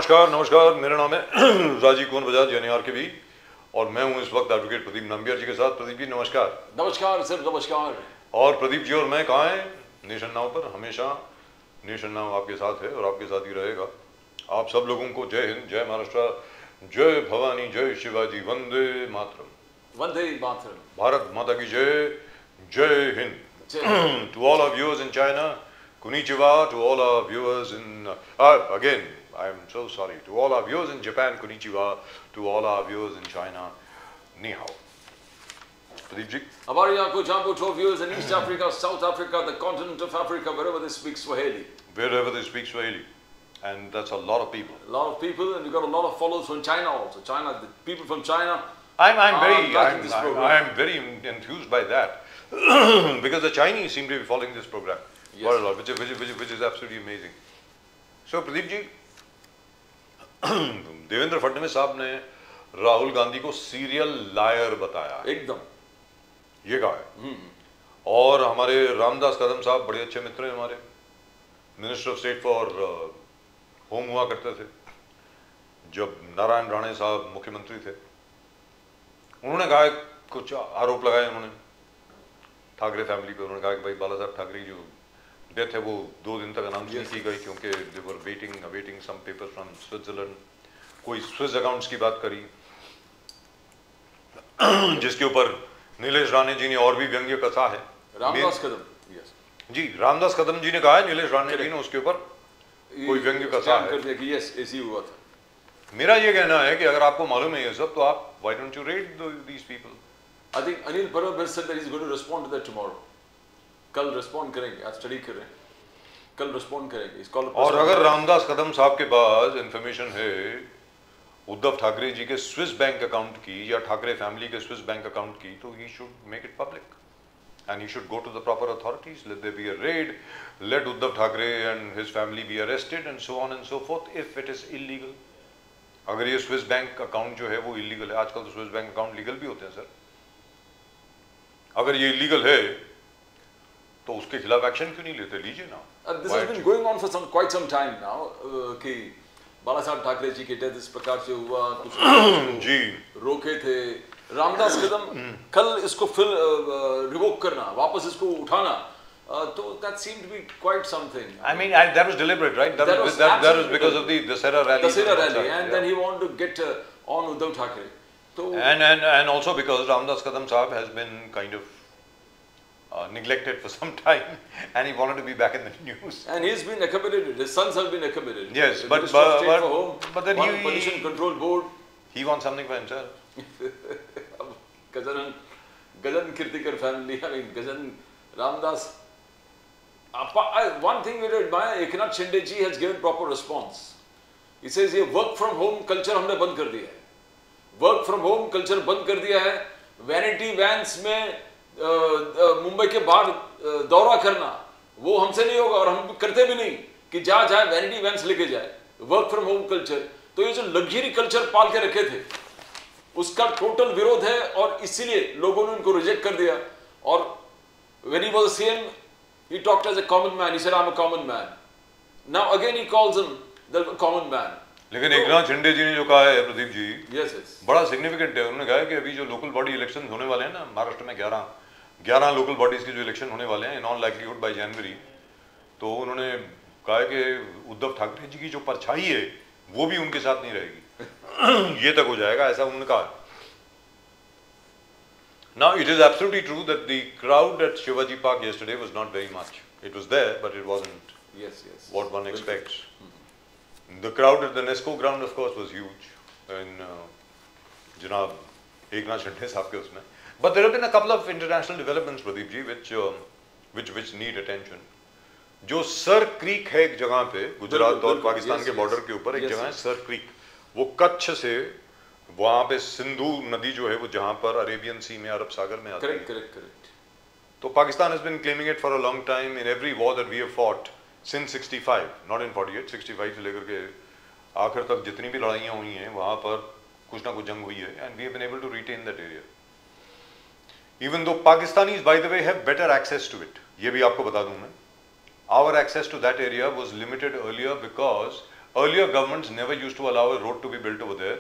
नमस्कार नमस्कार, मेरा नाम है राजीव कुमार बजाज यानी RKB और मैं हूं इस वक्त एडवोकेट प्रदीप नंबियार जी के साथ। प्रदीप जी नमस्कार। नमस्कार सर, नमस्कार। और प्रदीप जी और मैं कहाँ हैं? नेशन नाउ पर। हमेशा नेशन नाउ आपके साथ है और आपके साथ ही रहेगा। आप सब लोगों को जय हिंद, जय महाराष्ट्र, जय भवानी, जय शिवाजी, वंदे मातरम। वंदे मातरम। भारत माता की जय, जय Hind. To all our viewers in China, konnichiwa. To all our viewers in again, I am so sorry. To all our viewers in Japan, konnichiwa. To all our viewers in China, ni hao. Pradeep ji. Abariyaku Jambu to viewers in East Africa, South Africa, the continent of Africa, wherever they speak Swahili. Wherever they speak Swahili, and that's a lot of people. A lot of people, and we've got a lot of followers from China also. China, the people from China. I'm very enthused by that because the Chinese seem to be following this program. Yes. Quite a lot, which is absolutely amazing. So Pradeep ji, Devendra Fadnavis साहब ने राहुल गांधी को serial lawyer बताया, एकदम ये कहा है। और हमारे रामदास कदम साहब बड़े अच्छे मित्र हैं हमारे, minister of state for home हुआ करते थे जब नारायण राणे साहब मुख्यमंत्री थे। उन्होंने कहा, कुछ आरोप लगाए उन्होंने ठाकरे फैमिली पे। उन्होंने कहा कि भाई बाला साहब ठाकरे जो डेथ है वो 2 दिन तक अनाउंस नहीं की गई क्योंकि they were waiting some papers from Switzerland. कोई स्विस अकाउंट्स की बात करी जिसके ऊपर नीलेश राणे जी ने और भी व्यंग्य कसा है। रामदास कदम, यस जी, रामदास कदम जी ने कहा है, नीलेश राणे जी ने उसके ऊपर कोई व्यंग्य कसा है। यस, ऐसी हुआ था। मेरा ये कहना है कि अगर आपको मालूम है ये सब तो आप why don't you raid these people? I think Anil Parab has said that he's going to respond to that tomorrow. कल रिस्पॉन्ड करेंगे, आज स्टडी कर रहे हैं, कल रिस्पॉन्ड करेंगे। और अगर रामदास कदम साहब के पास इंफॉर्मेशन है उद्धव ठाकरे जी के स्विस बैंक अकाउंट की या ठाकरे फैमिली के स्विस बैंक अकाउंट की, तो he should make it public and he should go to the proper authorities, let there be a raid, let Uddhav Thackeray and his family be arrested and so on and so forth if it is illegal. अगर ये Swiss bank account जो है वो illegal है, आजकल तो Swiss bank account legal भी होते हैं सर, अगर ये इलीगल है तो उसके खिलाफ एक्शन क्यों नहीं लेते? लीजिए ना। This has been going on for quite some time now कि बाला साहब ठाकरे जी के डेथ इस प्रकार से हुआ, कुछ जी रोके थे। रामदास कदम कल इसको फिर रिवोक करना, वापस इसको उठाना, तो that seemed to be quite something. I mean, that was deliberate, right? That was because of the Dussehra rally. Dussehra rally, and then he wanted to get on Uddhav Thackeray. So and also because Ramdas Kadam Sahab has been kind of neglected for some time, and he wanted to be back in the news. And he's been accommodated. His sons have been accommodated. Yes, but then one pollution control board. He wants something for himself. Gajan Kirtikar family. I mean, Gajan Ramdas. One thing we admire, Eknath Shinde ji has given proper response. He says, "ये work from home culture हमने बंद कर दिया है. Work from home culture बंद कर दिया है. Vanity vans में मुंबई के बाहर दौरा करना वो हमसे नहीं होगा और हम करते भी नहीं कि जहाँ जाए वैनिटी वैन्स लेके जाए। वर्क फ्रॉम होम कल्चर, तो ये जो लग्जरी कल्चर पाल के रखे थे उसका टोटल विरोध है और इसीलिए लोगों ने उनको रिजेक्ट कर दिया। और when he was CM, he talked as a common man. He said, "I'm a common man." Now again he calls him the common man. लेकिन एकनाथ शिंदे जी ने जो कहा है प्रदीप जी, yes, बड़ा सिग्निफिकेंट है। उन्होंने कहा है कि अभी जो लोकल बॉडी इलेक्शन होने वाले हैं ना महाराष्ट्र में, 11 लोकल बॉडीज के जो इलेक्शन होने वाले हैं इन ऑल लाइवलीहुड बाय जनवरी, तो उन्होंने कहा है कि उद्धव ठाकरे जी की जो परछाई है वो भी उनके साथ नहीं रहेगी ये तक हो जाएगा, ऐसा उन्होंने कहा। Now it is absolutely true that the crowd at Shivaji Park yesterday was not very much. It was there, but it wasn't what one expects. The crowd at the Nesco ground, of course, was huge, and Janab Eknath Shinde साहब के उसमें. But there have been a couple of international developments, Pradeep ji, which need attention. जो sir creek है एक जगह पे, गुजरात और पाकिस्तान के बॉर्डर के ऊपर एक जगह है सर क्रीक, वो कच्छ से वहाँ पे सिंधु नदी जो है वो जहाँ पर अरेबियन सी में, अरब सागर में आती है। Correct. तो Pakistan has been claiming it for a long time in every war that we have fought since 65, not in 48, 65 से लेकर के आखिर तक जितनी भी लड़ाइयाँ हुई हैं वहाँ पर कुछ ना कुछ जंग हुई है, and we have been able to retain that area. Even though Pakistanis, by the way, have better access to it, ये भी आपको बता दूँ मैं, our access to that area was limited earlier because earlier governments never used to allow a road to be built over there.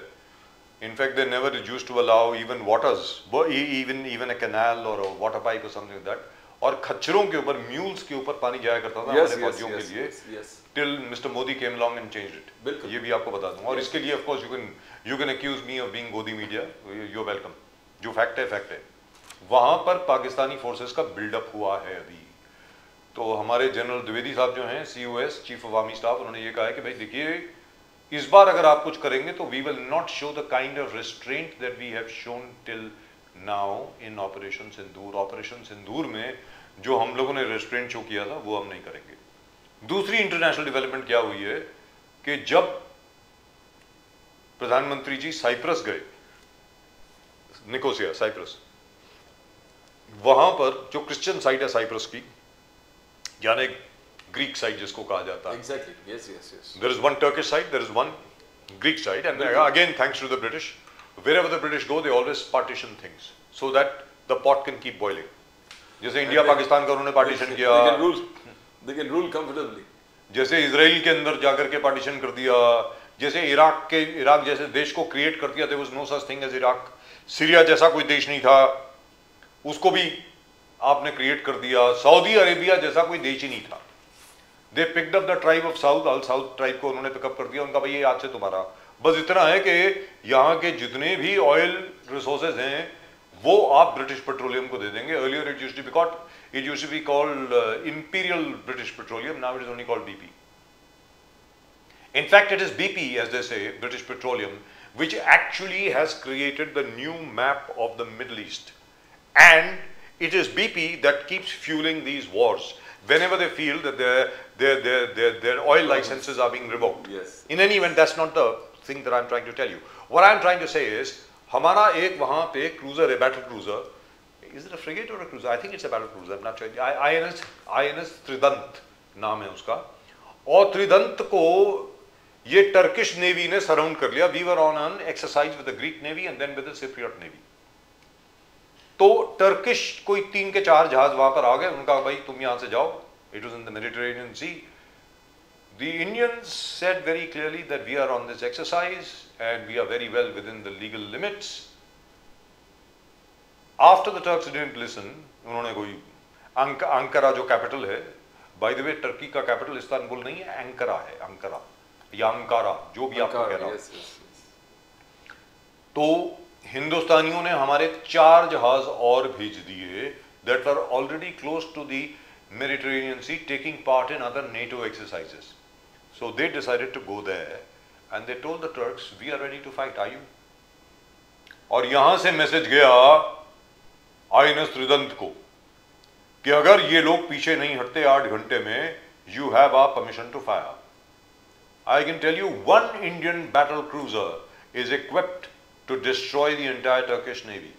In fact, they never used to allow even waters, even a canal or a water pipe or something like that. और खच्चरों के ऊपर, mules के ऊपर पानी जाया करता था हमारे फौजियों के लिए. Till Mr. Modi came along and changed it. बिल्कुल. ये भी आपको बता दूँ. और इसके लिए of course you can accuse me of being Godi media. You're welcome. जो fact है. वहाँ पर पाकिस्तानी forces का build-up हुआ है अभी. तो हमारे जनरल द्विवेदी साहब जो हैं COS chief of army staff, उन्होंने ये कहा है कि भाई देखिए इस बार अगर आप कुछ करेंगे तो we will not show the kind of restraint that we have shown till now in operation Sindoor. Operation Sindoor में जो हम लोगों ने रिस्ट्रेंट शो किया था वो हम नहीं करेंगे. दूसरी इंटरनेशनल डेवलपमेंट क्या हुई है कि जब प्रधानमंत्री जी साइप्रस गए, निकोसिया साइप्रस, वहां पर जो क्रिश्चियन साइड है साइप्रस की, यानी ग्रीक साइड जिसको कहा जाता है. Exactly. Yes. There is one Turkish side, there is one Greek side, and again thanks to the British, wherever the British go, they always partition things so that the pot can keep boiling. जैसे India Pakistan का उन्होंने partition किया. They can rule comfortably. जैसे Israel के अंदर जाकर के partition कर दिया. जैसे इराक जैसे देश को क्रिएट कर दिया. There was no such thing as Iraq. Syria जैसा कोई देश नहीं था, उसको भी आपने क्रिएट कर दिया. सऊदी अरेबिया जैसा कोई देश ही नहीं था. They picked up the tribe of South, all South tribe को उन्होंने पिकअप कर दिया. उनका भाई ये आज से तुम्हारा. बस इतना है कि यहाँ के जितने भी ऑयल रिसोर्सेज हैं वो आप ब्रिटिश पेट्रोलियम को दे देंगे. Earlier it used to be called Imperial British Petroleum. Now it is only called BP. In fact, it is BP, as they say, British Petroleum, which actually has created the new map of the Middle East. And it is BP that keeps fueling these wars whenever they feel that their oil licenses are being revoked. Yes. In any event, that's not the thing that I'm trying to tell you. What I'm trying to say is, हमारा एक वहाँ पे cruiser है, battle cruiser. Is it a frigate or a cruiser? I think it's a battle cruiser. I'm not sure. INS त्रिदंत नाम है उसका. और त्रिदंत को ये टर्किश नेवी ने सराउंड कर लिया. We were on an exercise with the Greek navy and then with the Cypriot navy. तो टर्किश कोई 3 के 4 जहाज वहां पर आ गए. उनका भाई तुम यहां से जाओ. It was in the Mediterranean Sea. The Indians said very clearly that we are on this exercise and we are very well within the legal limits. After the Turks didn't listen, उन्होंने कोई Ankara जो capital है, by the way Turkey का capital Istanbul नहीं है, Ankara है, Ankara या Ankara, जो भी आपको कह रहा हो. तो हिंदुस्तानियों ने हमारे 4 जहाज और भेज दिए that were already close to the Mediterranean Sea, taking part in other NATO exercises. So they decided to go there and they told the Turks, we are ready to fight, are you? और यहां से message गया INS त्रिदंत को कि अगर ये लोग पीछे नहीं हटते 8 घंटे में, you have our permission to fire. I can tell you, one Indian battle cruiser is equipped to destroy the entire Turkish Navy.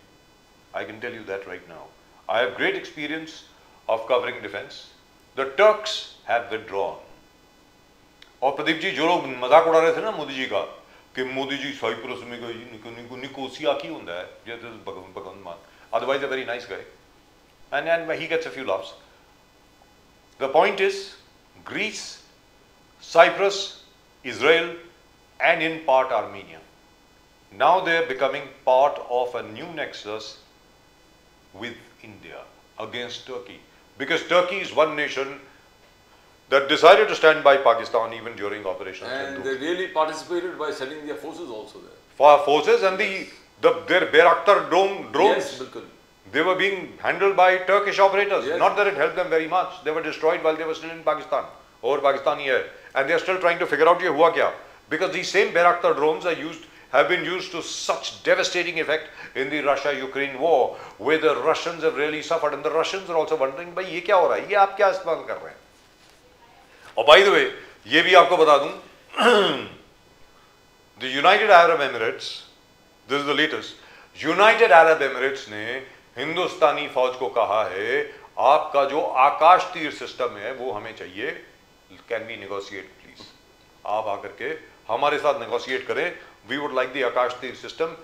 I can tell you that right now. I have great experience of covering defense. The Turks have withdrawn. और प्रदीप जी जो लोग मजाक उड़ा रहे थे ना मोदी जी का कि मोदी जी साइप्रस में गए, निकोसिया की होता है, जैसे भगवंत मान. Otherwise, a very nice guy, and he gets a few laughs. The point is, Greece, Cyprus, Israel, and in part Armenia. Now they are becoming part of a new nexus with India against Turkey, because Turkey is one nation that decided to stand by Pakistan even during Operation Sindoor. And they really participated by sending their forces also there. For forces and their Bayraktar drones, yes, they were being handled by Turkish operators. Yes. Not that it helped them very much. They were destroyed while they were still in Pakistan, over Pakistani air, and they are still trying to figure out ये हुआ क्या, because these same Bayraktar drones have been used to such devastating effect in the Russia-Ukraine war, where the Russians have really suffered, and the Russians are also wondering, भाई ये क्या हो रहा है, ये आप क्या इस्तेमाल कर रहे हैं. और by the way, ये भी आपको बता दूं, the United Arab Emirates, this is the latest, United Arab Emirates ने हिंदुस्तानी फौज को कहा है, आपका जो आकाश तीर सिस्टम है वो हमें चाहिए. कैन वी नेगोशिएट प्लीज, आप आकर के हमारे साथ नेगोशिएट करें. वी वुड लाइक द आकाश तीर system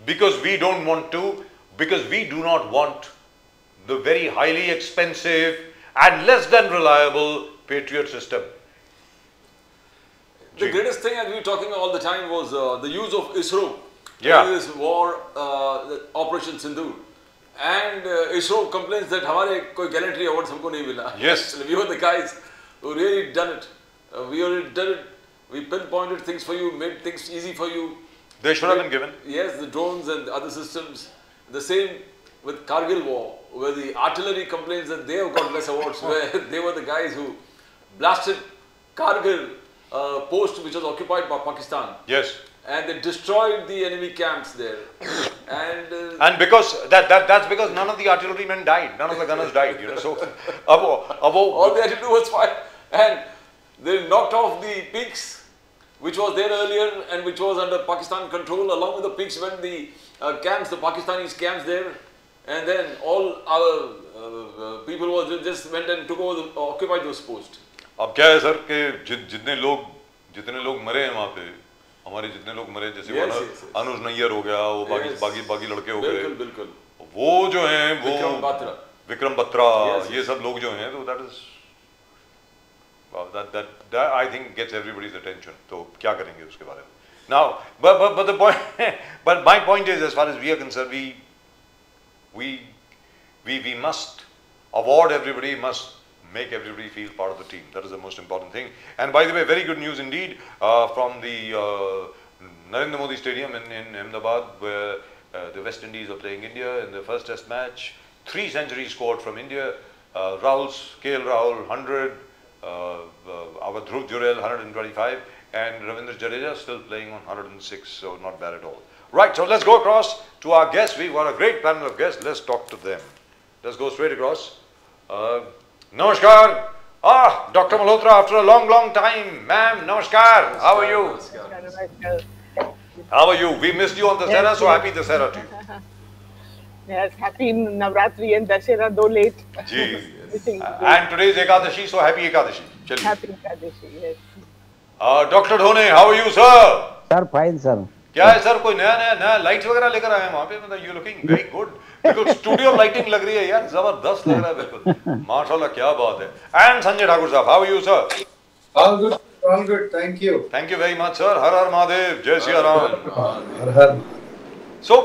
because we don't want to, because we do not want the very highly expensive and less than reliable Patriot system. The greatest thing, and we were talking all the time, was the use of ISRO. Yeah. This war, Operation Sindoor. And ISRO complains that हमारे कोई gallantry awards हमको नहीं मिला. Yes. We were the guys who really done it. We already did it. We pinpointed things for you, made things easy for you. They should have been given. Yes, the drones and other systems. The same with Kargil war, where the artillery complains that they have got less awards, where they were the guys who blasted Kargil post which was occupied by Pakistan. Yes. And they destroyed the enemy camps there. And because that's because none of the artillerymen died, none of the gunners died, you know. So all they had to do was fire, and they knocked off the peaks, which was there earlier and which was under Pakistan control. Along with the peaks went the camps, the Pakistanis camps there, and then all our people was just went and took over, occupied those posts. अब क्या है sir कि जितने लोग मरे हैं वहाँ पे, हमारे जितने लोग मरे, जैसे अनुज नैयर हो गया, वो बाकी लड़के हो गए, बिल्कुल वो जो हैं, वो विक्रम बत्रा, ये सब लोग जो हैं, तो that I think gets everybody's attention. तो क्या करेंगे उसके बारे में? Now, but the point, but my point is, as far as we are concerned, we must award everybody, must make everybody feel part of the team. That is the most important thing. And by the way, very good news indeed from the Narendra Modi Stadium in Ahmedabad, where the West Indies are playing India in the first Test match. 3 centuries scored from India. KL Rahul 100, our Dhruv Jurel 125, and Ravindra Jadeja still playing on 106. So not bad at all. Right. So let's go across to our guests. We've got a great panel of guests. Let's talk to them. Let's go straight across. Namaskar. Dr. Malhotra, after a long time. Ma'am, namaskar. How are you? Namaskar. How are you? We missed you on the Dussehra, so happy Dussehra to you. Yes, happy Navratri and Dussehra, though late. Ji. And today is Ekadashi, so happy Ekadashi. Chaliye. Happy Ekadashi, yes. Dr. Dhone, how are you, sir? Sir, fine, sir. क्या है sir, कोई नया lights वगैरह लेकर आए हैं वहाँ पे? मतलब यू लुकिंग वेरी गुड, बिल्कुल स्टूडियो लाइटिंग लग रही है यार, जबरदस्त लग रहा है बिल्कुल, माशाल्लाह, क्या बात है. एंड संजय ठाकुर साहब, how are you sir? All good, thank you very much sir. हर हर महादेव, जय सिया राम. हर. So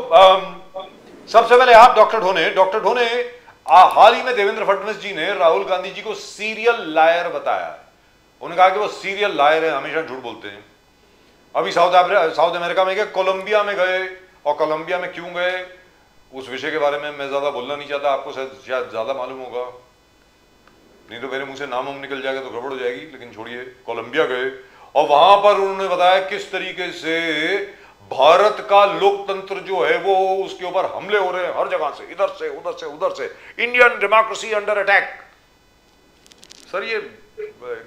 सबसे पहले आप डॉक्टर ढोने, हाल ही में देवेंद्र फडणवीस जी ने राहुल गांधी जी को सीरियल लायर बताया है. उन्होंने कहा कि वो सीरियल लायर है, हमेशा झूठ बोलते हैं. अभी साउथ अमेरिका में गए, कोलंबिया में गए, और कोलंबिया में क्यों गए उस विषय के बारे में मैं ज्यादा बोलना नहीं चाहता, आपको शायद ज्यादा मालूम होगा, नहीं तो मेरे मुंह से नाम निकल जाएगा तो गड़बड़ हो जाएगी. लेकिन छोड़िए, कोलंबिया गए और वहां पर उन्होंने बताया किस तरीके से भारत का लोकतंत्र जो है वो उसके ऊपर हमले हो रहे हैं हर जगह से, इधर से उधर से, Indian democracy under attack. Sir ये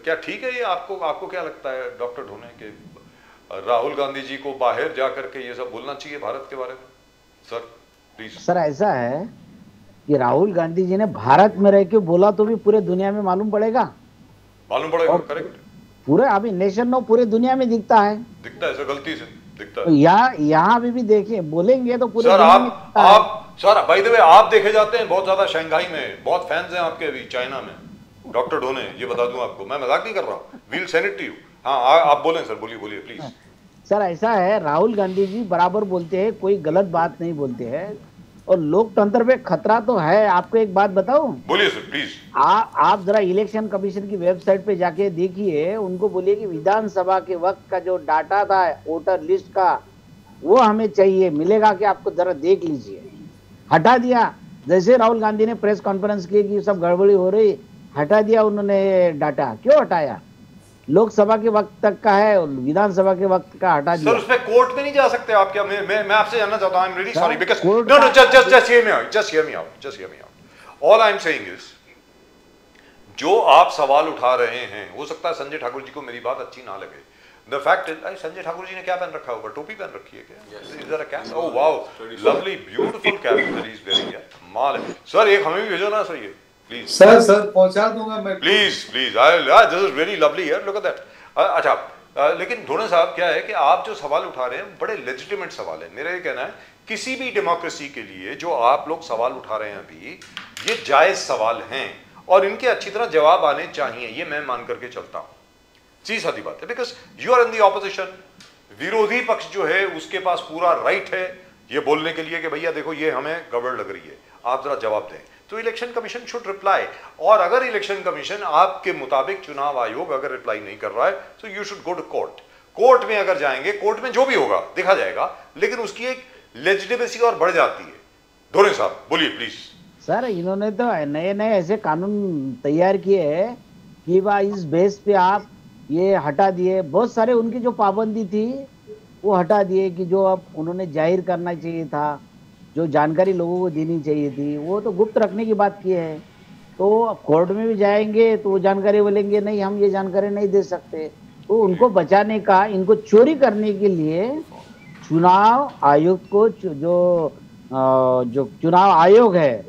क्या ठीक है? ये आपको क्या लगता है डॉक्टर ढोने के राहुल गांधी जी को बाहर जाकर के ये सब बोलना चाहिए भारत के बारे में? Sir please. सर ऐसा है कि राहुल गांधी जी ने भारत में रह के बोला तो भी पूरे दुनिया में मालूम पड़ेगा. करेक्ट. पूरे अभी नेशन नो पूरे दुनिया में दिखता है सर, गलती से दिखता है. तो यहाँ भी देखिए, बोलेंगे तो पूरे सर आप सर बाय द वे आप देखे जाते हैं बहुत ज्यादा शंघाई में, बहुत फैंस हैं आपके अभी चाइना में. डॉक्टर ढोने, ये बता दूं आपको, मैं मजाक नहीं कर रहा हूँ, we'll send it to you. हाँ आप बोलें सर, बोलिए प्लीज. सर ऐसा है, राहुल गांधी जी बराबर बोलते हैं, कोई गलत बात नहीं बोलते हैं, और लोकतंत्र पे खतरा तो है. आपको एक बात बताऊं? बोलिए सर प्लीज. आप जरा इलेक्शन कमीशन की वेबसाइट पे जाके देखिए, उनको बोलिए कि विधानसभा के वक्त का जो डाटा था वोटर लिस्ट का, वो हमें चाहिए, मिलेगा कि आपको जरा देख लीजिए. हटा दिया, जैसे राहुल गांधी ने प्रेस कॉन्फ्रेंस की कि सब गड़बड़ी हो रही, हटा दिया उन्होंने डाटा. क्यों हटाया? लोकसभा के वक्त तक का है, विधानसभा के वक्त का हटा दिया. सर उस पे कोर्ट में नहीं जा सकते आप क्या? मैं आपसे जानना चाहता हूं. आई am really sorry because know just hear me out. All I am saying is, जो आप सवाल उठा रहे हैं, हो सकता है संजय ठाकुर जी को मेरी बात अच्छी ना लगे. The fact is, Sanjay Thakur ji ने क्या पहन रखा होगा? टोपी पहन रखी है क्या? Is there a cap? Oh wow, lovely beautiful cap that is wearing. माल है सर, एक हमें भी भेजो ना सर, ये प्लीज. सर पहुंचा दूंगा मैं. Please this is very lovely यार, लुक एट दैट. अच्छा, लेकिन ढोने साहब क्या है कि आप जो सवाल उठा रहे हैं बड़े लेजिटिमेट सवाल है. मेरा ये कहना है, किसी भी डेमोक्रेसी के लिए जो आप लोग सवाल उठा रहे हैं अभी, ये जायज सवाल हैं और इनके अच्छी तरह जवाब आने चाहिए, ये मैं मान करके चलता हूं. सीधी सादी बात है, because you are in the opposition. विरोधी पक्ष जो है उसके पास पूरा राइट है ये बोलने के लिए कि भैया देखो ये हमें गड़बड़ लग रही है, आप जरा जवाब दें। तो इलेक्शन कमीशन शुड रिप्लाई, और अगर इलेक्शन कमीशन आपके मुताबिक चुनाव आयोग अगर रिप्लाई नहीं कर रहा है तो you should go to court. Court में अगर जाएंगे, कोर्ट में जो भी होगा देखा जाएगा, लेकिन उसकी एक लेजिटिमेसी और बढ़ जाती है। धोरे साहब बोलिए प्लीज। सर इन्होंने तो नए नए ऐसे कानून तैयार किए हैं कि भाई इस बेस पे आप ये हटा दिए, बहुत सारे उनकी जो पाबंदी थी वो हटा दिए कि जो अब उन्होंने जाहिर करना चाहिए था, जो जानकारी लोगों को देनी चाहिए थी वो तो गुप्त रखने की बात की है। तो कोर्ट में भी जाएंगे तो वो जानकारी बोलेंगे नहीं हम ये जानकारी नहीं दे सकते। तो उनको बचाने का, इनको चोरी करने के लिए चुनाव आयोग को जो चुनाव आयोग है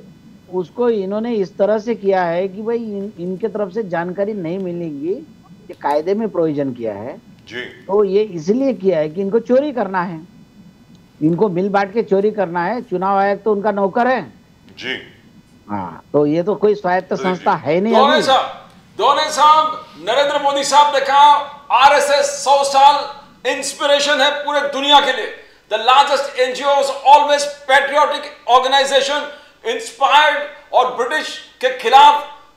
उसको इन्होंने इस तरह से किया है कि भाई इनके तरफ से जानकारी नहीं मिलेगी, ये कायदे में प्रोविजन किया है जी। तो ये इसलिए किया है कि इनको चोरी करना है, इनको मिल बांट के चोरी करना है। चुनाव आयोग तो उनका नौकर है जी। हाँ, तो ये तो कोई स्वायत्त संस्था है नहीं। दोने साहब नरेंद्र मोदी साहब ने कहा आरएसएस 100 साल इंस्पिरेशन है पूरे दुनिया के लिए। The largest NGO always patriotic organization inspired, और ब्रिटिश के खिलाफ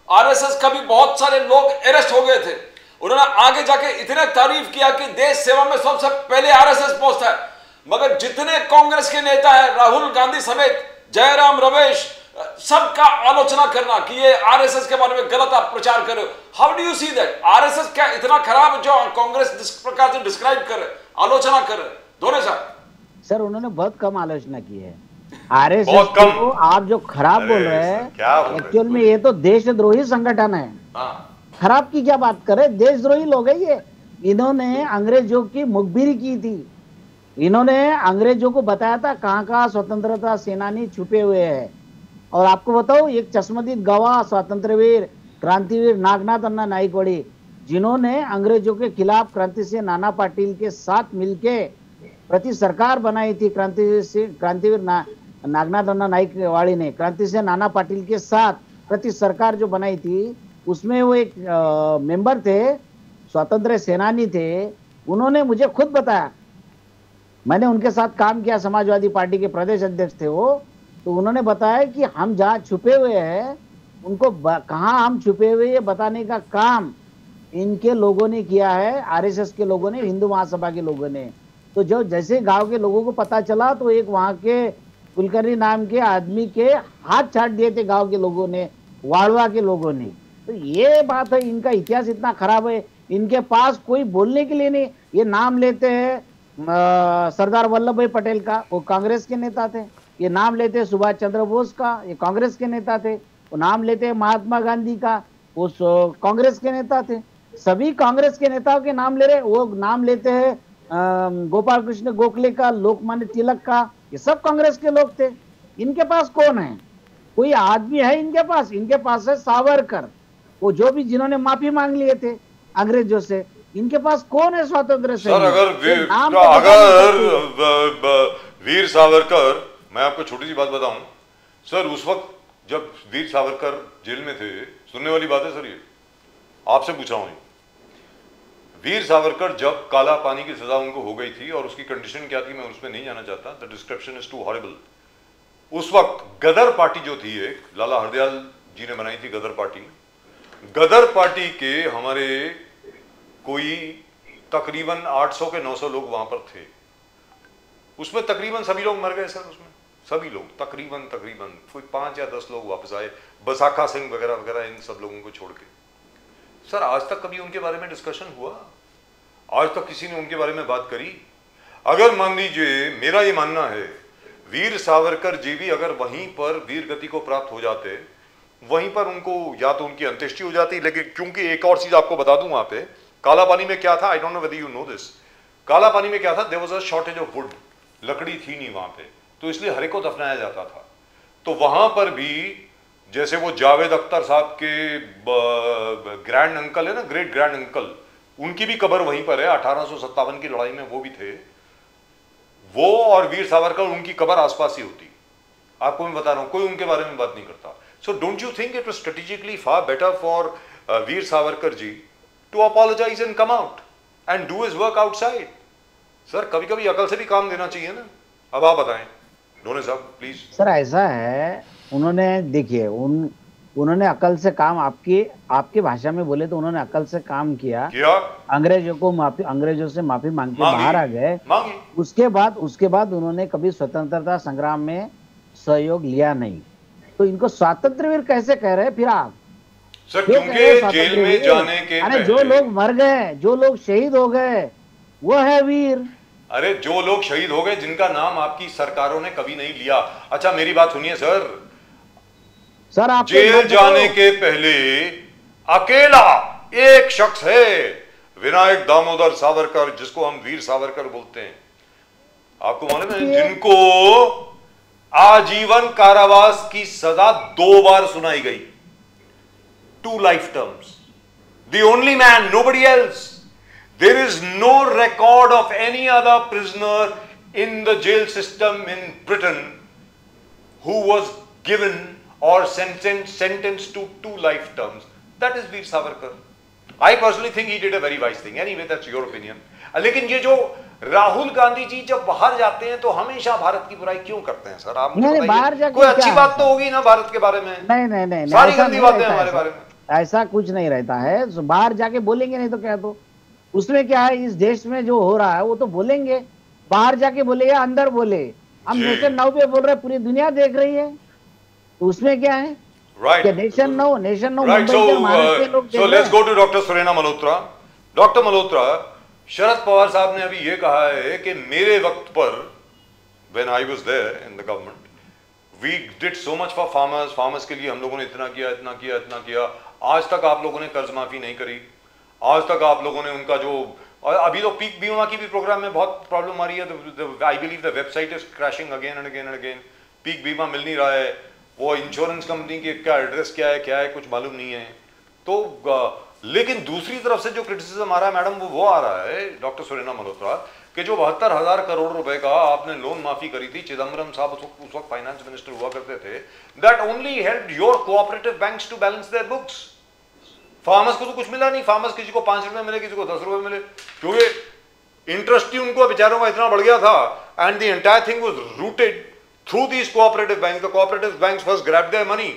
आरएसएस का भी बहुत सारे लोग अरेस्ट हो गए थे। उन्होंने आगे जाके इतने तारीफ किया कि देश सेवा में सबसे पहले आरएसएस पहुंचता है। मगर जितने कांग्रेस के नेता है, राहुल गांधी समेत, जयराम रमेश, सबका आलोचना करना कि ये आरएसएस के बारे में गलत आप प्रचार कर रहे हो। How do you see that? RSS क्या इतना खराब जो कांग्रेस जिस प्रकार से डिस्क्राइब कर रहे, आलोचना कर रहे? दोनों साहब सर उन्होंने बहुत कम आलोचना की है आरएसएस को। आप जो खराब बोल रहे हैं एक्चुअल में ये तो देशद्रोही संगठन है। खराब की क्या बात करे, देशद्रोही लोग है ये। इन्होंने अंग्रेजों की मुखबिरी की थी, इन्होंने अंग्रेजों को बताया था कहाँ स्वतंत्रता सेनानी छुपे हुए हैं। और आपको बताओ एक चश्मदीद गवाह स्वातंत्रवीर क्रांतिवीर नागनाथ अन्ना नाइकवाड़ी, जिन्होंने अंग्रेजों के खिलाफ क्रांति से नाना पाटिल के साथ मिलके प्रति सरकार बनाई थी। क्रांतिवीर नागनाथ अन्ना नाइकवाड़ी ने क्रांति से नाना पाटिल के साथ प्रति सरकार जो बनाई थी, उसमें वो एक मेंबर थे, स्वतंत्र सेनानी थे। उन्होंने मुझे खुद बताया, मैंने उनके साथ काम किया, समाजवादी पार्टी के प्रदेश अध्यक्ष थे वो। तो उन्होंने बताया कि हम जहाँ छुपे हुए हैं उनको कहाँ हम छुपे हुए ये बताने का काम इनके लोगों ने किया है, आरएसएस के लोगों ने, हिंदू महासभा के लोगों ने। तो जो जैसे गांव के लोगों को पता चला तो एक वहाँ के कुलकर्णी नाम के आदमी के हाथ छाट दिए थे गांव के लोगों ने, वाड़वा के लोगों ने। तो ये बात है, इनका इतिहास इतना खराब है, इनके पास कोई बोलने के लिए नहीं। ये नाम लेते हैं सरदार वल्लभ भाई पटेल का, वो कांग्रेस के नेता थे। ये नाम लेते हैं सुभाष चंद्र बोस का, ये कांग्रेस के नेता थे। वो नाम लेते हैं महात्मा गांधी का, वो कांग्रेस के नेता थे। सभी कांग्रेस के नेताओं के नाम ले रहे। वो नाम लेते हैं गोपाल कृष्ण गोखले का, लोकमान्य तिलक का, ये सब कांग्रेस के लोग थे। इनके पास कौन है? कोई आदमी है इनके पास? इनके पास है सावरकर, वो जो भी जिन्होंने माफी मांग लिए थे अंग्रेजों से। इनके पास कौन है स्वतंत्र से? सर अगर वीर सावरकर, मैं आपको छोटी सी बात बताऊं सर, उस वक्त जब वीर सावरकर जेल में थे, सुनने वाली बात है सर, ये आपसे पूछा हूं, वीर सावरकर जब काला पानी की सजा उनको हो गई थी और उसकी कंडीशन क्या थी मैं उसमें नहीं जाना चाहता, the description is too horrible. उस वक्त गदर पार्टी जो थी, एक लाला हरदयाल जी ने बनाई थी गदर पार्टी। गदर पार्टी के हमारे कोई तकरीबन 800 के 900 लोग वहां पर थे। उसमें तकरीबन सभी लोग मर गए सर, उसमें सभी लोग तकरीबन कोई 5 या 10 लोग वापस आए, बसाखा सिंह वगैरह वगैरह, इन सब लोगों को छोड़ के। सर आज तक कभी उनके बारे में डिस्कशन हुआ? आज तक किसी ने उनके बारे में बात करी? अगर मान लीजिए, मेरा ये मानना है वीर सावरकर जी भी अगर वहीं पर वीर गति को प्राप्त हो जाते, वहीं पर उनको या तो उनकी अंत्येष्टि हो जाती। लेकिन क्योंकि एक और चीज आपको बता दूं, वहां पे काला पानी में क्या था, I don't know whether you know this, Kala Pani में क्या था, there was a shortage of wood, लकड़ी थी नहीं वहां पे, तो इसलिए हरे को दफनाया जाता था। तो वहां पर भी जैसे वो जावेद अख्तर साहब के ग्रैंड अंकल है ना, ग्रेट ग्रैंड अंकल, उनकी भी कब्र वहीं पर है। 1857 की लड़ाई में वो भी थे, वो और वीर सावरकर, उनकी कब्र आसपास ही होती। आपको मैं बता रहा हूं, कोई उनके बारे में बात नहीं करता। So don't you think it was strategically far better for Veer Savarkar ji to apologize and come out and do his work outside. Sir कभी कभी अकल से भी काम देना चाहिए ना. अब आप बताएं डोने साहब प्लीज. सर ऐसा है, उन्होंने देखिए उन्होंने अकल से काम, आपकी भाषा में बोले तो उन्होंने अकल से काम किया. अंग्रेजों से माफी मांग के बाहर आ गए. उसके बाद उन्होंने कभी स्वतंत्रता संग्राम में सहयोग लिया नहीं. तो इनको स्वातंत्र्यवीर कैसे कह रहे हैं फिर आप? सर क्योंकि जेल में जाने के पहले जो लोग मर गए, जो लोग शहीद हो गए, वो है वीर. अरे जो लोग शहीद हो गए जिनका नाम आपकी सरकारों ने कभी नहीं लिया. अच्छा मेरी बात सुनिए सर, आप जेल जाने के पहले अकेला एक शख्स है, विनायक दामोदर सावरकर, जिसको हम वीर सावरकर बोलते हैं. आपको मालूम है जिनको आजीवन कारावास की सजा 2 बार सुनाई गई, 2 life terms. The only man, nobody else. There is no record of any other prisoner in the jail system in Britain who was given or sentenced to 2 life terms. That is Veer Savarkar. I personally think he did a very wise thing. Anyway, that's your opinion. लेकिन ये जो राहुल गांधी जी जब बाहर जाते हैं तो हमेशा भारत की बुराई क्यों करते हैं सर? आप मुझे बताइए. कोई अच्छी बात तो होगी ना भारत के बारे में? नहीं, सारी गंदी बातें हमारे बारे में. ऐसा कुछ नहीं रहता है. बाहर जाके बोलेंगे नहीं तो क्या, तो उसमें क्या है? इस देश में जो हो रहा है वो तो बोलेंगे. बाहर जाके बोले या अंदर बोले, हम नेशन नाउ पे बोल रहे हैं, पूरी दुनिया देख रही है, तो उसमें क्या है? Right. Nation now right. So let's go to doctor Surena Malhotra. Doctor Malhotra, Sharad Pawar साहब ने अभी ये कहा है कि मेरे वक्त पर, when I was there in the government, we did so much for farmers के लिए हम लोगों ने इतना किया. आज तक आप लोगों ने कर्ज माफी नहीं करी. आज तक आप लोगों ने उनका जो, और अभी तो पीक बीमा की भी प्रोग्राम में बहुत प्रॉब्लम आ रही है. I believe the website is crashing again and again. Peak बीमा मिल नहीं रहा है. वो इंश्योरेंस कंपनी के क्या एड्रेस क्या है कुछ मालूम नहीं है. तो लेकिन दूसरी तरफ से जो क्रिटिसिज्म आ रहा है मैडम, वो आ रहा है डॉक्टर सुरेना मल्होत्रा, कि जो 72,000 करोड़ रुपए का आपने लोन माफी करी थी, चिदम्बरम साहब उस वक्त फाइनेंस मिनिस्टर हुआ करते थे, that only helped your cooperative banks to balance their books. Farmers को तो कुछ मिला नहीं. फार्मर्स किसी को 5 रुपए मिले, किसी को 10 रुपए मिले, क्योंकि इंटरेस्ट ही उनको बेचारों का इतना बढ़ गया था. And the entire thing was rooted through these cooperative banks. The cooperative banks first grab their money,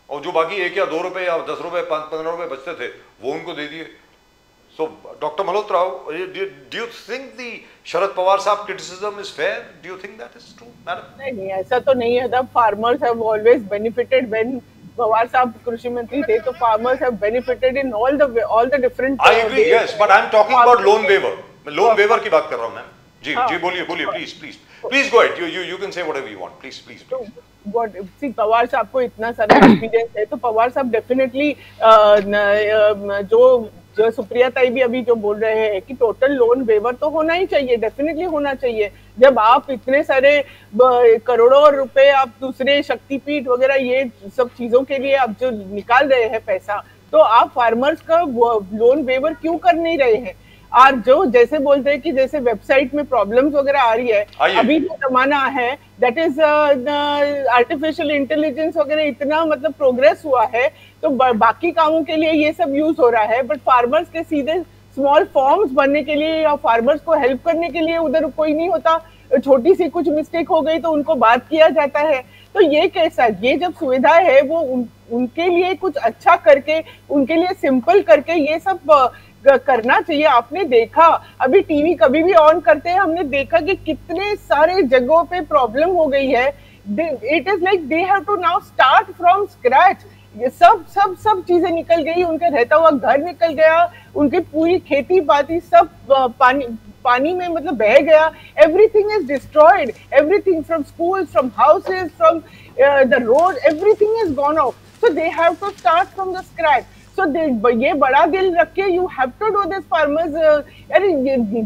और जो बाकी 1 या 2 रुपए या 10 रुपए 15 रुपए बचते थे वो उनको दे दिए. So doctor Malhotra, do you think the Sharad Pawar साहब criticism is fair? Do you think that is true madam? नहीं, ऐसा तो नहीं है. The farmers have always benefited when Pawar साहब कृषि मंत्री थे, तो farmers have benefited in all the different. I agree, yes, but I am talking about loan waiver. मैं लोन वेवर की बात कर रहा हूं मैम. जी बोलिए please go ahead. You can say whatever you want. Please. See Pawar साहब को इतना सारा एक्सपीरियंस है, तो पवार साहब डेफिनेटली जो सुप्रिया ताई भी अभी जो बोल रहे हैं कि टोटल लोन वेवर तो होना ही चाहिए, डेफिनेटली होना चाहिए. जब आप इतने सारे करोड़ों रुपए आप दूसरे शक्तिपीठ वगैरह ये सब चीजों के लिए आप जो निकाल रहे हैं पैसा, तो आप फार्मर्स का लोन वेवर क्यों कर नहीं रहे हैं? और जो जैसे बोलते हैं कि जैसे वेबसाइट में प्रॉब्लम्स वगैरह आ रही है, अभी जो जमाना है दैट इज आर्टिफिशियल इंटेलिजेंस वगैरह इतना मतलब प्रोग्रेस हुआ है, तो बाकी कामों के लिए ये सब यूज हो रहा है, बट फार्मर्स के सीधे स्मॉल फॉर्म्स बनने के लिए या फार्मर्स को हेल्प करने के लिए उधर कोई नहीं होता. छोटी सी कुछ मिस्टेक हो गई तो उनको बात किया जाता है. तो ये कैसा, ये जब सुविधा है वो उनके लिए कुछ अच्छा करके, उनके लिए सिंपल करके ये सब करना चाहिए. आपने देखा अभी टीवी कभी भी ऑन करते हैं, हमने देखा कि कितने सारे जगहों पे प्रॉब्लम हो गई है. It is like they have to now start from scratch. ये सब चीजें निकल गई, उनका रहता हुआ घर निकल गया, उनकी पूरी खेती बाती सब पानी में मतलब बह गया. Everything is destroyed, everything from schools, from houses, from the road, everything is gone off. So they have to start from the scratch. So ये बड़ा दिल रख के you have to do this farmers. अरे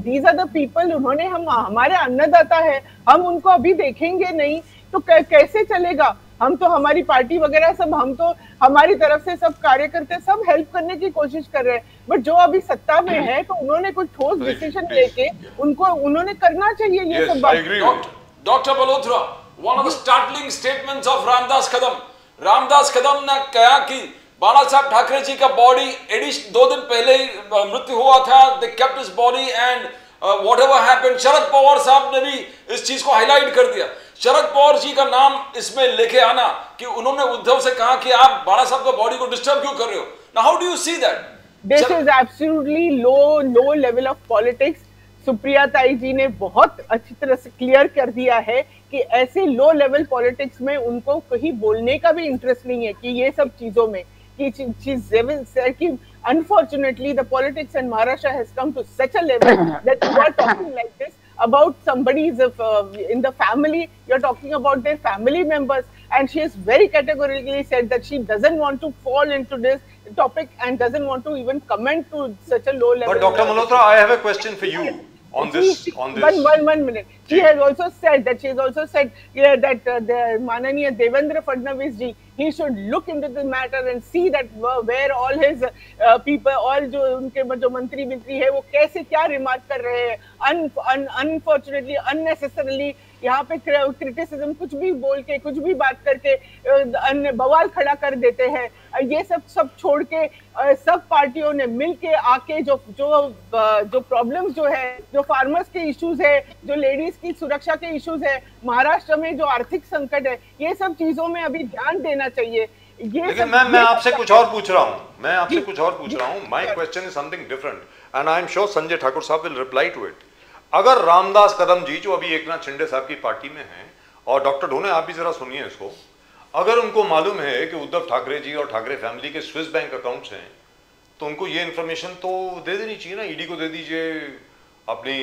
these are the people, उन्होंने हमारे अन्नदाता है, हम उनको अभी देखेंगे नहीं तो कैसे चलेगा? हम तो हमारी पार्टी वगैरह सब, हम तो हमारी तरफ से सब कार्यकर्ता सब हेल्प करने की कोशिश कर रहे हैं, बट जो अभी सत्ता में है तो उन्होंने कुछ ठोस डिसीजन लेके उन्होंने करना चाहिए ये सब बात. Doctor Malhotra, one of the startling statements of Ramdas Kadam ने कहा कि बाला साहब ठाकरे जी का बॉडी एडिशन 2 दिन पहले ही मृत्यु हुआ था, they kept his body and whatever happened, Sharad Pawar साहब ने भी इस चीज को हाईलाइट कर दिया। शरद पवार जी का नाम इसमें लेके आना कि उन्होंने उद्धव से कहा कि आप बाला साहब का बॉडी को डिस्टर्ब क्यों कर रहे हो, now how do you see that? This is absolutely low level of politics. Supriya ताई जी ने बहुत अच्छी तरह से क्लियर कर दिया है कि ऐसे लो लेवल पॉलिटिक्स में उनको कहीं बोलने का भी इंटरेस्ट नहीं है कि ये सब चीजों में कि unfortunately the politics in Maharashtra has come to such a level that you are talking like this about somebody's in the family, you're talking about their family members, and she has very categorically said that she doesn't want to fall into this topic and doesn't want to even comment to such a low level. But Dr. Malhotra, I have a question for you on this. One minute. She has also said that the Mananiya Devendra Fadnavis ji, he should look into the matter and see that where all his people, all जो उनके जो मंत्री है वो कैसे क्या remark कर रहे हैं, unfortunately, unnecessarily यहाँ पे क्रिटिसिज्म कुछ भी बोल के कुछ भी बात करके बवाल खड़ा कर देते हैं। ये सब छोड़ के सब पार्टियों ने मिलके आके जो प्रॉब्लम्स जो है, जो फार्मर्स के इश्यूज है, जो लेडीज की सुरक्षा के इश्यूज है, महाराष्ट्र में जो आर्थिक संकट है, ये सब चीजों में अभी ध्यान देना चाहिए। लेकिन मैं आपसे कुछ और पूछ रहा हूँ, my question is something different and I am sure Sanjay Thakur साहब विल रिप्लाई टू इट। अगर रामदास कदम जी जो अभी एकनाथ शिंदे साहब की पार्टी में हैं, और डॉक्टर ढोने आप भी जरा सुनिए इसको, अगर उनको मालूम है कि उद्धव ठाकरे जी और ठाकरे फैमिली के स्विस बैंक अकाउंट्स हैं, तो उनको ये इन्फॉर्मेशन तो दे देनी चाहिए ना, ईडी को दे दीजिए, अपनी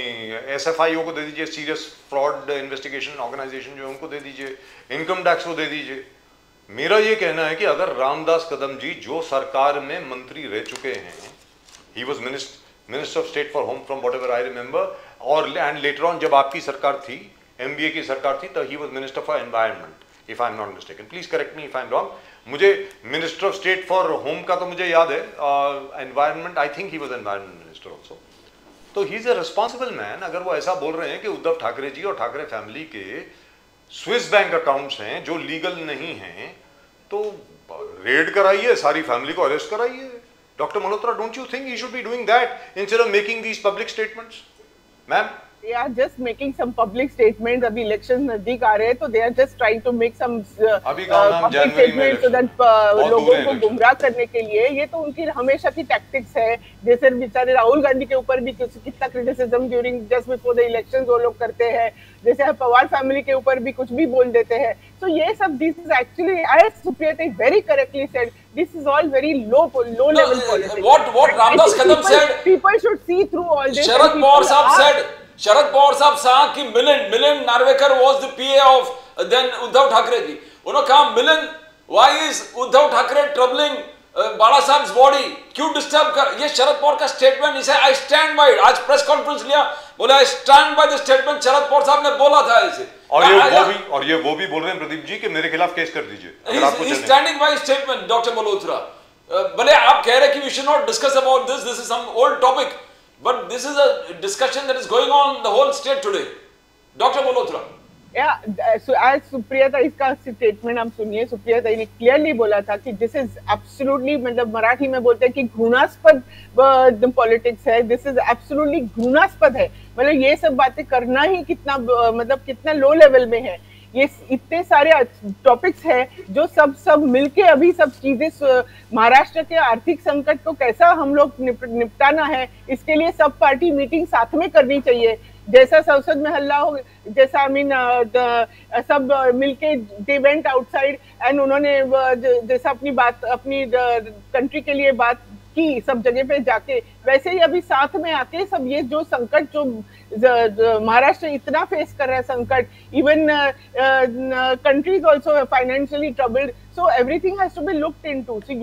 SFIO को दे दीजिए, सीरियस फ्रॉड इन्वेस्टिगेशन ऑर्गेनाइजेशन जो है उनको दे दीजिए, इनकम टैक्स को दे दीजिए। मेरा ये कहना है कि अगर रामदास कदम जी जो सरकार में मंत्री रह चुके हैं, he was minister of state for home from whatever I remember, और एंड लेटर ऑन जब आपकी सरकार थी, MBA की सरकार थी, तो he was minister for environment if I am not mistaken, please correct me if I am wrong. मुझे minister of state for home का तो मुझे याद है, environment I think he was environment minister also. तो he is a responsible man. अगर वो ऐसा बोल रहे हैं कि उद्धव ठाकरे जी और ठाकरे फैमिली के स्विस बैंक अकाउंट्स हैं जो लीगल नहीं हैं, तो रेड कराइए, सारी फैमिली को अरेस्ट कराइए। Dr. Malhotra, don't you think he should be doing that instead of making these public statements? Ma'am? They are just making some public statements. अभी elections नजदीक आ रहे हैं, तो they are just trying to make some public statements so that लोगों को गुमराह करने के लिए। ये तो उनकी हमेशा की टैक्टिक्स है। जैसे बेचारे राहुल गांधी के ऊपर भी कितना criticism during just before the elections वो लोग करते हैं, जैसे पवार फैमिली के ऊपर भी कुछ भी बोल देते हैं। So ये सब this is actually, as Supriya very correctly said, this is all very low level politics. What Ramdas Kadam said, people should see through all this. Sharad Pawar साहब साहब कि Milind Narvekar was the PA of then Uddhav Thackeray जी। उन्होंने कहा Milind, why is Uddhav Thackeray troubling बाला साहब body, क्यों disturb कर? ये शरद पवार का स्टेटमेंट, इसे आई स्टैंड बाय इट। आज प्रेस कॉन्फ्रेंस लिया, बोला I stand by the statement Sharad Pawar साहब ने बोला था इसे। और ये वो भी बोल रहे हैं प्रदीप जी कि मेरे खिलाफ केस कर दीजिए। He standing by statement doctor Malhotra. भले आप कह रहे हैं कि we should not discuss about this is some old topic, but this is a discussion that is going on the whole state today. Doctor Malhotra, so as Supriya Tayi इसका statement हम सुनिए। सुप्रिया ताई ने क्लियरली बोला था कि दिस इज एब्सोल्युटली, मतलब मराठी में बोलते हैं कि घृणास्पद पॉलिटिक्स है, दिस इज एब्सोल्युटली घृणास्पद है। मतलब ये सब बातें करना ही कितना लो लेवल में है। ये इतने सारे टॉपिक्स है जो सब मिलके अभी सब चीजें महाराष्ट्र के आर्थिक संकट को कैसा हम लोग निपटाना है, इसके लिए सब पार्टी मीटिंग साथ में करनी चाहिए। जैसा संसद में हल्ला हो, जैसा सब मिलके दे वेंट आउटसाइड एंड उन्होंने जैसा अपनी कंट्री के लिए बात की सब जगह पे जाके, वैसे ही अभी साथ में आके सब ये जो संकट जो महाराष्ट्र इतना फेस कर रहा है संकट, even countries also financially troubled, so everything has to be looked into. So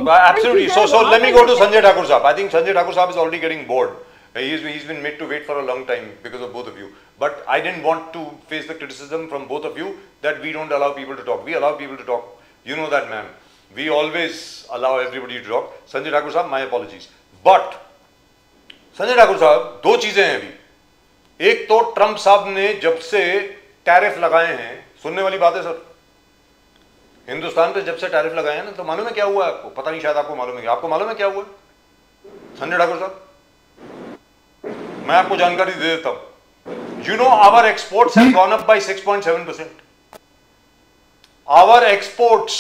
but absolutely, so let me go to Sanjay Thakur Sahab. I think Sanjay Thakur Sahab is already getting bored. He's been made to wait for a long time because of both of you. But I didn't want to face the criticism from both of you that we don't allow people to talk. We allow people to talk. You know that, ma'am. We always allow everybody to talk. Sanjay Thakur Sahab, my apologies. But Sanjay Thakur Sahab, दो चीजें हैं अभी। एक तो Trump साहब ने जब से टैरिफ लगाए हैं, सुनने वाली बात है सर, हिंदुस्तान पे जब से टैरिफ लगाए हैं ना, तो मालूम है क्या हुआ आपको? पता नहीं, शायद आपको मालूम है। आपको मालूम है क्या हुआ संजय ठाकुर साहब? मैं आपको जानकारी दे देता हूं। You know our exports have gone up by 6.7%। Our exports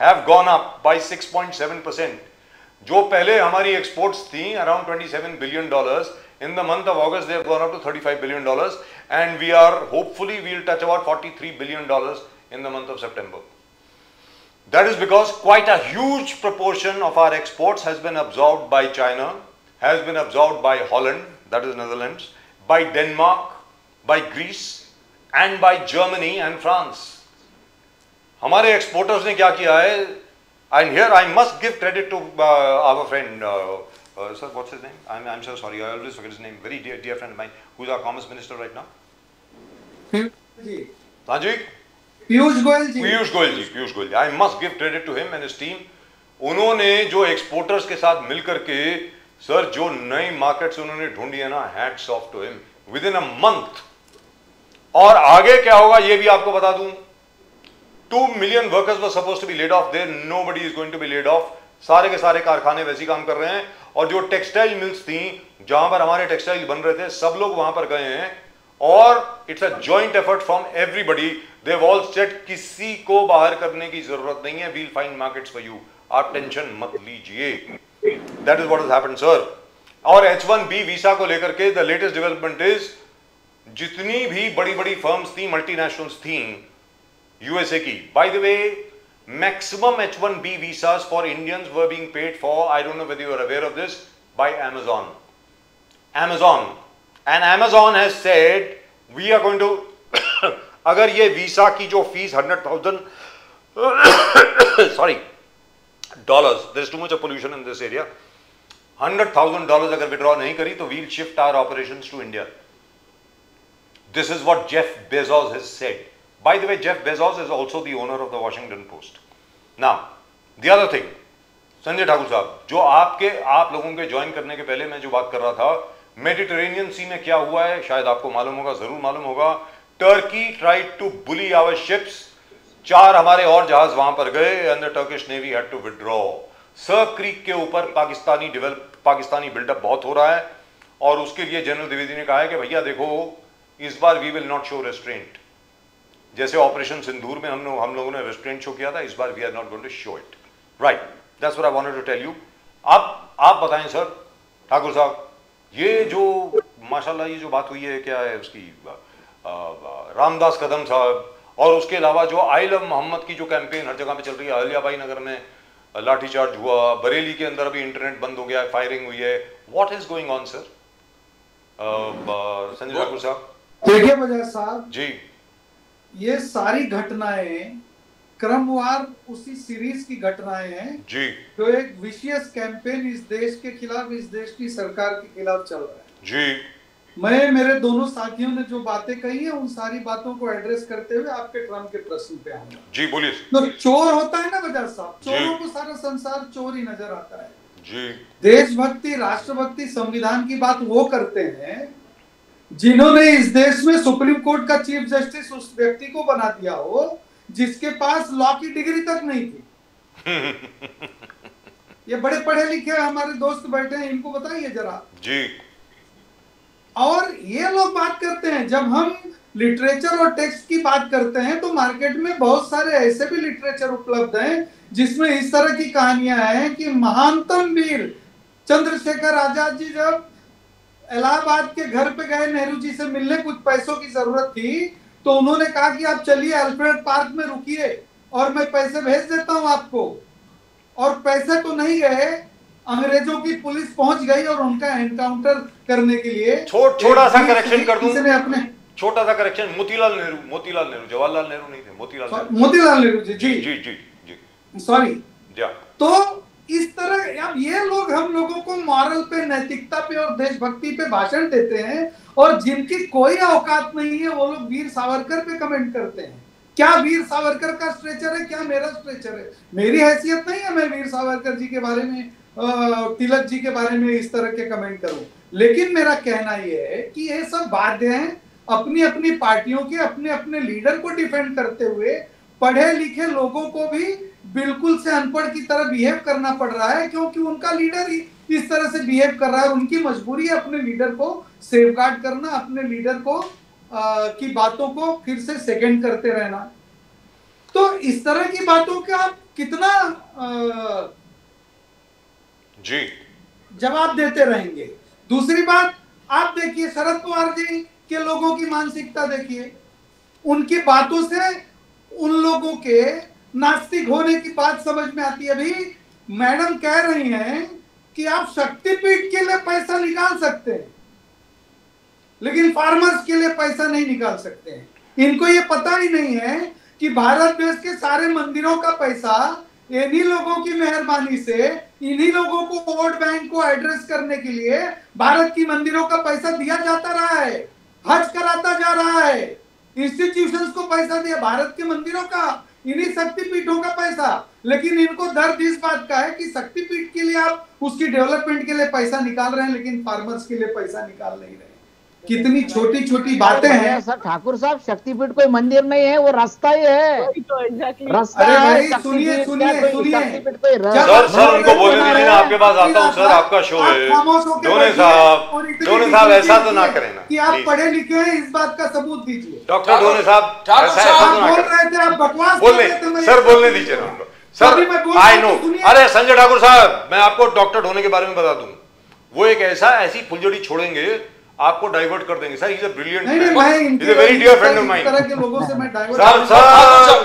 have gone up by 6.7%। जो पहले हमारी एक्सपोर्ट्स थी around $27 billion, in the month of August they have gone up to $35 billion, and we are hopefully we'll touch about $43 billion in the month of September. That is because quite a huge proportion of our exports has been absorbed by China, has been absorbed by Holland, that is Netherlands, by Denmark, by Greece, and by Germany and France. हमारे exporters ने क्या किया है, and here I must give credit to our friend, sir, what's his name? I'm so sorry, I always forget his name. Very dear friend of mine, who's our commerce minister right now. हाँ जी, पीयूष गोयल जी। पीयूष गोयल जी। I must give credit to him and his team. उन्होंने जो exporters के साथ मिलकर के sir जो नई markets उन्होंने ढूंढी है ना, hats off to him, within a month. और आगे क्या होगा ये भी आपको बता दूं, 2 million workers were supposed to be laid off there, nobody is going to be laid off। सारे के सारे कारखाने वैसे ही काम कर रहे हैं, और जो टेक्सटाइल मिल्स थी जहां पर हमारे टेक्सटाइल बन रहे थे, सब लोग वहां पर गए हैं, और it's a joint effort from everybody. They have all said किसी को बाहर करने की जरूरत नहीं है, we'll find markets for you, आप टेंशन मत लीजिए। That is what has happened sir. और H1B वीसा को लेकर के द लेटेस्ट डेवलपमेंट इज, जितनी भी बड़ी बड़ी फर्म्स थी, मल्टीनेशनल्स थी यूएसए की, bye the way maximum H1B visas for Indians were being paid for, I don't know whether you are aware of this, by Amazon. And Amazon has said we are going to अगर ये visa की जो fees 100,000 sorry dollars, there is too much of pollution in this area, $100,000 अगर withdraw नहीं करी तो we'll shift our operations to India. This is what Jeff Bezos has said. By the way, Jeff Bezos is also the owner of the Washington Post. Now, the other thing, Sanjay Thakur साहब, जो आप लोगों के join करने के पहले मैं जो बात कर रहा था, मेडिटेरेनियन सी में क्या हुआ है शायद आपको मालूम होगा, जरूर मालूम होगा। Turkey tried to bully our ships, 4 हमारे और जहाज वहां पर गए, and the Turkish navy had to withdraw. Sir Creek के ऊपर पाकिस्तानी बिल्डअप बहुत हो रहा है, और उसके लिए जनरल द्विवेदी ने कहा है कि भैया देखो, इस बार we will not show restraint. जैसे ऑपरेशन सिंदूर में हम लोगों ने रेस्ट्रेंट शो किया था, इस बार we are not going to show it. Right, that's what I wanted to tell you. अब आप बताएं सर ठाकुर साहब, ये जो माशाल्लाह ये जो बात हुई है, क्या है उसकी, रामदास कदम साहब, और उसके अलावा जो आइल मोहम्मद की जो कैंपेन हर जगह पे चल रही है, अहल्याबाई नगर में लाठीचार्ज हुआ, बरेली के अंदर अभी इंटरनेट बंद हो गया, फायरिंग हुई है, what is going on sir? Sanjay Thakur साहब। देखिए बजाज साहब जी, ये सारी घटनाएं क्रमवार उसी सीरीज की घटनाएं हैं जी, जो एक विशियस कैंपेन इस देश के खिलाफ, इस देश की सरकार के खिलाफ चल रहा है जी। मैं, मेरे दोनों साथियों ने जो बातें कही है उन सारी बातों को एड्रेस करते हुए आपके ट्रम्प के प्रश्न पे आऊंगा। जी बोलिए। तो चोर होता है ना बजाज साहब, चोरों को सारा संसार चोर ही नजर आता है जी। देशभक्ति, राष्ट्रभक्ति, संविधान की बात वो करते हैं जिन्होंने इस देश में सुप्रीम कोर्ट का चीफ जस्टिस उस व्यक्ति को बना दिया हो जिसके पास लॉ की डिग्री तक नहीं थी। ये बड़े पढ़े लिखे हमारे दोस्त बैठे हैं, इनको बताइए जरा जी। और ये लोग बात करते हैं, जब हम लिटरेचर और टेक्स्ट की बात करते हैं तो मार्केट में बहुत सारे ऐसे भी लिटरेचर उपलब्ध हैं जिसमें इस तरह की कहानियां हैं कि महानतम वीर चंद्रशेखर आजाद जी जब इलाहाबाद के घर पे गए नेहरू जी से मिलने, कुछ पैसों की जरूरत थी, तो उन्होंने कहा कि आप चलिए अल्फ्रेड पार्क में रुकिए और मैं पैसे भेज देता हूं आपको। और पैसे तो नहीं गए, अंग्रेजों की पुलिस पहुंच गई और उनका एनकाउंटर करने के लिए छोटा सा करेक्शन कर दूं, अपने छोटा सा करेक्शन, मोतीलाल नेहरू, जवाहरलाल नेहरू नहीं थे, मोतीलाल नेहरू जी जी जी जी जी सॉरी। या तो इस तरह अब ये लोग हम लोगों को मॉरल पे, नैतिकता पे और देशभक्ति पे भाषण देते हैं, और जिनकी कोई औकात नहीं है वो लोग वीर सावरकर पे कमेंट करते हैं। क्या वीर सावरकर का स्ट्रेचर है, क्या मेरा स्ट्रेचर है? मेरी हैसियत नहीं है मैं वीर सावरकर जी के बारे में, तिलक जी के बारे में इस तरह के कमेंट करूं। लेकिन मेरा कहना यह है कि ये सब बातें हैं अपनी अपनी पार्टियों के, अपने अपने लीडर को डिफेंड करते हुए पढ़े लिखे लोगों को भी बिल्कुल से अनपढ़ की तरह बिहेव करना पड़ रहा है, क्योंकि उनका लीडर ही इस तरह से बिहेव कर रहा है। उनकी मजबूरी है अपने लीडर को सेफगार्ड करना, अपने लीडर को की बातों को फिर से सेकंड करते रहना। तो इस तरह की बातों का आप कितना जी जवाब देते रहेंगे। दूसरी बात, आप देखिए शरद पवार जी के लोगों की मानसिकता देखिए, उनकी बातों से उन लोगों के नास्तिक होने की बात समझ में आती है। अभी मैडम कह रही हैं कि आप शक्तिपीठ के लिए पैसा निकाल सकते हैं, लेकिन फार्मर्स के लिए पैसा नहीं निकाल सकते हैं। इनको ये पता ही नहीं है कि भारत देश के सारे मंदिरों का पैसा इन्हीं लोगों की मेहरबानी से, इन्हीं लोगों को वोट बैंक को एड्रेस करने के लिए भारत की मंदिरों का पैसा दिया जाता रहा है, हज कराता जा रहा है, इंस्टीट्यूशंस को पैसा दिया, भारत के मंदिरों का, इन्हीं शक्तिपीठों का पैसा। लेकिन इनको दर्द इस बात का है कि शक्तिपीठ के लिए आप उसकी डेवलपमेंट के लिए पैसा निकाल रहे हैं, लेकिन फार्मर्स के लिए पैसा निकाल नहीं रहे। कितनी छोटी छोटी बातें हैं। सर ठाकुर साहब, शक्तिपीठ कोई मंदिर नहीं है, वो रास्ता ही है। तो एग्जैक्टली रास्ता अरे है। भाई सुनिए सुनिए सुनिए, सर उनको बोलने दीजिए ना, आपके पास आता हूँ सर, आपका शो है। डोने साहब ऐसा तो ना करें ना कि आप पढ़े लिखे हैं, इस बात का सबूत दीजिए। डॉक्टर डोने साहब ऐसा तो ना बोल करें। रहे थे, आप बकवास बोलने सर बोलने दीजिए ना उनको सर। आई नो, अरे संजय ठाकुर साहब, मैं आपको डॉक्टर ढोने के बारे में बता दूं, वो एक ऐसी फुलझड़ी छोड़ेंगे, आपको डाइवर्ट कर देंगे sir. Is a brilliant, is a very dear friend of mine. तरह के लोगों से मैं डाइवर्ट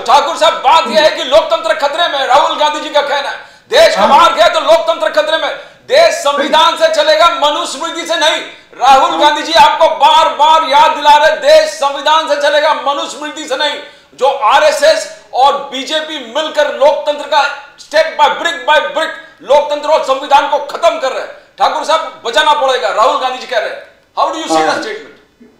ठाकुर साहब, बात यह है कि लोकतंत्र खतरे में। राहुल गांधी जी का कहना है देश को बाहर गया तो लोकतंत्र खतरे में। देश संविधान से चलेगा, मनुस्मृति से नहीं। राहुल गांधी जी आपको बार बार याद दिला रहे, देश संविधान से चलेगा, मनुस्मृति से नहीं। जो आरएसएस और बीजेपी मिलकर लोकतंत्र का स्टेप बाय ब्रिक लोकतंत्र और संविधान को खत्म कर रहे हैं। ठाकुर साहब बचाना पड़ेगा, राहुल गांधी जी कह रहे हैं। How do you see the statement?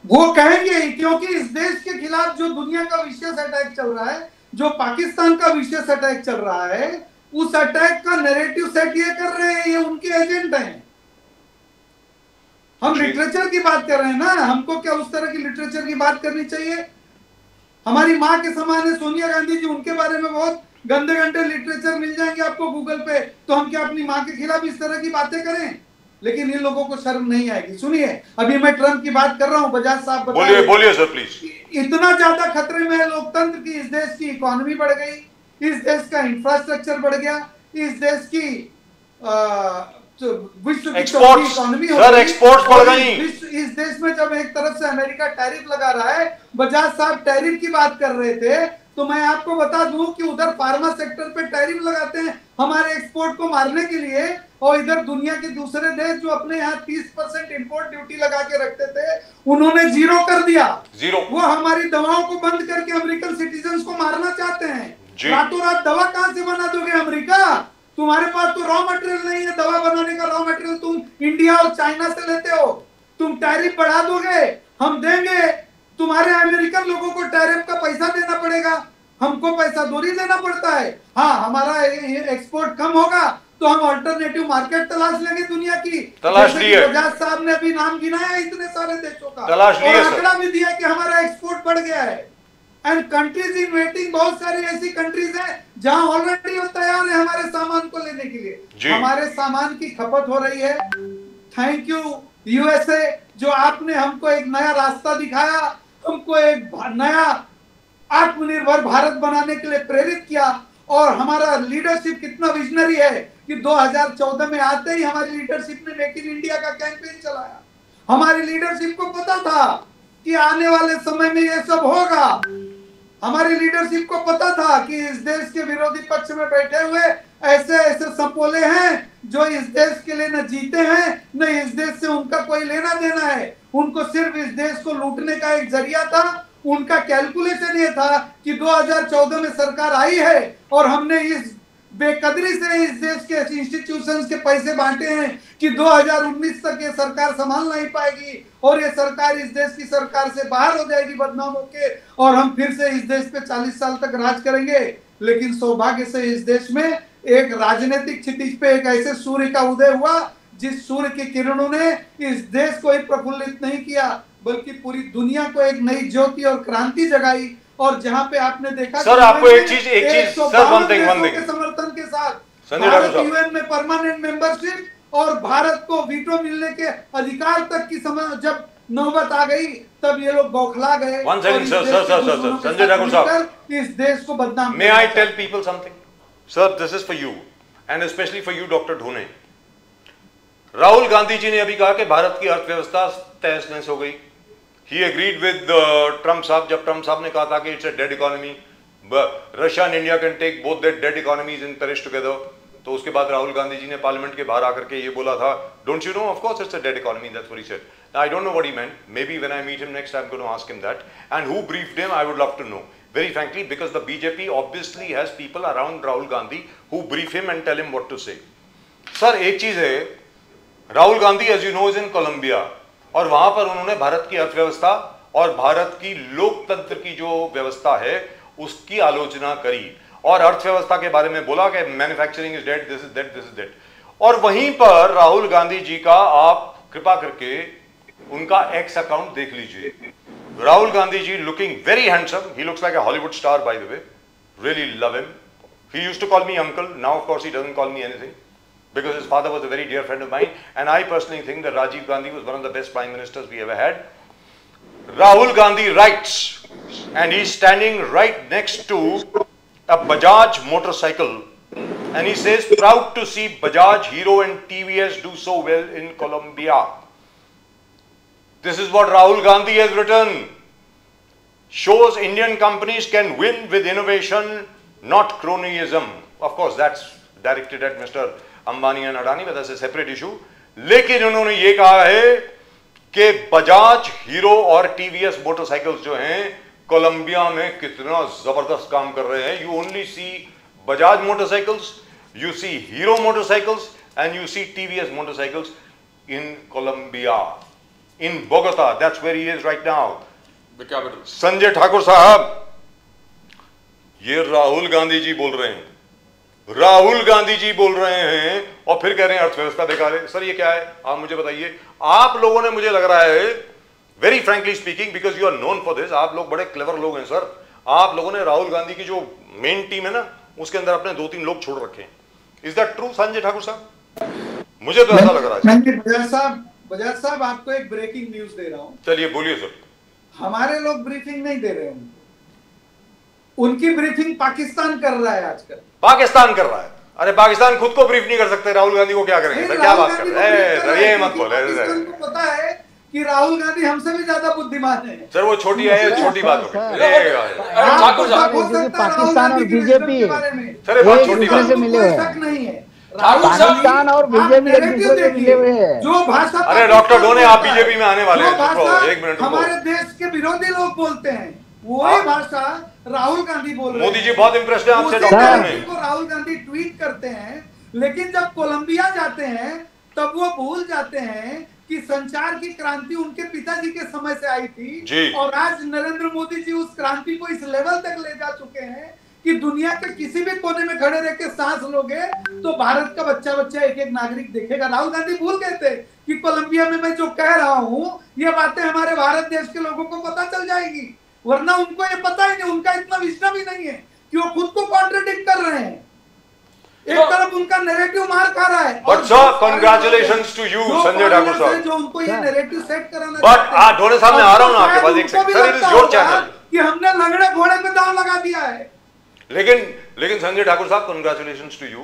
वो कहेंगे क्योंकि इस देश के खिलाफ जो दुनिया का विशेष अटैक चल रहा है, जो पाकिस्तान का विशेष अटैक चल रहा है, उस अटैक का नैरेटिव सेट ये कर रहे हैं, ये उनके एजेंट हैं। हम लिटरेचर की बात कर रहे हैं ना, हमको क्या उस तरह की लिटरेचर की बात करनी चाहिए? हमारी माँ के समान है सोनिया गांधी जी, उनके बारे में बहुत गंदे गंदे लिटरेचर मिल जाएंगे आपको गूगल पे, तो हम क्या अपनी माँ के खिलाफ इस तरह की बातें करें? लेकिन इन लोगों को शर्म नहीं आएगी। सुनिए, अभी मैं ट्रम्प की बात कर रहा हूं, बजाज साहब बोलिए सर प्लीज। इतना ज्यादा खतरे में है लोकतंत्र की, इस देश की इकोनॉमी बढ़ गई, इस देश का इंफ्रास्ट्रक्चर बढ़ गया, इस देश की विश्व की इकोनॉमी सर एक्सपोर्ट्स बढ़ गई। इस देश में जब एक तरफ से अमेरिका टैरिफ लगा रहा है, बजाज साहब टैरिफ की बात कर रहे थे, तो मैं आपको बता दूं कि उधर फार्मा सेक्टर पे टैरिफ लगाते हैं हमारे एक्सपोर्ट को मारने के लिए, और इधर दुनिया के दूसरे देश जो अपने यहाँ 30% इंपोर्ट ड्यूटी लगा के रखते थे, उन्होंने जीरो कर दिया। वो हमारी दवाओं को बंद करके अमेरिकन सिटीजन्स को मारना चाहते हैं। रातों रात दवा कहां से बना दोगे अमेरिका? तुम्हारे पास तो रॉ मटेरियल नहीं है, दवा बनाने का रॉ मटेरियल तुम इंडिया और चाइना से लेते हो। तुम टैरिफ बढ़ा दोगे, हम देंगे, तुम्हारे अमेरिकन लोगों को टैरिफ का पैसा देना पड़ेगा, हमको पैसा दूरी देना पड़ता है। हाँ, हमारा एक्सपोर्ट कम होगा तो हम अल्टरनेटिव मार्केट तलाश लेंगे दुनिया की। तलाश लिए बजाज साहब ने अभी नाम गिनाया इतने सारे देशों का, तलाश लिए, आंकड़ा भी दिया कि हमारा एक्सपोर्ट बढ़ गया है। एंड कंट्रीज इन वेटिंग, बहुत सारी ऐसी कंट्रीज हैं जहां ऑलरेडी वो तैयार है हमारे सामान को लेने के लिए। हमारे सामान की खपत हो रही है। थैंक यू यूएसए, जो आपने हमको एक नया रास्ता दिखाया, हमको एक नया आत्मनिर्भर भारत बनाने के लिए प्रेरित किया। और हमारा लीडरशिप कितना विजनरी है कि 2014 में आते ही हमारी लीडरशिप ने मेक इन इंडिया का कैंपेन चलाया। हमारी लीडरशिप को पता था कि आने वाले समय में ये सब होगा। हमारी लीडरशिप को पता था कि इस देश के विरोधी पक्ष में बैठे हुए ऐसे ऐसे सपोले हैं जो इस देश के लिए न जीते हैं, न इस देश से उनका कोई लेना देना है। उनको सिर्फ इस देश को लूटने का एक जरिया था। उनका कैलकुलेशन ये था कि 2014 में सरकार आई है और हमने इस बेकदरी से इस देश के इंस्टीट्यूशंस के पैसे बांटे हैं कि 2019 तक ये सरकार संभाल नहीं पाएगी और ये सरकार इस देश की सरकार से बाहर हो जाएगी बदनाम होके, और हम फिर से इस देश पे 40 साल तक राज करेंगे। लेकिन सौभाग्य से इस देश में एक राजनीतिक क्षितिज पे एक ऐसे सूर्य का उदय हुआ जिस सूर्य की किरणों ने इस देश को ही प्रफुल्लित नहीं किया बल्कि पूरी दुनिया को एक नई ज्योति और क्रांति जगाई। और जहां पे आपने देखा सर आपको एक चीज सर वन थिंग के समर्थन के साथ भारत यूएन में परमानेंट मेंबरशिप और भारत को वीटो मिलने के अधिकार तक की जब नौबत आ गई तब ये लोग बौखला गए। One second sir Sanjay Thakur साहब, इस देश को बदनाम। May I tell people something sir, this is for you and specially for you doctor Dhone. Rahul Gandhi जी ने अभी कहा कि भारत की अर्थव्यवस्था तहस नहस हो गई। ही एग्रीड विद ट्रम्प साहब, जब ट्रम्प साहब ने कहा था कि it's a dead economy, Russia and India can take both that dead economies in Paris together. तो उसके बाद राहुल गांधी जी ने पार्लियामेंट के बाहर आकर के ये बोला था, don't you know of course it's a dead economy, that's what he said. Now, I don't know what he meant. Maybe when I meet him next, I'm going to ask him that. And who briefed him, I would love to know. Very frankly, because the BJP obviously has people around Rahul Gandhi who brief him and tell him what to say. Sir, एक चीज है, Rahul Gandhi as you know is in Colombia, और वहां पर उन्होंने भारत की अर्थव्यवस्था और भारत की लोकतंत्र की जो व्यवस्था है उसकी आलोचना करी और अर्थव्यवस्था के बारे में बोला कि manufacturing is dead, this is dead, this is dead. और वहीं पर राहुल गांधी जी का आप कृपा करके उनका एक्स अकाउंट देख लीजिए। Rahul Gandhi ji looking very handsome, he looks like a Hollywood star by the way, really love him. He used to call me uncle, now of course he doesn't call me anything because his father was a very dear friend of mine, and I personally think that Rajiv Gandhi was one of the best prime ministers we ever had. Rahul Gandhi writes, and he's standing right next to a Bajaj motorcycle, and he says, proud to see Bajaj, Hero and TVS do so well in Colombia. This is what Rahul Gandhi has written. Shows Indian companies can win with innovation, not cronyism. Of course, that's directed at Mr. Ambani and Adani, but that's a separate issue. लेकिन उन्होंने ये कहा है कि Bajaj, hero और TVS motorcycles जो हैं Colombia में कितना जबरदस्त काम कर रहे हैं। You only see Bajaj motorcycles, you see Hero motorcycles, and you see TVS motorcycles in Colombia. In Bogota, that's where he is right now, the capital. Sanjay Thakur साहब, ये राहुल गांधी जी बोल रहे हैं, राहुल गांधी जी बोल रहे हैं और फिर कह रहे हैं अर्थव्यवस्था बेकार है। सर ये क्या है, आप मुझे बताइए। आप लोगों ने, मुझे लग रहा है, very frankly speaking, because you are known for this, आप लोग बड़े क्लेवर लोग हैं सर। आप लोगों ने राहुल गांधी की जो मेन टीम है ना, उसके अंदर अपने 2-3 लोग छोड़ रखे हैं। Is that true Sanjay Thakur साहब? मुझे तो ऐसा लग रहा है। बजाज साहब, आपको एक ब्रेकिंग न्यूज दे रहा हूं। चलिए बोलिए सर। हमारे लोग ब्रीफिंग नहीं दे रहे हैं उनकी ब्रीफिंग पाकिस्तान कर रहा है आजकल। पाकिस्तान कर रहा है? अरे पाकिस्तान खुद को ब्रीफ नहीं कर सकते, राहुल गांधी को क्या करेंगे सर? क्या बात कर रहे हैं? ये मत बोले। पाकिस्तान को पता है कि राहुल गांधी हमसे भी ज्यादा बुद्धिमान है। सर वो छोटी है, छोटी बात हो पाकिस्तान और बीजेपी सर बहुत छोटी बात से मिले हुए नहीं है। पाकिस्तान और बीजेपी एक दूसरे से मिले हुए हैं। जो भाषा, अरे डॉक्टर ढोने आप बीजेपी में आने वाले हैं, एक मिनट। हमारे देश के विरोधी लोग बोलते हैं वही भाषा राहुल गांधी बोल रहे हैं। मोदी जी बहुत इंप्रेस्ड है आपसे डॉक्टर को राहुल गांधी ट्वीट करते हैं, लेकिन जब कोलंबिया जाते हैं तब वो भूल जाते हैं कि संचार की क्रांति उनके पिताजी के समय से आई थी और आज नरेंद्र मोदी जी उस क्रांति को इस लेवल तक ले जा चुके हैं कि दुनिया के किसी भी कोने में खड़े रह के सांस लोगे तो भारत का बच्चा बच्चा एक एक नागरिक देखेगा। राहुल गांधी भूल गए थे कि कोलंबिया में मैं जो कह रहा हूँ ये बातें हमारे भारत देश के लोगों को पता चल जाएगी, वरना उनको ये पता ही नहीं, उनका इतना विजडम ही नहीं है कि वो खुद को कॉन्ट्रडिक्ट कर रहे हैं। एक तरफ उनका नैरेटिव मार खा रहा है। But sir, congratulations to you, Sanjay Thakur साहब। जो उनको ये नैरेटिव सेट कराना। But ढोने साहब मैं आ रहा हूँ ना आपके पास एक second. Sir it is your channel कि हमने लंगड़े घोड़े पे दांव लगा दिया है। लेकिन संजय ठाकुर साहब, congratulations to you.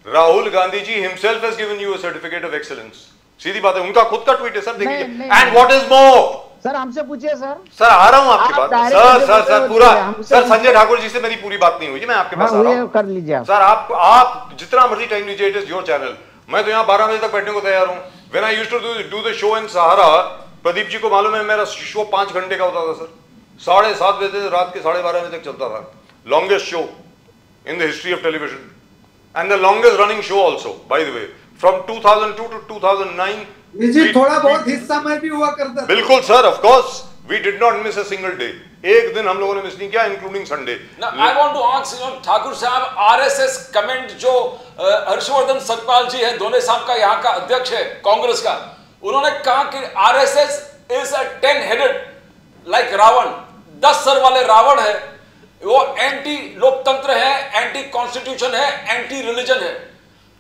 Rahul Gandhi ji himself has given you a certificate of excellence. सीधी बात है, उनका खुद का ट्वीट है सर, देखिए। And what is more, sir हमसे पूछिए सर। सर आ रहा हूं आपके पास। सर पूरा सर संजय ठाकुर जी से मेरी पूरी बात नहीं हुई, मैं आपके पास आ रहा हूं। कर लीजिए सर। आप जितना मर्जी टाइम लीजिए, इट इज योर चैनल। मैं तो यहाँ 12 बजे तक बैठने को तैयार हूँ। When I used to do the show in Sahara, Pradeep ji को मालूम है मेरा शो 5 घंटे का होता था सर। 7:30 बजे से रात के 12:30 बजे तक चलता था। Longest show in the history of television and the longest running show also, by the way, from 2002 to 2009. जी थोड़ा बहुत हिस्सा में भी हुआ करता था। बिल्कुल sir, of course we did not miss a single day. एक दिन हम लोगों ने मिस नहीं किया, including Sunday. Now I want to ask you, Thakur साहब, RSS कमेंट जो हर्षवर्धन सतपाल जी है, दोने साहब का यहाँ का अध्यक्ष है कांग्रेस का, उन्होंने कहा कि RSS is a 10-headed like Ravan, 10 sir वाले रावण है, वो एंटी लोकतंत्र है, एंटी कॉन्स्टिट्यूशन है, एंटी रिलीजन है।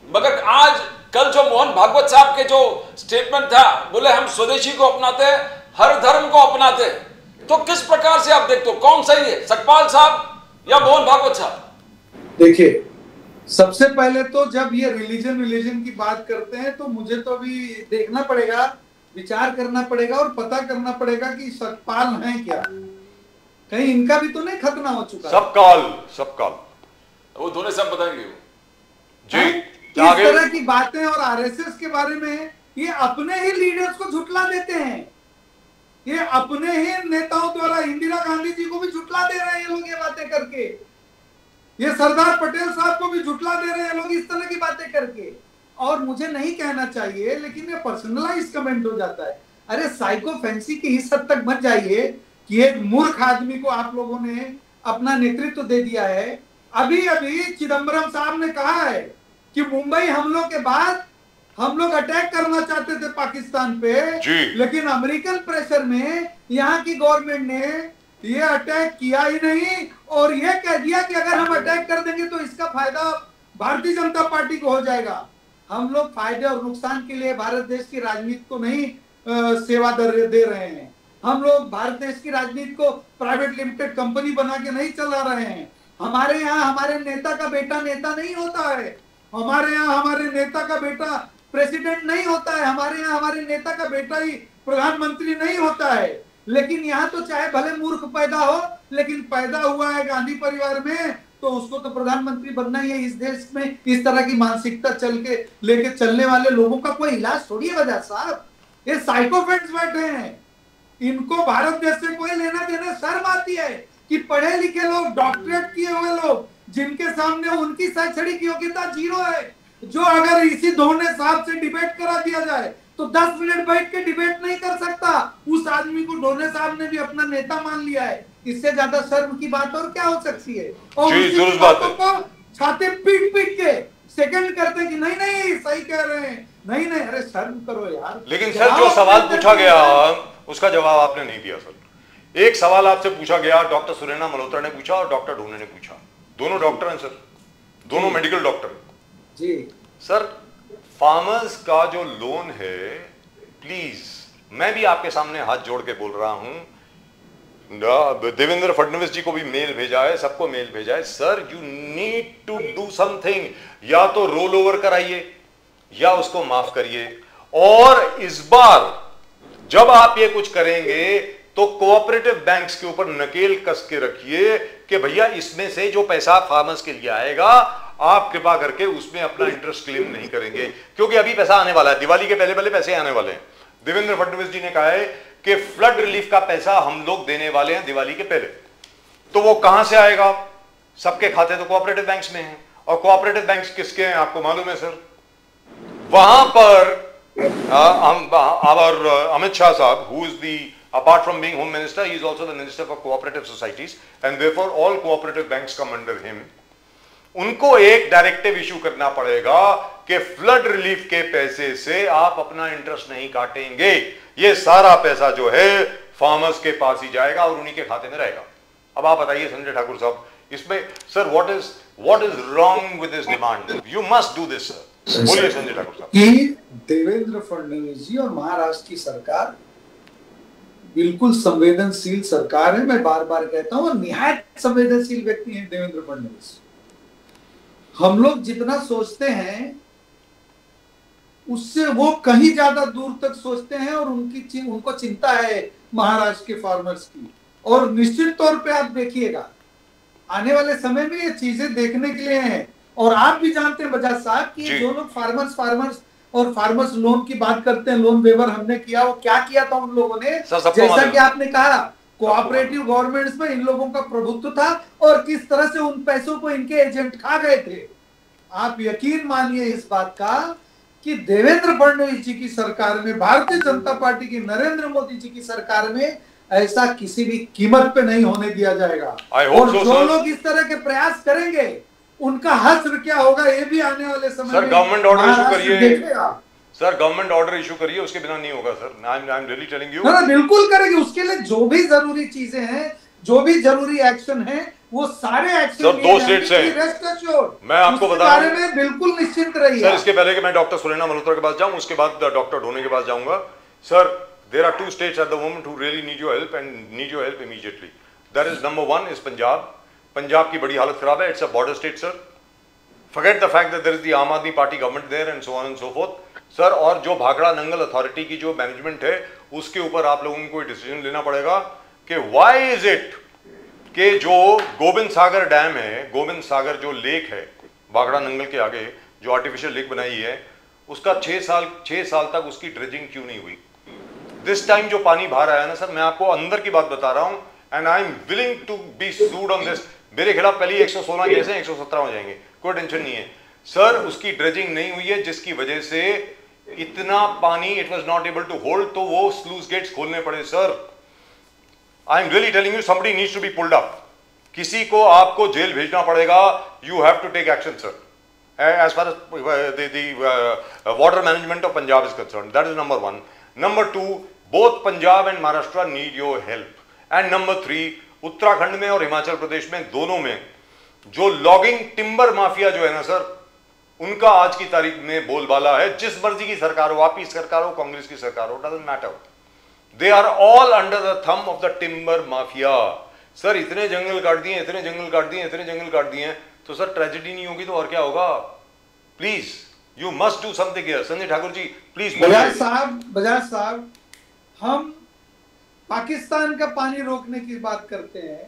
मगर आज कल जो मोहन भागवत साहब के जो स्टेटमेंट था, बोले हम स्वदेशी को अपनाते हैं, हर धर्म को अपनाते हैं, तो किस प्रकार से आप देखते हो कौन सही है, सतपाल साहब या मोहन भागवत साहब? देखिए, सबसे पहले तो जब ये रिलीजन की बात करते हैं तो मुझे तो अभी देखना पड़ेगा, विचार करना पड़ेगा और पता करना पड़ेगा कि सतपाल हैं क्या, कहीं इनका भी तो नहीं खतना हो चुका। सबकाल वो दोनों सब बताएंगे वो जी। इस तरह की बातें और आरएसएस के बारे में ये अपने ही लीडर्स को झुठला देते हैं, ये अपने ही नेताओं द्वारा इंदिरा गांधी जी को भी झुठला दे रहे हैं ये लोग ये बातें करके, ये सरदार पटेल साहब को भी झुठला दे रहे हैं लोग इस तरह की बातें करके। और मुझे नहीं कहना चाहिए लेकिन ये पर्सनलाइज कमेंट हो जाता है। अरे साइको फैंसी की इस हद तक मत जाइए कि एक मूर्ख आदमी को आप लोगों ने अपना नेतृत्व दे दिया है। अभी अभी चिदम्बरम साहब ने कहा है कि मुंबई हमलों के बाद हम लोग अटैक करना चाहते थे पाकिस्तान पे, लेकिन अमेरिकन प्रेशर में यहाँ की गवर्नमेंट ने ये अटैक किया ही नहीं और ये कह दिया कि अगर हम अटैक कर देंगे तो इसका फायदा भारतीय जनता पार्टी को हो जाएगा। हम लोग फायदे और नुकसान के लिए भारत देश की राजनीति को नहीं सेवा दे रहे हैं। हम लोग भारत देश की राजनीति को प्राइवेट लिमिटेड कंपनी बना के नहीं चला रहे हैं। हमारे यहाँ हमारे नेता का बेटा नेता नहीं होता है, हमारे यहाँ हमारे नेता का बेटा प्रेसिडेंट नहीं होता है, हमारे यहाँ हमारे नेता का बेटा ही प्रधानमंत्री नहीं होता है। लेकिन यहाँ तो चाहे भले मूर्ख पैदा हो, लेकिन पैदा हुआ है गांधी परिवार में तो उसको तो प्रधानमंत्री बनना ही है। इस देश में इस तरह की मानसिकता लेके चलने वाले लोगों का कोई इलाज थोड़ी है वजह साहब। ये साइकोपैथ्स बैठे हैं, इनको भारत देश से कोई लेना देना शर्म आती है कि पढ़े लिखे लोग, डॉक्टरेट किए हुए लोग, जिनके सामने उनकी शैक्षणिक योग्यता 0 है, जो अगर इसी धोने साहब से डिबेट करा दिया जाए तो 10 मिनट बैठ के डिबेट नहीं कर सकता। उस आदमी को डोने साहब ने भी अपना नेता मान लिया है। इससे ज्यादा शर्म की बात और क्या हो सकती है? और उसी बातों को छाते पीट के सेकंड करते कि नहीं नहीं सही कह रहे हैं, नहीं नहीं, अरे शर्म करो यार। लेकिन सर जो सवाल पूछा गया उसका जवाब आपने नहीं दिया सर। एक सवाल आपसे पूछा गया, डॉक्टर सुनैना मल्होत्रा ने पूछा और डॉक्टर ढोने ने पूछा। दोनों डॉक्टर हैं सर, दोनों मेडिकल डॉक्टर जी। सर फार्मर्स का जो लोन है, प्लीज मैं भी आपके सामने हाथ जोड़ के बोल रहा हूं, देवेंद्र फडणवीस जी को भी मेल भेजा है, सबको मेल भेजा है, sir you need to do something. या तो रोल ओवर कराइए या उसको माफ करिए। और इस बार जब आप ये कुछ करेंगे तो कोऑपरेटिव बैंक्स के ऊपर नकेल कस के रखिए कि भैया इसमें से जो पैसा फार्मर्स के लिए आएगा आप कृपा करके उसमें अपना इंटरेस्ट क्लेम नहीं करेंगे, क्योंकि अभी पैसा आने वाला है, दिवाली के पहले पहले पैसे आने वाले हैं। देवेंद्र फडणवीस जी ने कहा है कि फ्लड रिलीफ का पैसा हम लोग देने वाले हैं दिवाली के पहले। तो वो कहां से आएगा? सबके खाते तो कोऑपरेटिव बैंक्स में हैं, और कोऑपरेटिव बैंक्स किसके हैं आपको मालूम है सर? वहां पर our Amit Shah Sahab, who is apart from being Home Minister, he is also the Minister for Cooperative Societies, and therefore all cooperative banks come under him. उनको एक डायरेक्टिव इशू करना पड़ेगा कि फ्लड रिलीफ के पैसे से आप अपना इंटरेस्ट नहीं काटेंगे, ये सारा पैसा जो है फार्मर्स के पास ही जाएगा और उन्हीं के खाते में रहेगा। अब आप बताइए संजय ठाकुर साहब, इसमें sir what is wrong with this demand? You must do this sir. बोलिए संजय ठाकुर साहब। कि देवेंद्र फडणवीस जी और महाराष्ट्र की सरकार बिल्कुल संवेदनशील सरकार है। मैं बार बार कहता हूं, निहायत संवेदनशील व्यक्ति हैं देवेंद्र फडणवीस। हम लोग जितना सोचते हैं उससे वो कहीं ज्यादा दूर तक सोचते हैं, और उनको चिंता है महाराष्ट्र के फार्मर्स की। और निश्चित तौर पे आप देखिएगा आने वाले समय में ये चीजें देखने के लिए हैं। और आप भी जानते हैं बजाज साहब कि जो लोग फार्मर्स और फार्मर्स लोन की बात करते हैं, लोन वेवर हमने किया, वो क्या किया था उन लोगों ने? जैसा कि आपने कहा, कोऑपरेटिव गवर्नमेंट्स में इन लोगों का प्रभुत्व था और किस तरह से उन पैसों को इनके एजेंट खा गए थे। आप यकीन मानिए इस बात का कि देवेंद्र फडणवीस जी की सरकार में, भारतीय जनता पार्टी की, नरेंद्र मोदी जी की सरकार में ऐसा किसी भी कीमत पे नहीं होने दिया जाएगा। और जो लोग इस तरह के प्रयास करेंगे उनका हश्र क्या होगा ये भी आने वाले समय सर गवर्नमेंट ऑर्डर इशू करिए, सर गवर्नमेंट ऑर्डर इशू करिए, उसके बिना नहीं होगा sir. I am really telling you. बिल्कुल करेंगे, उसके लिए जो भी जरूरी चीजें हैं जो भी जरूरी एक्शन है वो सारे एक्शन सर 2 स्टेट्स हैं, मैं आपको बता रहा हूं, बारे में बिल्कुल निश्चिंत रहिए सर। इसके पहले कि मैं डॉक्टर सुनैना मल्होत्रा के पास जाऊं, उसके बाद डॉक्टर ढोने के पास जाऊंगा। Sir, there are 2 states at the moment who really need your help and need your help immediately. That is number 1 is Punjab. Punjab की बड़ी हालत खराब है, it's a border state sir. Forget the fact that there is the Aam Aadmi Party government there and so on and so forth sir. और जो Bhakra Nangal authority की जो management है, उसके ऊपर आप लोगों को कोई डिसीजन लेना पड़ेगा कि व्हाई इज इट कि जो गोविंद सागर डैम है, गोविंद सागर जो लेक है भाखड़ा नंगल के आगे, जो आर्टिफिशियल लेक बनाई है, उसका 6 साल तक उसकी ड्रेजिंग क्यों नहीं हुई? दिस टाइम जो पानी बाहर आया ना सर, मैं आपको अंदर की बात बता रहा हूं and I am willing to be sued on this. मेरे खिलाफ पहले 116 केस हैं, 117 हो जाएंगे, कोई टेंशन नहीं है सर। उसकी ड्रेजिंग नहीं हुई है, जिसकी वजह से इतना पानी it was not able to hold, तो वो स्लूज गेट्स खोलने पड़े sir. I am really telling you, somebody needs to be pulled up. किसी को आपको जेल भेजना पड़ेगा, you have to take action sir, as far as the water management of Punjab is concerned. That is number 1. Number 2, both Punjab and Maharashtra need your help. And number 3, Uttarakhand में और हिमाचल प्रदेश में, दोनों में जो लॉगिंग टिम्बर माफिया जो है ना sir, उनका आज की तारीख में बोलबाला है। जिस मर्जी की सरकार हो, आपकी सरकार हो, कांग्रेस की सरकार हो, doesn't matter, they are all under the thumb of the timber mafia sir. इतने जंगल काट दिए, इतने जंगल काट दिए, इतने जंगल काट दिए, तो सर ट्रेजेडी नहीं होगी तो और क्या होगा? Please you must do something here. Sanjay Thakur ji please. Bajaj साहब, हम पाकिस्तान का पानी रोकने की बात करते हैं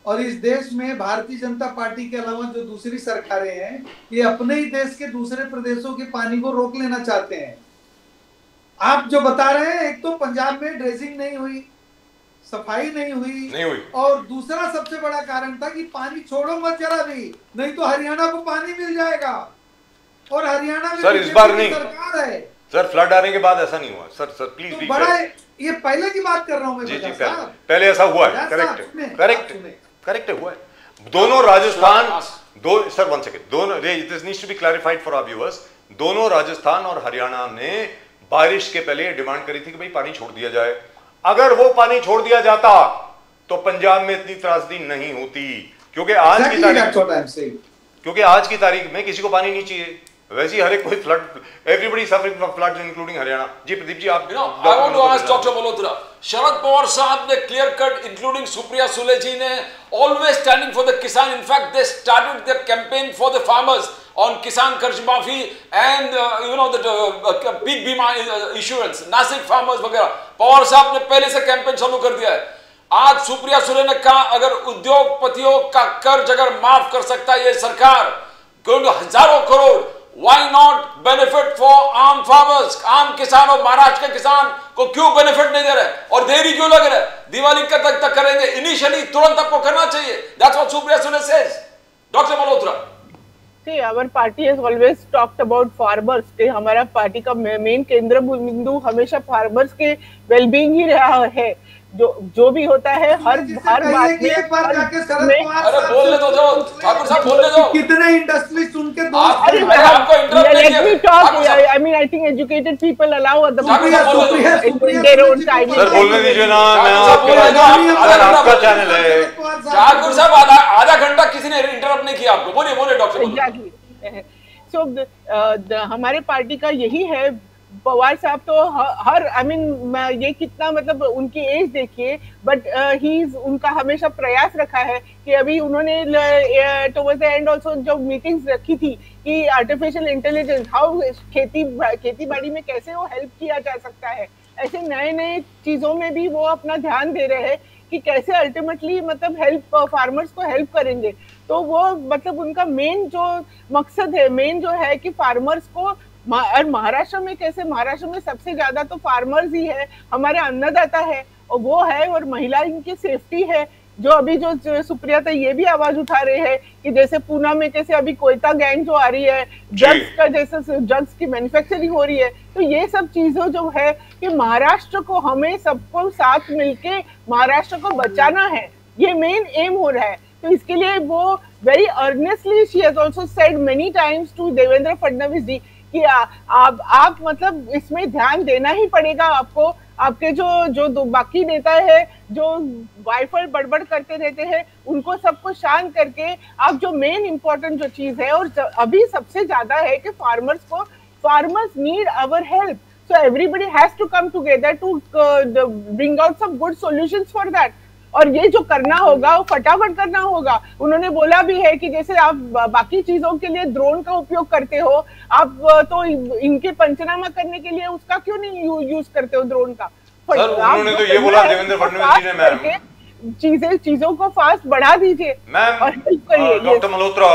और इस देश में भारतीय जनता पार्टी के अलावा जो दूसरी सरकारें हैं, ये अपने ही देश के दूसरे प्रदेशों के पानी को रोक लेना चाहते हैं। आप जो बता रहे हैं, एक तो पंजाब में ड्रेजिंग नहीं हुई, सफाई नहीं हुई और दूसरा सबसे बड़ा कारण था कि पानी छोड़ो मत जरा भी, नहीं तो हरियाणा को पानी मिल जाएगा। और हरियाणा में सर इस बार नहीं सरकार है सर, फ्लड आने के बाद ऐसा नहीं हुआ सर प्लीज तो बड़ा ये पहले की बात कर रहा हूं मैं। जी पहले ऐसा हुआ है, करेक्ट हुआ है। दोनों राजस्थान सर 1 सेकंड, दोनों this needs to be clarified for our viewers. दोनों राजस्थान और हरियाणा ने बारिश के पहले डिमांड करी थी कि भाई पानी छोड़ दिया जाए। अगर वो पानी छोड़ दिया जाता तो पंजाब में इतनी त्रासदी नहीं होती, क्योंकि आज की तारीख में किसी को पानी नहीं चाहिए। वैसे ही हर एक कोई flood, everybody suffering from floods including Haryana. जी प्रदीप जी आप, I want to ask doctor Malhotra, Sharad Pawar साहब ने clear cut, including Supriya Sule ji ने, always standing for the kisan. In fact they started their campaign for the farmers on kisan karz maafi and you know that pik bima insurance, Nashik farmers वगैरह। पवार साहब ने पहले से कैंपेन चालू कर दिया है। आज सुप्रिया सुले ने कहा अगर उद्योगपतियों का कर्ज अगर माफ कर सकता है ये सरकार, हजारों crore, why not benefit for आम फार्मर्स? आम किसान और महाराष्ट्र के किसान को क्यों बेनिफिट नहीं दे रहे और देरी क्यों लग रहा है? दिवाली तक करेंगे, इनिशियली तुरंत आपको करना चाहिए। That's what Supriya Sule says. Doctor Malhotra, See, our party has always talked about farmers के हमारा पार्टी का मेन केंद्र बिंदु हमेशा फार्मर्स के वेलबींग ही रहा है। जो भी होता है हर बात में एक बार जाके शरद पवार, अरे बोलने दो ठाकुर साहब, बोलने दो। कितने इंडस्ट्री सुन के आपको इंटरप्ट नहीं let me talk. I mean, I think educated people allow the their own time. Sir बोलने दीजिए ना, मैं आपका चैनल है। ठाकुर साहब आधा घंटा किसी ने इंटरप्ट नहीं किया आपको। बोलिए डॉक्टर। Exactly. So हमारे पार्टी का यही है। पवार साहब तो हर ये कितना मतलब उनकी एज देखिए, बट उनका हमेशा प्रयास रखा है कि अभी उन्होंने टुवर्ड्स द एंड आल्सो जो मीटिंग्स रखी थी कि आर्टिफिशियल इंटेलिजेंस हाउ खेती बाड़ी में कैसे वो हेल्प किया जा सकता है, ऐसे नए चीजों में भी वो अपना ध्यान दे रहे हैं कि कैसे अल्टीमेटली मतलब हेल्प फार्मर्स को हेल्प करेंगे। तो वो मतलब उनका मेन जो मकसद है, मेन जो है कि फार्मर्स को, और महाराष्ट्र में कैसे, महाराष्ट्र में सबसे ज्यादा तो फार्मर्स ही है, हमारे अन्नदाता है और वो है, और महिला इनकी सेफ्टी है। जो अभी जो सुप्रिया था ये भी आवाज उठा रहे हैं कि जैसे पूना में कैसे अभी कोयता गैंग जो आ रही है, ड्रग्स का जैसे ड्रग्स की मैन्युफैक्चरिंग हो रही है, तो ये सब चीजों जो है कि महाराष्ट्र को हमें सबको साथ मिलके महाराष्ट्र को बचाना है, ये मेन एम हो रहा है। तो इसके लिए वो very earnestly she has also said many times to Devendra Fadnavis ji कि आप मतलब इसमें ध्यान देना ही पड़ेगा आपको। आपके जो बाकी नेता है जो वाइफल बड़बड़ करते रहते हैं, उनको सबको शांत करके आप जो मेन इम्पोर्टेंट जो चीज है, और अभी सबसे ज्यादा है कि farmers need our help, so everybody has to come together to bring out some good solutions for that. और ये जो करना होगा वो फटाफट करना होगा। उन्होंने बोला भी है कि जैसे आप बाकी चीजों के लिए ड्रोन का उपयोग करते हो, आप तो इनके पंचनामा करने के लिए उसका क्यों नहीं यूज करते हो ड्रोन का? उन्होंने तो ये बोला देवेंद्र फडणवीस जी ने, मैम चीजों को फास्ट बढ़ा दीजिए मैम। डॉक्टर मल्होत्रा,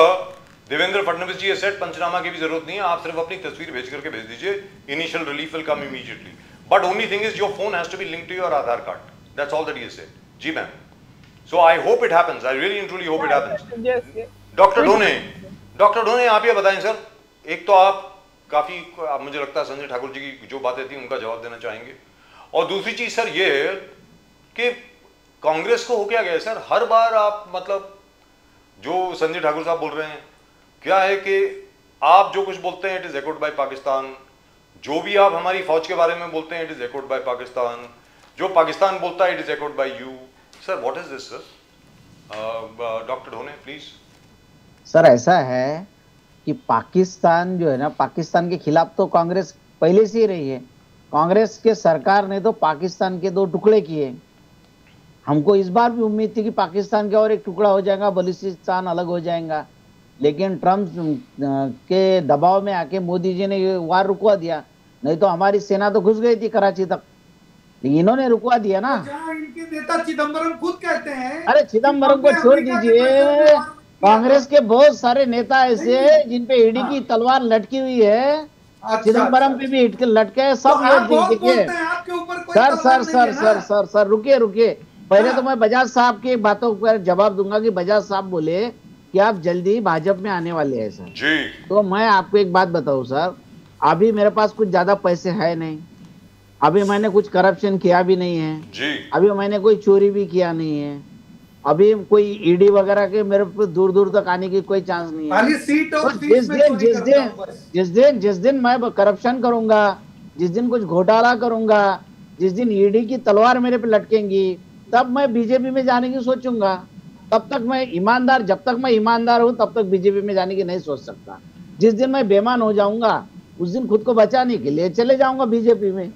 देवेंद्र फडणवीस जी सेट पंचनामा की भी जरूरत नहीं है, आप सिर्फ अपनी तस्वीर भेज करके भेज दीजिए, initial relief will come immediately, but only thing is your phone has to be linked to your Aadhaar card, that's all that he said. जी ma'am, so I hope it happens, I really and truly hope it happens. Doctor Dhone आप ये बताएं sir, एक तो आप काफी, मुझे लगता है संजय ठाकुर जी की जो बातें थी उनका जवाब देना चाहेंगे, और दूसरी चीज सर ये है कि कांग्रेस को हो क्या गया सर, हर बार आप मतलब जो संजय ठाकुर साहब बोल रहे हैं क्या है कि आप जो कुछ बोलते हैं it is echoed by Pakistan, जो भी आप हमारी फौज के बारे में बोलते हैं it is echoed by Pakistan, जो पाकिस्तान बोलता है it is echoed by you. Sir what is this sir? Doctor Dhone please. Sir ऐसा है कि पाकिस्तान जो है ना, पाकिस्तान के खिलाफ तो कांग्रेस पहले से ही रही है। कांग्रेस के सरकार ने तो पाकिस्तान के 2 टुकड़े किए। हमको इस बार भी उम्मीद थी कि पाकिस्तान का और एक टुकड़ा हो जाएगा, बलूचिस्तान अलग हो जाएगा, लेकिन ट्रम्प के दबाव में आके मोदी जी ने ये वार रुकवा दिया, नहीं तो हमारी सेना तो घुस गई थी कराची तक, लेकिन इन्होंने रुकवा दिया ना। इनके नेता चिदम्बरम खुद कहते हैं, अरे चिदम्बरम को छोड़ दीजिए, कांग्रेस के बहुत सारे नेता ऐसे हैं जिन पे ईडी की तलवार लटकी हुई है, चिदम्बरम पे भी लटके सब लोग। देखिए सर रुकिए, पहले तो मैं बजाज साहब की बातों पर जवाब दूंगा कि बजाज साहब बोले कि आप जल्दी भाजपा में आने वाले हैं सर जी। तो मैं आपको एक बात बताऊं सर, अभी मेरे पास कुछ ज्यादा पैसे है नहीं, अभी मैंने कुछ करप्शन किया भी नहीं है जी, अभी मैंने कोई चोरी भी किया नहीं है, अभी कोई ईडी वगैरह के मेरे पे दूर दूर तक आने की कोई चांस नहीं है। जिस दिन मैं करप्शन करूंगा, जिस दिन कुछ घोटाला करूंगा, जिस दिन ईडी की तलवार मेरे पे लटकेंगी, तब मैं बीजेपी में जाने की सोचूंगा। तब तक मैं ईमानदार, जब तक मैं ईमानदार हूं तब तक बीजेपी में जाने की नहीं सोच सकता। जिस दिन मैं बेईमान हो जाऊंगा उस दिन खुद को बचाने के लिए चले जाऊंगा बीजेपी में।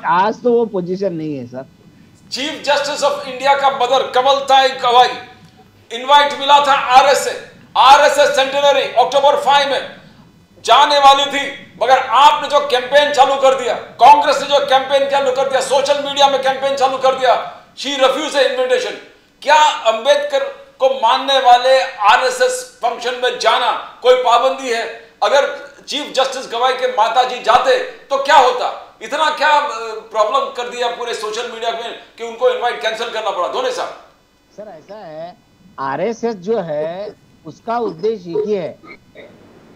आज तो वो पोजीशन नहीं है sir. Chief justice of India का मदर कमलताई गवाई इनवाइट मिला था आरएसएस सेंटेनरी अक्टूबर 5 में जाने वाली थी, मगर आपने जो कैंपेन चालू कर दिया, कांग्रेस ने जो कैंपेन चालू कर दिया, सोशल मीडिया में कैंपेन चालू कर दिया, शी रिफ्यूज इनविटेशन। क्या अंबेडकर को मानने वाले आरएसएस फंक्शन में जाना कोई पाबंदी है? अगर चीफ जस्टिस गवाई के माताजी जाते तो क्या होता? इतना क्या प्रॉब्लम कर दिया पूरे सोशल मीडिया में कि उनको इनवाइट कैंसिल करना पड़ा? धोने साहब सर ऐसा है, आरएसएस जो है उसका उद्देश्य एक ही है,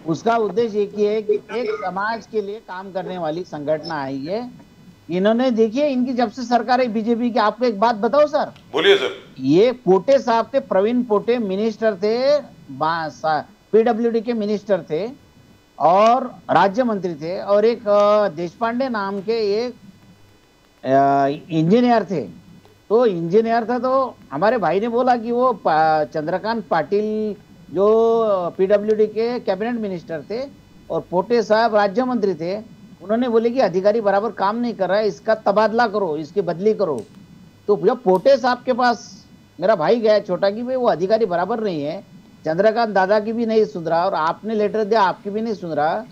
उसका उद्देश्य एक ही है कि एक समाज के लिए काम करने वाली संगठन आई है। इन्होंने देखिए, इनकी जब से सरकार है बीजेपी की, आपको एक बात बताओ सर। बोलिए सर। ये पोटे साहब थे, प्रवीण पोटे मिनिस्टर थे, पीडब्ल्यूडी के मिनिस्टर थे और राज्य मंत्री थे, और एक देशपांडे नाम के एक इंजीनियर थे। तो इंजीनियर था, तो हमारे भाई ने बोला कि वो चंद्रकांत पाटिल जो पीडब्ल्यूडी के कैबिनेट मिनिस्टर थे और पोटे साहब राज्य मंत्री थे, उन्होंने बोले कि अधिकारी बराबर काम नहीं कर रहा है, इसका तबादला करो, इसकी बदली करो। तो जब पोटे साहब के पास मेरा भाई गया छोटा कि भाई वो अधिकारी बराबर नहीं है, चंद्रकांत दादा की भी नहीं सुन रहा और आपने लेटर दिया आपकी भी नहीं सुन रहा,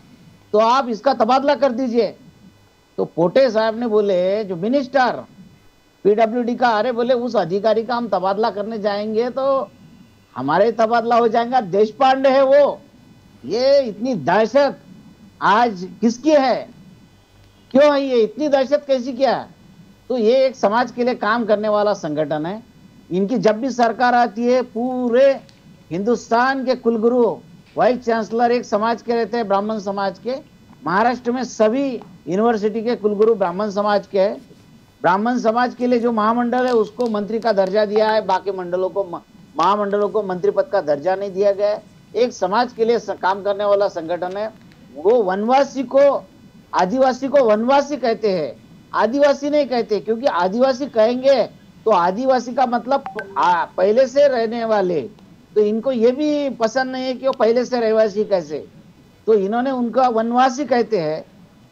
तो आप इसका तबादला कर दीजिए। तो पोटे साहब ने बोले, जो मिनिस्टर पीडब्ल्यूडी का, अरे बोले उस अधिकारी का हम तबादला करने जाएंगे तो हमारे तबादला हो जाएगा, देशपांडे है वो। ये इतनी दहशत आज किसकी है, क्यों है ये, इतनी दहशत कैसी क्या है? तो ये एक समाज के लिए काम करने वाला संगठन है। इनकी जब भी सरकार आती है, पूरे हिंदुस्तान के कुलगुरु वाइस चांसलर एक समाज के रहते हैं, ब्राह्मण समाज के। महाराष्ट्र में सभी यूनिवर्सिटी के कुलगुरु ब्राह्मण समाज के हैं। ब्राह्मण समाज के लिए जो महामंडल है उसको मंत्री का दर्जा दिया है, बाकी मंडलों को, महामंडलों को मंत्री पद का दर्जा नहीं दिया गया है। एक समाज के लिए काम करने वाला संगठन है। वो वनवासी को, आदिवासी को वनवासी कहते हैं, आदिवासी नहीं कहते, क्योंकि आदिवासी कहेंगे तो आदिवासी का मतलब पहले से रहने वाले, तो इनको ये भी पसंद नहीं है कि वो पहले से रहवासी कैसे, तो इन्होंने उनका वनवासी कहते हैं।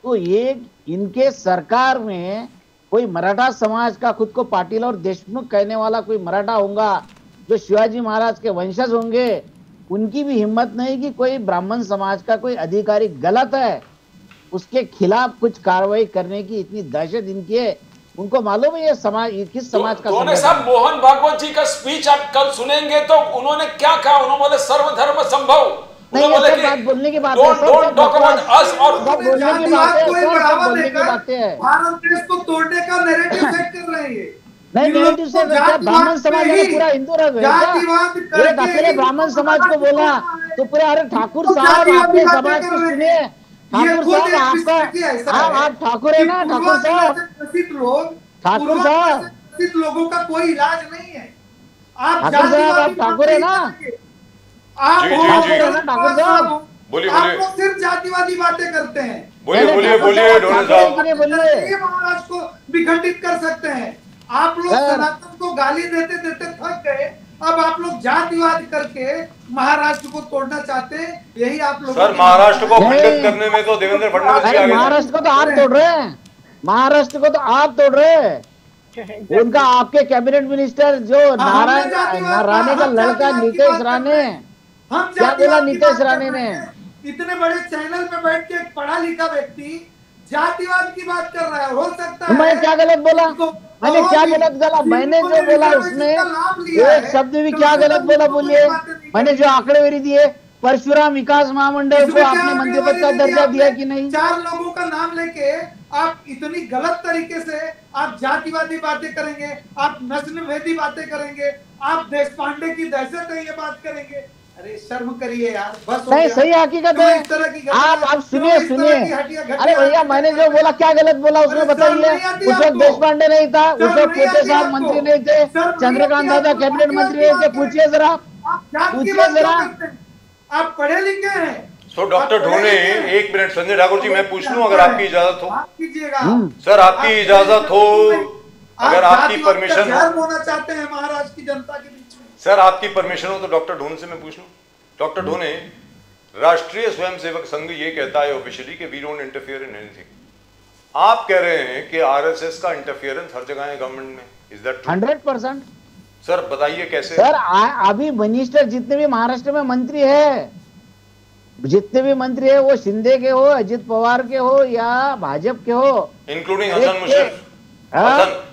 तो ये इनके सरकार में कोई मराठा समाज का खुद को पाटिल और देशमुख कहने वाला कोई मराठा होगा जो शिवाजी महाराज के वंशज होंगे, उनकी भी हिम्मत नहीं कि कोई ब्राह्मण समाज का कोई अधिकारी गलत है उसके खिलाफ कुछ कार्रवाई करने की इतनी दहशत इनकी है। उनको मालूम है ये समाज किस समाज का। दोनों साहब, मोहन भागवत जी का स्पीच आप कल सुनेंगे तो उन्होंने क्या कहा, उन्होंने बोले सर्वधर्म संभव, नहीं ये सब बात बोलने की बात है, डोंट टॉक अबाउट अस, और बोलने की बात है, सब बोलने की बातें हैं। भारत देश को तोड़ने का नैरेटिव सेट कर रहे हैं। नहीं नैरेटिव से ब्राह्मण समाज है पूरा हिंदू रह गए, एक अकेले ब्राह्मण समाज को बोला तो पूरे, अरे ठाकुर साहब अपने समाज को सुनिए, ठाकुर साहब आपका, आप ठाकुर है ना, ठाकुर साहब, ठाकुर साहब लोगों का कोई इलाज नहीं है। आप ठाकुर है ना, आप ठाकुर साहब बोलिए आप लोग सिर्फ जातिवादी बातें करते हैं। बोलिए महाराष्ट्र को विघटित कर सकते हैं। आप लोग सनातन को गाली देते देते थक गए, अब आप लोग जातिवाद करके महाराष्ट्र को तोड़ना चाहते हैं। यही आप लोग सर महाराष्ट्र को खंडित करने में तो देवेंद्र फडणवीस जी आगे। महाराष्ट्र को तो आप तोड़ रहे हैं, महाराष्ट्र को तो आप तोड़ रहे हैं। उनका आपके कैबिनेट मिनिस्टर जो नारायण राणे का लड़का नीतीश राणे, क्या बोला नीतीश राणे ने? इतने बड़े चैनल पे बैठ के एक पढ़ा लिखा व्यक्ति जातिवाद की बात कर रहा है। हो सकता है मैं क्या गलत बोला, मैंने क्या गलत बोला? मैंने जो बोला उसमें एक शब्द भी क्या गलत बोला बोलिए? मैंने जो आंकड़ेवारी दिए, परशुराम विकास महामंडल को आपने मंत्री पद का दर्जा दिया कि नहीं? 4 लोगों का नाम लेके आप इतनी गलत तरीके से आप जातिवादी बातें करेंगे, आप नस्लभेदी बातें करेंगे, आप देश पांडे की दहशत है ये बात करेंगे। अरे शर्म करिए यार, बस नहीं सही हकीकत है। आप सुनिए, अरे भैया मैंने जो बोला क्या गलत बोला उसमें बताइए। उस वक्त देश पांडे नहीं था, उस वक्त पोटे साहब मंत्री नहीं थे, चंद्रकांत दादा कैबिनेट मंत्री नहीं थे, पूछिए जरा, पूछिए जरा। आप पढ़े लिखे हैं तो डॉक्टर ढोने, एक मिनट संजय ठाकुर जी, मैं पूछ लूं अगर आपकी इजाजत हो? कीजिएगा सर, आपकी इजाजत हो, अगर आपकी परमिशन हो, होना चाहते हैं महाराष्ट्र की जनता के बीच में। सर आपकी परमिशन हो तो डॉक्टर ढोने से मैं पूछ लूं। डॉक्टर ढोने, राष्ट्रीय स्वयंसेवक संघ ये कहता है ऑफिशियली कि we don't interfere in anything. आप कह रहे हैं कि आरएसएस का इंटरफियरेंस हर जगह है गवर्नमेंट में, इज दैट ट्रू? 100%। सर बताइए कैसे? सर अभी मिनिस्टर जितने भी महाराष्ट्र में मंत्री है, जितने भी मंत्री है, वो शिंदे के हो, अजित पवार के हो या भाजपा के हो, इंक्लूडिंग हसन मुशर्रफ,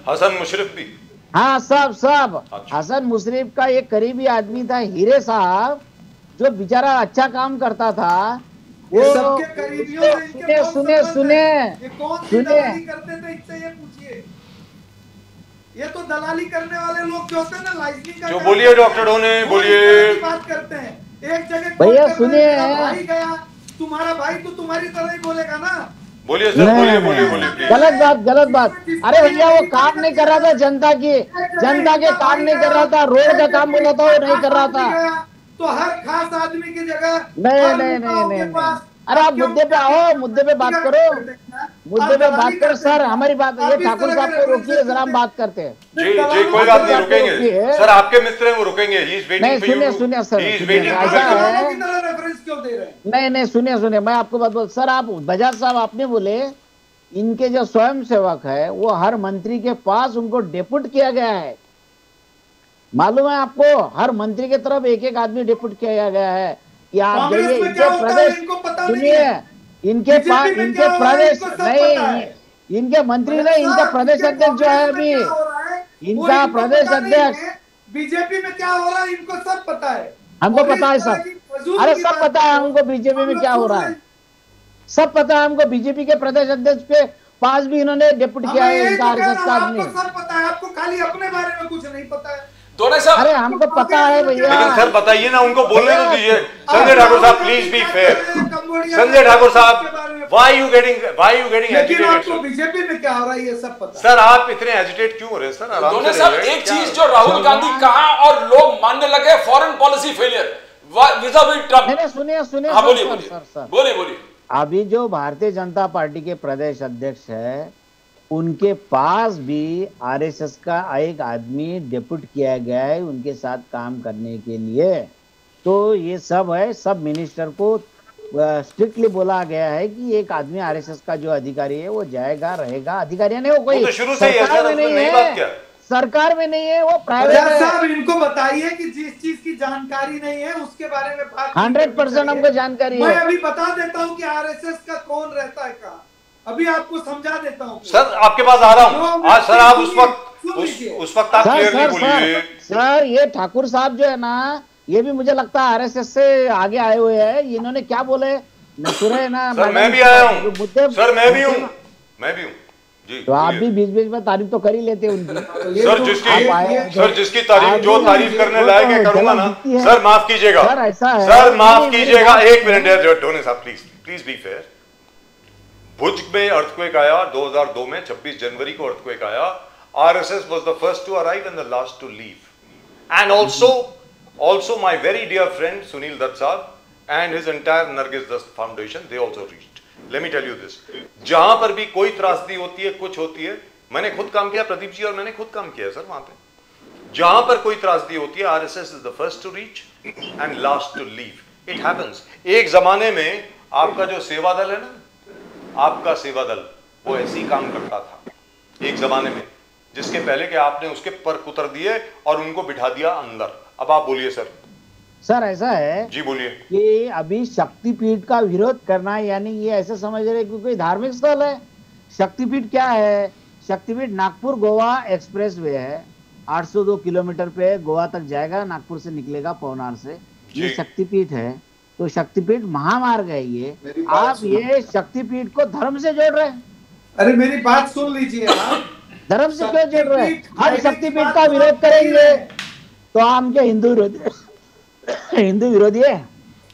हसन मुशर्रफ भी। हाँ सब अच्छा। हसन मुशर्रफ का एक करीबी आदमी था हीरे साहब, जो बेचारा अच्छा काम करता था। वो सुने करते थे, इससे ये पूछिए। ये तो दलाली करने वाले लोग जो होते हैं ना, लाइसेंस का, जो बोलिए डॉक्टर ढोने, बोलिए। बात करते हैं एक जगह भैया सुनिए, भाई गया, तुम्हारा भाई तो तुम्हारी तरह ही बोलेगा ना। बोलिए सर, बोलिए। गलत बात। अरे भैया वो काम नहीं कर रहा था जनता के काम नहीं कर रहा था, रोड का काम बोला था वो नहीं कर रहा था। तो हर खास आदमी की जगह नहीं। अरे आप मुद्दे पे आओ, मुद्दे पे बात करो, मुद्दे पे बात करो। सर हमारी बात, ये ठाकुर साहब को रोकिए जरा, हम बात करते हैं। जी कोई बात नहीं, रुकेंगे सर, आपके मित्र हैं वो रुकेंगे। नहीं सुनिए सर, ऐसा है, नहीं सुनिए, मैं आपको बात बोल। सर आप बजाज साहब आपने बोले इनके जो स्वयं सेवक है वो हर मंत्री के पास उनको डेपुट किया गया है, मालूम है आपको? हर मंत्री की तरफ एक आदमी डेपुट किया गया है कि आप जाइए इनके प्रदेश, सुनिए, इनके पास इनके प्रदेश नहीं, इनके मंत्री नहीं, इनका प्रदेश अध्यक्ष जो है अभी, इनका प्रदेश अध्यक्ष। बीजेपी में क्या हो रहा है इनको सब पता है, हमको पता है सब। अरे सब पता है हमको बीजेपी में क्या हो रहा है, सब पता है हमको। बीजेपी के प्रदेश अध्यक्ष के पास भी इन्होंने डेपुट किया है इनका आरएसएस का आदमी। सब पता है आपको, खाली अपने बारे में कुछ नहीं पता है। अरे हमको पता है भैया। लेकिन सर बताइए ना, उनको बोलने तो दीजिए। संजय ठाकुर साहब please be fair. Sanjay Thakur साहब, why you getting agitated? BJP में क्या हो रहा है ये सब पता। सर आप इतने एजिटेट क्यों हो रहे हैं सर? दोनों साहब, एक चीज जो राहुल गांधी कहा और लोग मानने लगे, foreign policy failure with Trump. सुनिए, हाँ बोलिए। अभी जो भारतीय जनता पार्टी के प्रदेश अध्यक्ष है उनके पास भी आरएसएस का एक आदमी डेप्यूट किया गया है उनके साथ काम करने के लिए। तो ये सब है, सब मिनिस्टर को स्ट्रिक्टली बोला गया है कि एक आदमी आरएसएस का जो अधिकारी है वो जाएगा रहेगा। अधिकारी नहीं, वो कोई तो शुरू से ही सरकार में नहीं है, सरकार में नहीं है, वो प्राइवेट है। साहब इनको बताइए कि जिस चीज की जानकारी नहीं है उसके बारे में बात 100% हमको जानकारी है। मैं अभी बता देता हूँ कि आरएसएस का कौन रहता है कहाँ, अभी आपको समझा देता हूँ। सर आपके पास आ रहा हूँ आज। सर आप उस वक्त आप क्लियरली बोलिए। सर ये ठाकुर साहब जो है ना, ये भी मुझे लगता है आरएसएस से आगे आए हुए हैं। इन्होंने क्या बोले सुने ना। सर मैं भी आया हूँ सर, मैं भी हूँ जी। तो आप भी बीच बीच में तारीफ तो कर ही लेते हैं उनकी। सर जिसकी तारीफ जो तारीफ करने लायक है करूंगा ना। सर माफ कीजिएगा, सर ऐसा है, सर माफ कीजिएगा, एक मिनट है ढोने साहब, प्लीज बी फेयर। भुज में अर्थक्वेक आया 2002 में, 26 जनवरी को अर्थक्वेक आया। RSS was the first to arrive and the last to leave. And also my very dear friend Sunil Dutt Saab and his entire Nargis Dutt Foundation, they also reached. Let me tell you this, जहां पर भी कोई त्रासदी होती है, कुछ होती है, मैंने खुद काम किया, प्रदीप जी और मैंने खुद काम किया है सर वहां पे। जहां पर कोई त्रासदी होती है, RSS is the first to reach and last to leave. It happens. एक जमाने में आपका जो सेवा दल है ना, आपका सेवा दल वो ऐसे ही काम करता था एक जमाने में, जिसके पहले कि आपने उसके पर कुतर दिए और उनको बिठा दिया अंदर। अब आप बोलिए सर। सर ऐसा है जी बोलिए कि अभी शक्तिपीठ का विरोध करना, यानी ये ऐसे समझ रहे कि कोई धार्मिक स्थल है। शक्तिपीठ क्या है? शक्तिपीठ नागपुर गोवा एक्सप्रेसवे है, 802 किलोमीटर पे गोवा तक जाएगा, नागपुर से निकलेगा पवनार से। ये शक्तिपीठ है। तो शक्तिपीठ महामार्ग है ये। आप ये शक्तिपीठ को धर्म से जोड़ रहे हैं। अरे मेरी बात सुन लीजिए आप। धर्म से क्यों जोड़ रहे हैं? हम शक्तिपीठ का विरोध करेंगे तो हम क्या हिंदू विरोधी है?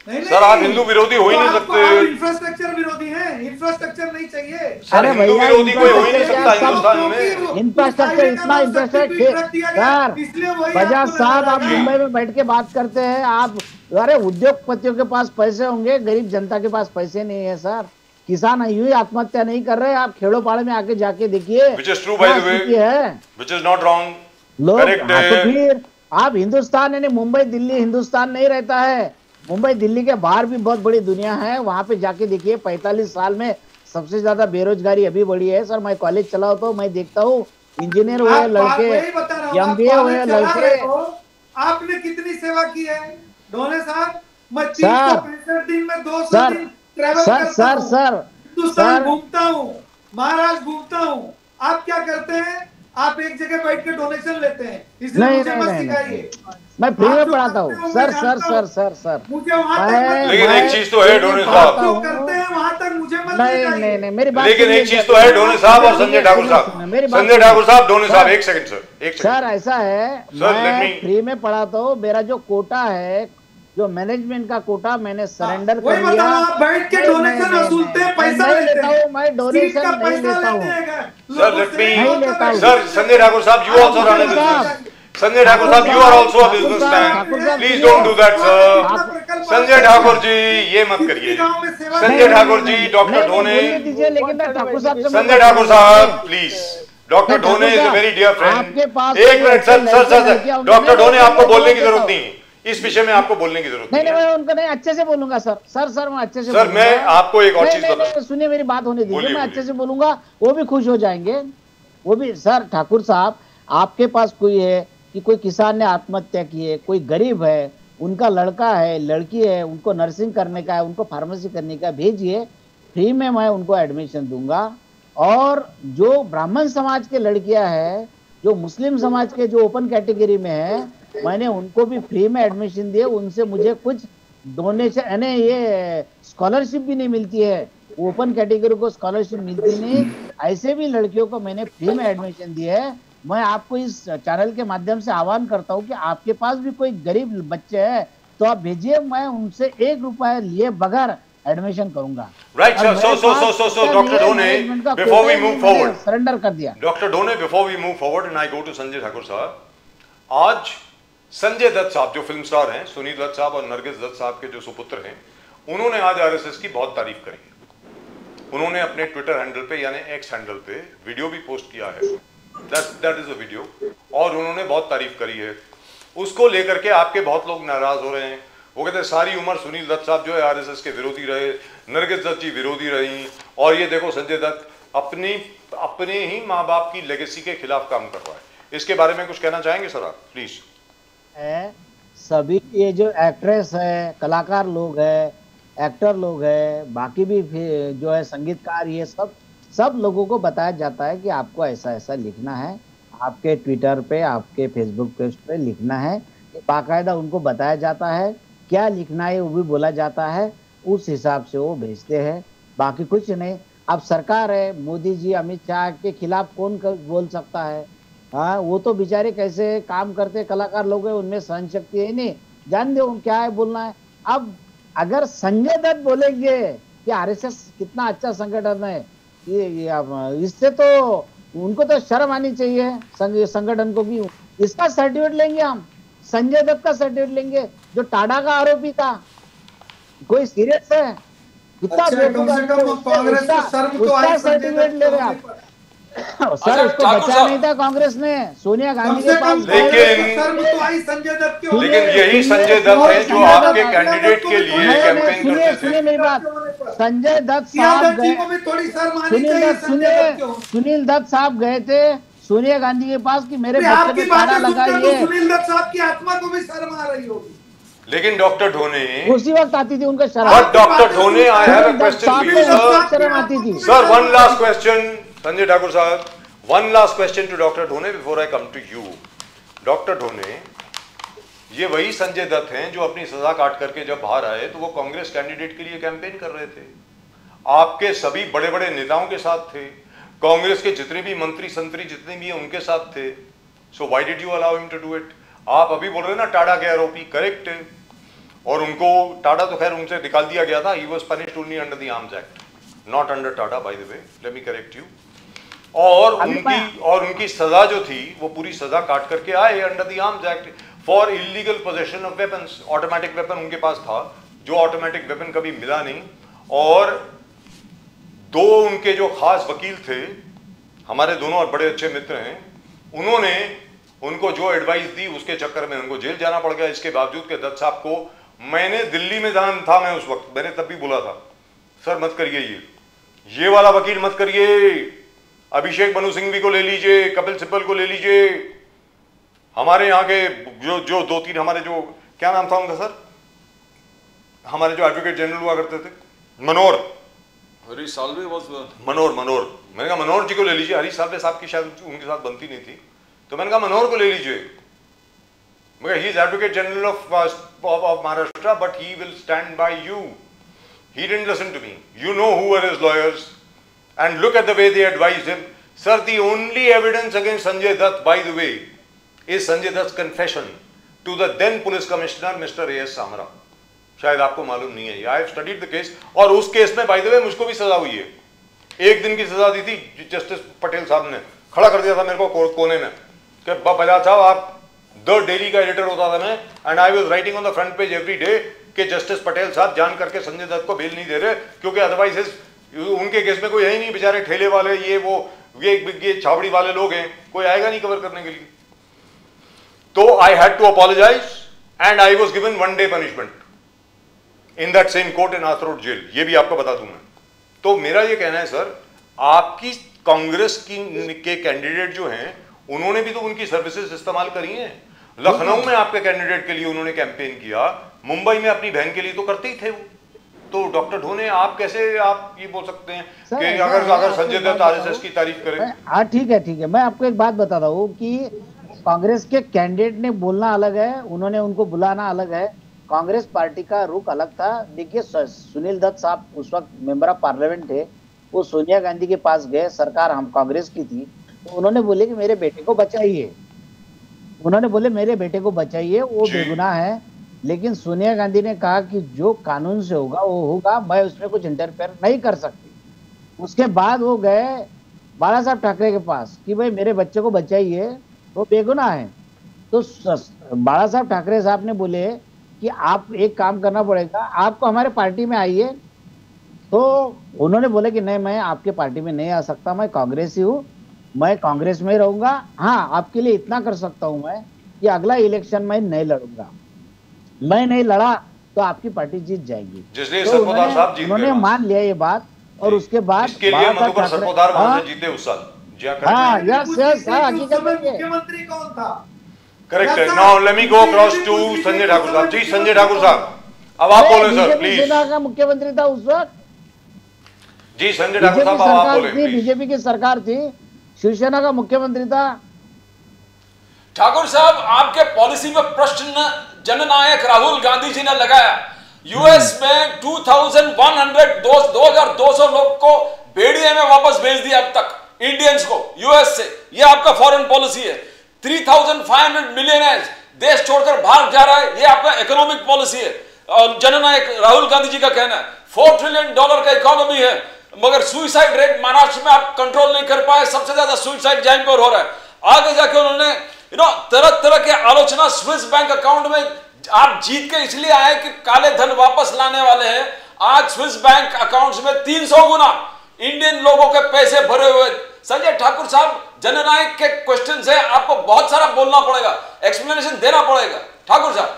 नहीं, सर आप हिंदू विरोधी हो ही नहीं सकते। इंफ्रास्ट्रक्चर विरोधी हैं, इंफ्रास्ट्रक्चर नहीं चाहिए। अरे हिंदू विरोधी कोई हो ही नहीं सकता हिंदुस्तान में। इंफ्रास्ट्रक्चर इतना इंफ्रास्ट्रक्चर सर, बजाज साहब आप मुंबई में बैठ के बात करते हैं आप। अरे उद्योगपतियों के पास पैसे होंगे, गरीब जनता के पास पैसे नहीं है सर। किसान यूं ही आत्महत्या नहीं कर रहे। आप खेड़ो पाड़े में आके जाके देखिए। Which is true by the way, which is not wrong, correct है। तो फिर आप हिंदुस्तान यानी मुंबई दिल्ली हिंदुस्तान नहीं रहता है। मुंबई दिल्ली के बाहर भी बहुत बड़ी दुनिया है, वहां पे जाके देखिए। 45 साल में सबसे ज्यादा बेरोजगारी अभी बढ़ी है सर। मैं कॉलेज चला तो मैं देखता हूँ इंजीनियर हुए लड़के, एमबीए हुए लड़के। आपने कितनी सेवा की है ढोले साहब? मैं 365 दिन में 200 दिन ट्रैवल करता हूं, हिंदुस्तान घूमता हूँ, महाराष्ट्र घूमता हूँ। आप क्या करते हैं? आप एक जगह बैठ के डोनेशन लेते हैं, इसलिए मुझे मत सिखाइए। मैं फ्री में पढ़ाता हूँ सर। मुझे वहां तक, लेकिन एक चीज तो है ढोने साहब, जो करते हैं वहां तक मुझे मत सिखाइए। नहीं मेरी बात, लेकिन एक चीज तो है ढोने साहब और संजय ठाकुर साहब। संजय ठाकुर साहब, ढोने साहब एक सेकंड सर, एक सेकंड सर। ऐसा है, मैं फ्री में पढ़ाता हूँ। मेरा जो कोटा है, जो मैनेजमेंट का कोटा, मैंने सरेंडर कर दिया। आप बैठ के डोनेशन वसूलते हैं, पैसा लेते हैं। मैं डोनेशन नहीं लेता हूँ sir. Let me sir, Sanjay Thakur साहब, you also run a business. Sanjay Thakur साहब, you are also a businessman, please don't do that sir. Sanjay Thakur ji ये मत करिए। संजय ठाकुर जी, डॉक्टर ढोने, संजय ठाकुर साहब please. Doctor Dhone is a very dear friend. एक मिनट सर, डॉक्टर ढोने आपको बोलने की जरूरत नहीं है इस विषय में, आपको बोलने की जरूरत नहीं। मैं उनको नहीं, अच्छे से बोलूंगा सर मैं अच्छे से। सर मैं आपको एक और चीज बता, सुनिए मेरी बात होने दीजिए। मैं अच्छे से बोलूंगा, वो भी खुश हो जाएंगे, वो भी। सर ठाकुर साहब, आपके पास कोई है कि कोई किसान ने आत्महत्या की है, कोई गरीब है, उनका लड़का है, लड़की है, उनको नर्सिंग करने का है, उनको फार्मेसी करने का, भेजिए। फ्री में मैं उनको एडमिशन दूंगा। और जो ब्राह्मण समाज के लड़कियां हैं, जो मुस्लिम समाज के जो ओपन कैटेगरी में है, मैंने उनको भी फ्री में एडमिशन दिए। उनसे मुझे कुछ डोनेशन यानी ये स्कॉलरशिप भी नहीं मिलती है। ओपन कैटेगरी को स्कॉलरशिप मिलती नहीं, ऐसे भी लड़कियों को मैंने फ्री में एडमिशन दिए है। मैं आपको इस चैनल के माध्यम से आह्वान करता हूं कि आपके पास भी कोई गरीब बच्चे हैं तो आप भेजिए। मैं उनसे 1 रुपया लिए बगैर एडमिशन करूंगा। Right sir. So doctor Dhone, before we move forward, surrender कर दिया। Doctor Dhone, before we move forward and I go to Sanjay Thakur साहब, आज संजय दत्त साहब जो फिल्म स्टार हैं, सुनील दत्त साहब और नरगिस दत्त साहब के जो सुपुत्र हैं, उन्होंने आज आरएसएस की बहुत तारीफ करी है। उन्होंने अपने ट्विटर हैंडल पे यानी एक्स हैंडल पे वीडियो भी पोस्ट किया है, दैट इज अ वीडियो, और उन्होंने बहुत तारीफ करी है। उसको लेकर के आपके बहुत लोग नाराज हो रहे हैं। वो कहते हैं सारी उम्र सुनील दत्त साहब जो है आरएसएस के विरोधी रहे, नरगिस दत्त जी विरोधी रही, और ये देखो संजय दत्त अपने ही माँ बाप की लेगेसी के खिलाफ काम कर रहा है। इसके बारे में कुछ कहना चाहेंगे सर आप प्लीज? सभी ये जो एक्ट्रेस है, कलाकार लोग है, एक्टर लोग है, बाकी भी जो है संगीतकार, ये सब लोगों को बताया जाता है कि आपको ऐसा ऐसा लिखना है, आपके ट्विटर पे, आपके फेसबुक पेज पे लिखना है। बाकायदा उनको बताया जाता है क्या लिखना है, वो भी बोला जाता है, उस हिसाब से वो भेजते हैं, बाकी कुछ नहीं। अब सरकार है, मोदी जी अमित शाह के खिलाफ कौन बोल सकता है? हाँ, वो तो बेचारे कैसे काम करते कलाकार लोग हैं, उनमें सहन शक्ति है नहीं, जान दो क्या है बोलना है। अब अगर संजय दत्त बोलेंगे कि आरएसएस कितना अच्छा संगठन है, ये इससे तो उनको तो शर्म आनी चाहिए संगठन को भी। इसका सर्टिफिकेट लेंगे हम, संजय दत्त का सर्टिफिकेट लेंगे जो टाडा का आरोपी था। कोई सीरियस है? कितना कांग्रेस का सर्टिफिकेट ले रहे आप? सर उसको बचा नहीं था कांग्रेस ने, सोनिया गांधी के पास। लेकिन यही संजय दत्त है जो आपके कैंडिडेट के लिए कैंपेन करते थे। सुनिए मेरी बात, संजय दत्त साहब गए, सुनील दत्त साहब गए थे सोनिया गांधी के पास कि मेरे बच्चे पे ताला लगाइए। सुनील दत्त साहब की आत्मा को भी शर्म आ रही होगी। लेकिन डॉक्टर ढोने उसी वक्त आती थी उनका शर्म। Doctor Dhone, I have a question for you sir. शर्म आती थी sir, one last question Sanjay Thakur साहब, one last question to doctor Dhone before I come to you. Doctor Dhone, ये वही संजय दत्त हैं जो अपनी सजा काट करके जब बाहर आए तो वो कांग्रेस कैंडिडेट के लिए कैंपेन कर रहे थे, आपके सभी बड़े बड़े नेताओं के साथ थे, कांग्रेस के जितने भी मंत्री संतरी जितने भी हैं उनके साथ थे। So why did you allow him to do it? आप अभी बोल रहे हैं ना टाडा के आरोपी, करेक्ट है, और उनको टाडा तो खैर उनसे निकाल दिया गया था, he was punished only under the arms act, not under Tada, bye the way, let me correct you. और उनकी सजा जो थी वो पूरी सजा काट करके आए under the arms act for illegal possession of weapons. Automatic weapon उनके पास था, जो ऑटोमेटिक वेपन कभी मिला नहीं। और दो उनके जो खास वकील थे, हमारे दोनों बड़े अच्छे मित्र हैं, उन्होंने उनको जो एडवाइस दी उसके चक्कर में उनको जेल जाना पड़ गया। इसके बावजूद के दत्त साहब को, मैंने दिल्ली में था मैं उस वक्त, मैंने तब भी बोला था सर मत करिए, ये वाला वकील मत करिए, अभिषेक मनु सिंघवी को ले लीजिए, कपिल सिब्बल को ले लीजिए, हमारे यहाँ के जो दो तीन हमारे जो, क्या नाम था उनका सर, हमारे जो एडवोकेट जनरल हुआ करते थे, मनोहर मनोहर, मैंने कहा मनोहर जी को ले लीजिए। हरीश साल्वे साहब की शायद उनके साथ बनती नहीं थी, तो मैंने कहा मनोहर को ले लीजिए, मगर he is advocate general of Maharashtra but he will stand by you. He didn't listen to me. You know who were his lawyers, and look at the way they advised him. Sir, the only evidence against Sanjay Dutt, by the way, is Sanjay Dutt's confession to the then police commissioner, Mr. A.S. Samra. शायद आपको मालूम नहीं है, I have studied the case, और उस case में by the way मुझको भी सजा हुई है। एक दिन की सजा दी थी जस्टिस पटेल साहब ने, खड़ा कर दिया था मेरे को कोने में कि बजाज साहब आप द डेली का एडिटर होता था मैं, and I was writing on the front page every day कि जस्टिस पटेल साहब जान करके संजय दत्त को बेल नहीं दे रहे, क्योंकि अदरवाइज उनके केस में कोई है ही नहीं, बेचारे ठेले वाले ये छावड़ी वाले लोग हैं, कोई आएगा नहीं कवर करने के लिए। तो I had to apologize and I was given 1 day punishment in that same court in Arthur Road jail, ये भी आपको बता दूं मैं। तो मेरा ये कहना है सर, आपकी कांग्रेस के कैंडिडेट जो हैं उन्होंने भी तो उनकी सर्विसेज इस्तेमाल करी हैं। लखनऊ में आपके कैंडिडेट के लिए उन्होंने कैंपेन किया, मुंबई में अपनी बहन के लिए तो करते ही थे वो। तो डॉक्टर ढोने, आप कैसे आप ये बोल सकते हैं कि अगर संजय दत्त आरएसएस की तारीफ करें? हाँ ठीक है, मैं आपको एक बात बताता हूँ कि कांग्रेस के कैंडिडेट ने बोलना अलग है, उन्होंने उनको बुलाना अलग है, कांग्रेस पार्टी का रुख अलग था। देखिए सुनील दत्त साहब उस वक्त मेंबर ऑफ पार्लियामेंट थे, वो सोनिया गांधी के पास गए, सरकार हम कांग्रेस की थी, तो उन्होंने बोले कि मेरे बेटे को बचाइए, उन्होंने बोले मेरे बेटे को बचाइए, वो बेगुनाह है। लेकिन सोनिया गांधी ने कहा कि जो कानून से होगा वो होगा, मैं उसमें कुछ इंटरफेयर नहीं कर सकती। उसके बाद वो गए बाला साहब ठाकरे के पास कि भाई मेरे बच्चे को बचाइए, वो बेगुनाह है। तो बाला साहब ठाकरे साहब ने बोले कि आप एक काम करना पड़ेगा, आपको हमारे पार्टी में आइए, तो उन्होंने बोले कि नहीं, मैं आपके पार्टी में नहीं आ सकता, मैं कांग्रेसी हूँ, मैं कांग्रेस में रहूंगा। हाँ, आपके लिए इतना कर सकता हूं मैं कि अगला इलेक्शन मैं नहीं लड़ूंगा, मैं नहीं लड़ा तो आपकी पार्टी जीत जाएगी। जिसलिए तो सरपोदार साहब जीत गए, उन्होंने मान लिया ये बात, और उसके बाद इसके लिए मधुकर सरपोदार वहां से जीते उस साल। हाँ, यस यस, हकीकत में मुख्यमंत्री कौन था? करेक्ट है। Now let me go across to Sanjay Thakur साहब। जी संजय ठाकुर साहब, अब आप बोले सर प्लीज। सेना का मुख्यमंत्री था उस वक्त। जी संजय ठाकुर साहब, अब आप बोले। बीजेपी की सरकार थी, शिवसेना का मुख्यमंत्री था। ठाकुर साहब, आपके पॉलिसी में प्रश्न जननायक राहुल गांधी जी ने लगाया। यूएस में 2200 लोग को बेड़िए में वापस भेज दिया अब तक, इंडियंस को यूएस से। यह आपका फॉरेन पॉलिसी है। 3500 मिलियनर्स देश छोड़कर भाग जा रहा है, यह आपका इकोनॉमिक पॉलिसी है। और जननायक राहुल गांधी जी का कहना है $4 ट्रिलियन का इकोनॉमी है, मगर सुइसाइड रेट महाराष्ट्र में आप कंट्रोल नहीं कर पाए, सबसे ज्यादा सुइसाइड जहां पर हो रहा है। आगे जाके उन्होंने तरह तरह के आलोचना, स्विस बैंक अकाउंट में आप जीत के इसलिए आए कि काले धन वापस लाने वाले हैं। आज स्विस बैंक अकाउंट्स में 300 गुना इंडियन लोगों के पैसे भरे हुए। संजय ठाकुर साहब, जननायक के क्वेश्चन है, आपको बहुत सारा बोलना पड़ेगा, एक्सप्लेनेशन देना पड़ेगा। ठाकुर साहब,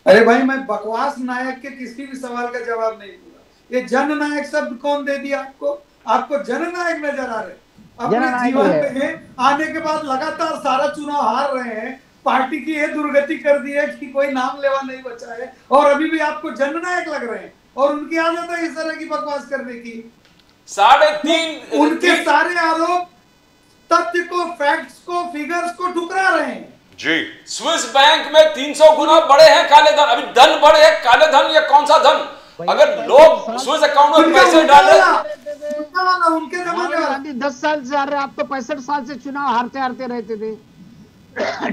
अरे भाई, मैं बकवास नायक के किसी भी सवाल का जवाब नहीं दूंगा। ये जननायक शब्द कौन दे दिया आपको? आपको जननायक नजर आ रहे? अपने जीवन में आने के बाद लगातार सारा चुनाव हार रहे हैं, पार्टी की ये दुर्गति कर दी है कि कोई नाम लेवा नहीं बचा है, और अभी भी आपको जननायक लग रहे हैं। और उनकी आदत है इस तरह की बकवास करने की। 3.5 उनके सारे आरोप तथ्य को, फैक्ट्स को, फिगर्स को ठुकरा रहे हैं। जी, स्विस बैंक में 300 गुना बड़े हैं काले धन। अभी धन बड़े हैं, काले धन, ये कौन सा धन? अगर लोग स्विस अकाउंट में पैसे डाल रहे हैं, उनके जमाने गांधी 10 साल से आ रहे, आप तो 65 साल से चुनाव हारते हारते रहते थे।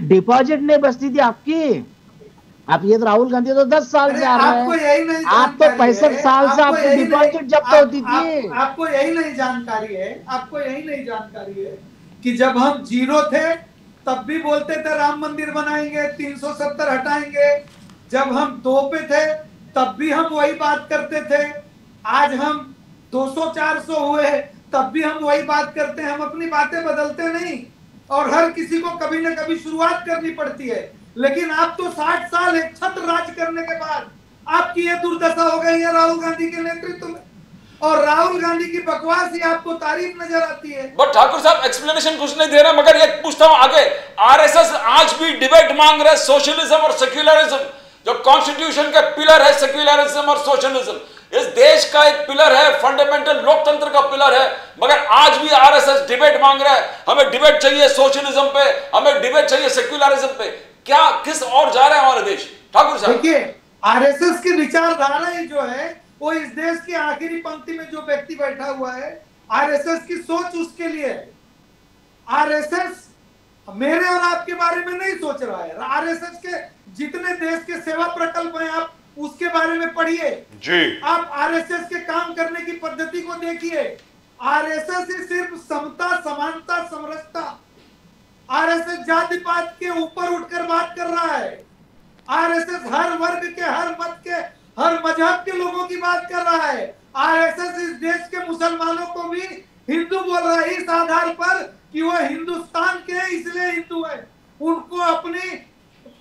डिपॉजिट नहीं बचती थी आपकी। आप ये तो राहुल गांधी तो 10 साल से आ रहे हैं, आप तो 65 साल से आपकी डिपॉजिट जब्त होती थी। आपको यही नहीं जानकारी है, आपको यही नहीं जानकारी है कि जब हम जीरो थे तब भी बोलते थे राम मंदिर बनाएंगे, 370 हटाएंगे। जब हम 2 पे थे तब भी हम वही बात करते थे। आज हम 200-400 हुए तब भी हम वही बात करते हैं। हम अपनी बातें बदलते नहीं, और हर किसी को कभी न कभी शुरुआत करनी पड़ती है। लेकिन आप तो 60 साल एक छत्र राज करने के बाद आपकी ये दुर्दशा हो गई है राहुल गांधी के नेतृत्व में, और राहुल गांधी की बकवास ही आपको तारीफ नजर आती है। बट ठाकुर साहब, एक्सप्लेनेशन कुछ नहीं दे रहे, मगर ये पूछता हूं आगे। आरएसएस आज भी डिबेट मांग रहे, सोशलिज्म और सेक्युलरिज्म, जो कॉन्स्टिट्यूशन के पिलर है, सेक्युलरिज्म और सोशलिज्म। इस देश का एक पिलर है, फंडामेंटल लोकतंत्र का पिलर है, मगर आज भी आरएसएस डिबेट मांग रहा है। हमें डिबेट चाहिए सोशलिज्म पे, हमें डिबेट चाहिए सेक्युलरिज्म पे। क्या किस और जा रहा है हमारा देश? ठाकुर साहब, देखिए, आरएसएस की विचारधारा ही जो है वो इस देश की आखिरी पंक्ति में जो व्यक्ति बैठा हुआ है, आरएसएस की सोच उसके लिए है। आरएसएस मेरे और आपके बारे में नहीं सोच रहा है। आरएसएस के जितने देश के सेवा प्रकल्प हैं, आप उसके बारे में पढ़िए जी। आप आरएसएस के काम करने की पद्धति को देखिए। आरएसएस ही सिर्फ समता, समानता, समरसता, आरएसएस जाति पात के ऊपर उठकर बात कर रहा है। आरएसएस हर वर्ग के, हर मत के, हर मजहब के लोगों की बात कर रहा है। आरएसएस इस देश के मुसलमानों को भी हिंदू बोल रहा है, इस आधार पर कि वो हिंदुस्तान के हैं इसलिए हिंदू है। उनको अपनी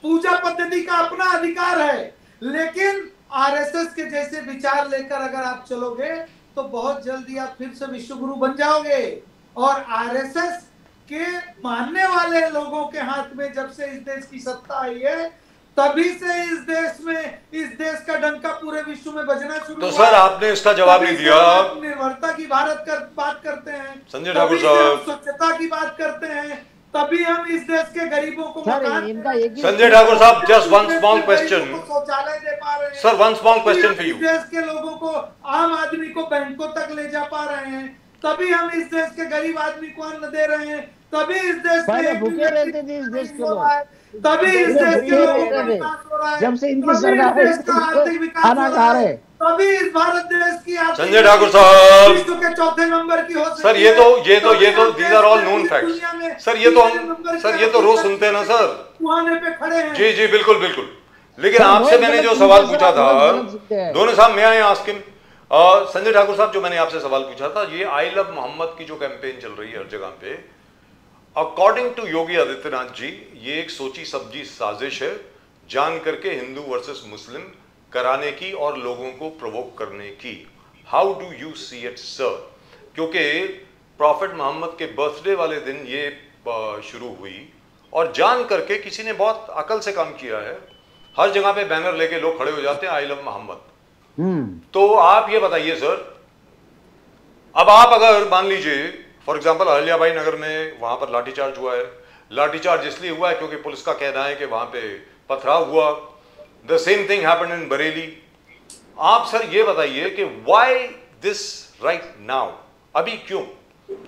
पूजा पद्धति का अपना अधिकार है। लेकिन आरएसएस के जैसे विचार लेकर अगर आप चलोगे तो बहुत जल्दी आप फिर से विश्वगुरु बन जाओगे। और आरएसएस के मानने वाले लोगों के हाथ में जब से इस देश की सत्ता आई है, तभी से इस देश का डंका पूरे विश्व में बजना शुरू तो सर आपने इसका जवाब नहीं दिया। निर्भरता की बात करते हैं, संजय ठाकुर साहब, स्वच्छता की बात करते हैं, तभी हम इस देश के गरीबों को संजय ठाकुर साहब, जस्ट वन स्मॉल क्वेश्चन, शौचालय दे पा रहे हैं। Sir one small question for you. इस देश के लोगों को, आम आदमी को बैंकों तक ले जा पा रहे हैं, तभी हम इस देश के गरीब आदमी को अन्न दे रहे हैं, तभी इस देश में भूखे रहते थे इस देश के लोग, तभी इस देश के लोगों का विकास हो रहा है, जब से इनकी सरकार आर्थिक विकास खाना खा रहे, तभी इस भारत देश की संजय ठाकुर साहब, विश्व के 4थे नंबर की हो सकती है। सर ये तो these are all known facts. Sir ये तो रोज सुनते हैं ना सर, कुआने पे खड़े हैं। जी बिल्कुल। लेकिन आपसे मैंने जो सवाल पूछा था, दोनों साहब, मैं आस्क हिम, संजय ठाकुर साहब, जो मैंने आपसे सवाल पूछा था, ये आई लव मोहम्मद की जो कैंपेन चल रही है हर जगह पे, अकॉर्डिंग टू योगी आदित्यनाथ जी, ये एक सोची समझी साजिश है जान करके हिंदू वर्सेस मुस्लिम कराने की और लोगों को प्रोवोक करने की। How do you see it sir? क्योंकि प्रॉफिट मोहम्मद के बर्थडे वाले दिन ये शुरू हुई और जान करके किसी ने बहुत अकल से काम किया है। हर जगह पे बैनर लेके लोग खड़े हो जाते हैं आई लव मोहम्मद। तो आप ये बताइए सर, अब आप अगर मान लीजिए फॉर एग्जांपल अहिल्याबाई नगर में वहां पर लाठीचार्ज हुआ है, लाठीचार्ज इसलिए हुआ है क्योंकि पुलिस का कहना है कि वहां पे पथराव हुआ। The same thing happened in Bareilly. आप सर ये बताइए कि व्हाई दिस राइट नाउ, अभी क्यों?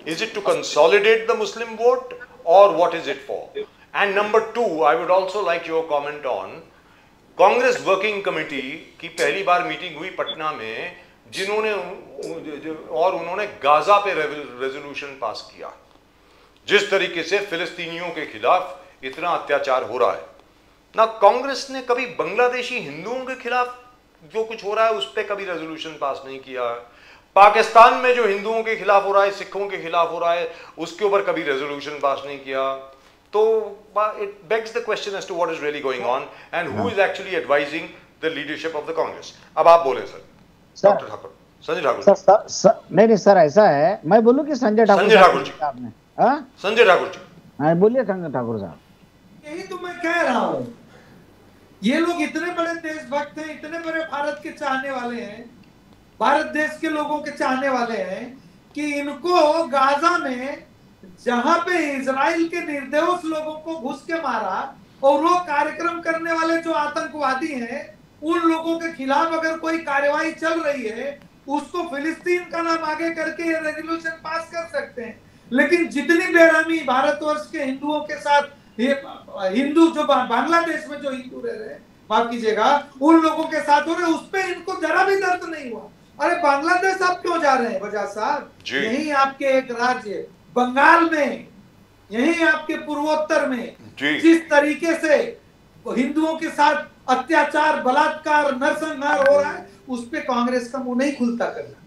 Is it to consolidate the Muslim vote और what is it for? And number two, I would also like your comment on Congress working committee की पहली बार meeting हुई पटना में, जिन्होंने और उन्होंने गाजा पे रेजोल्यूशन पास किया। जिस तरीके से फिलिस्तीनियों के खिलाफ इतना अत्याचार हो रहा है ना, कांग्रेस ने कभी बांग्लादेशी हिंदुओं के खिलाफ जो कुछ हो रहा है उस पर कभी रेजोल्यूशन पास नहीं किया। पाकिस्तान में जो हिंदुओं के खिलाफ हो रहा है, सिखों के खिलाफ हो रहा है, उसके ऊपर कभी रेजोल्यूशन पास नहीं किया। तो it begs the question as to what is really going on and who is actually advising the leadership of the Congress. अब आप बोले sir. Doctor Thakur, Sanjay Thakur sir, नहीं सर, ऐसा है, मैं बोलूं कि संजय ठाकुर जी आपने? हाँ, संजय ठाकुर जी, हाँ बोलिए संजय ठाकुर साहब। यही तो मैं कह रहा हूं, ये लोग इतने बड़े देशभक्त हैं, इतने बड़े भारत के चाहने वाले हैं, भारत देश के लोगों के चाहने वाले हैं कि इनको गाजा में जहां पे इजराइल के निर्दोष लोगों को घुस के मारा और वो कार्यक्रम करने वाले जो आतंकवादी हैं उन लोगों के खिलाफ अगर कोई कार्यवाही चल रही है, उसको फिलिस्तीन का नाम आगे करके ये रेजोल्यूशन पास कर सकते हैं। लेकिन जितनी बेरहमी भारतवर्ष के हिंदुओं के साथ, ये हिंदू जो बांग्लादेश में जो हिंदू रह रहे, माफ कीजिएगा, उन लोगों के साथ हो रहे, उस पर इनको जरा भी दर्द नहीं हुआ। अरे बांग्लादेश आप क्यों जा रहे हैं बजाज साहब? यही आपके एक राज्य बंगाल में, यही आपके पूर्वोत्तर में जिस तरीके से हिंदुओं के साथ अत्याचार, बलात्कार, नरसंहार हो रहा है, उस पे कांग्रेस का मुंह नहीं खुलता करना।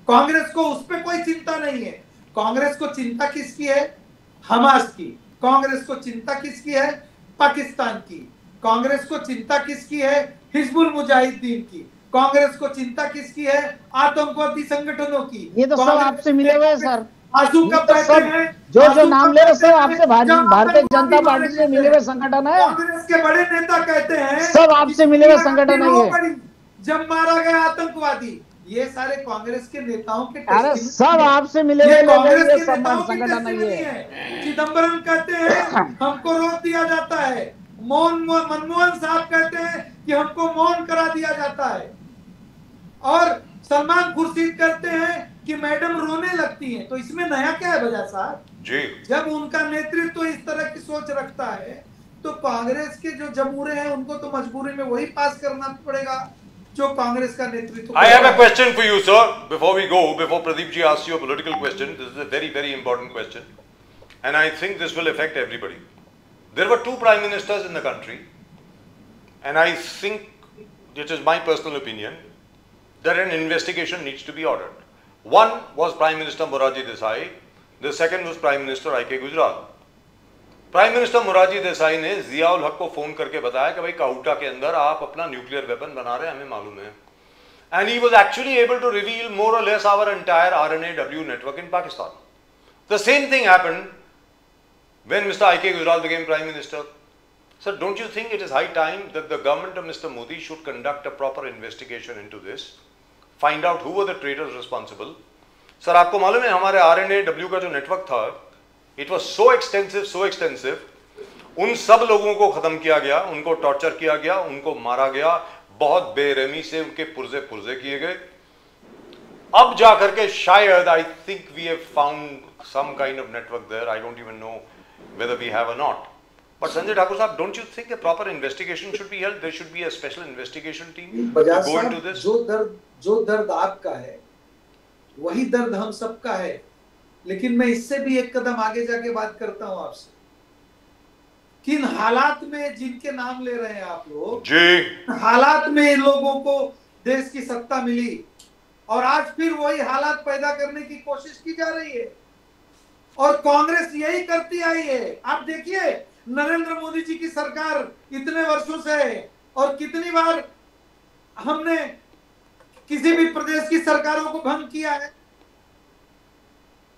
कांग्रेस को उस पे कोई चिंता नहीं है। कांग्रेस को चिंता किसकी है? हमास की। कांग्रेस को चिंता किसकी है? पाकिस्तान की। कांग्रेस को चिंता किसकी है? हिजबुल मुजाहिदीन की। कांग्रेस को चिंता किसकी है? आतंकवादी संगठनों की। ये तो सब आपसे मिले हुए सर, आंसू कब बहते हैं? जो नाम ले रहे सब आपसे भारतीय जनता पार्टी से मिले हुए संगठन है। कांग्रेस के बड़े नेता कहते हैं सब आपसे मिले हुए संगठन है। जब मारा गया आतंकवादी, ये सारे कांग्रेस के नेताओं के, अरे सब आपसे मिले हुए कांग्रेस के नेताओं की संगठन टेस्टिमनी है। चिदम्बरम कहते हैं हमको रोक दिया जाता है, मनमोहन साहब कहते हैं कि हमको मौन करा दिया जाता है, और सलमान खुर्शीद कहते हैं कि मैडम रोने लगती हैं। तो इसमें नया क्या है बजाज साहब जी? जब उनका नेतृत्व इस तरह की सोच रखता है तो कांग्रेस के जो जमूरे हैं उनको तो मजबूरी में वही पास करना पड़ेगा जो कांग्रेस का नेतृत्व। I have a question for you, sir. Before we go, before Pradeep ji asks you a political question, this is a very, very important question, and I think this will affect everybody. There were two prime ministers in the country, and I think, it is my personal opinion, that an investigation needs to be ordered. One was Prime Minister Morarji Desai, the second was Prime Minister I.K. Gujral. Prime minister Morarji Desai ने जिया उल हक को phone करके बताया कि भाई काउटा के अंदर आप अपना न्यूक्लियर वेपन बना रहे हैं, हमें मालूम है, and he was actually able to reveal more or less our entire RNAW network in Pakistan. The same thing happened when mister I.K. Gujral became prime minister. Sir, don't you think it is high time that the government of Mr. Modi should conduct a proper investigation into this, find out who were the traitors responsible? Sir आपको मालूम है हमारे RNAW का जो network था, it was so extensive, उन सब लोगों को खत्म किया गया, उनको टॉर्चर किया गया, उनको मारा गया, बहुत बेरहमी से उनके पुर्जे किए गए. अब जाकर के शायद I think we have found some kind of network there. I don't even know whether we have or not. But Sanjay Thakur साहब, don't you think a proper investigation should be held? There should be a special investigation team to go into this. जो दर्द आपका है वही दर्द हम सबका है, लेकिन मैं इससे भी एक कदम आगे जाके बात करता हूं आपसे. किन हालात में जिनके नाम ले रहे हैं आप लोग, जी, हालात में इन लोगों को देश की सत्ता मिली, और आज फिर वही हालात पैदा करने की कोशिश की जा रही है और कांग्रेस यही करती आई है। आप देखिए नरेंद्र मोदी जी की सरकार इतने वर्षों से है और कितनी बार हमने किसी भी प्रदेश की सरकारों को भंग किया है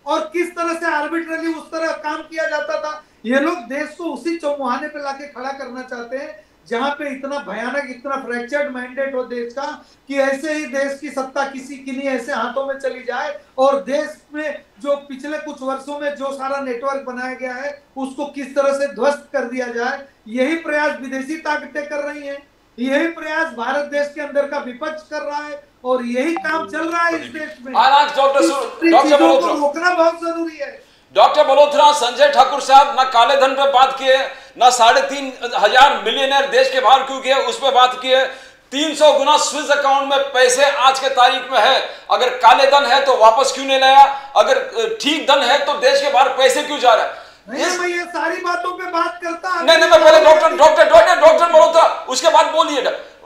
और किस तरह से आर्बिट्रली उस तरह काम किया जाता था। ये लोग देश को उसी चौमुहाने पे लाके खड़ा करना चाहते हैं जहां पे इतना भयानक, इतना फ्रैक्चर्ड मैंडेट हो देश का कि ऐसे ही देश की सत्ता किसी किन्हीं ऐसे हाथों में चली जाए और देश में जो पिछले कुछ वर्षों में जो सारा नेटवर्क बनाया गया है उसको किस तरह से ध्वस्त कर दिया जाए। यही प्रयास विदेशी ताकतें कर रही हैं, यही प्रयास भारत देश के अंदर का विपक्ष कर रहा है और यही काम चल रहा है इस देश में। डॉक्टर मल्होत्रा रोकना बहुत जरूरी है। डॉक्टर मल्होत्रा, संजय ठाकुर साहब ना काले धन पे बात किए, ना 3,500 मिलियनियर देश के बाहर क्यों किए उस पर बात किए। 300 गुना स्विस अकाउंट में पैसे आज के तारीख में है। अगर काले धन है तो वापस क्यों नहीं लाया? अगर ठीक धन है तो देश के बाहर पैसे क्यों जा रहा है? मैं ये सारी बातों पे बात करता हूं। नहीं, मैं पहले डॉक्टर मल्होत्रा उसके बाद बोलिए।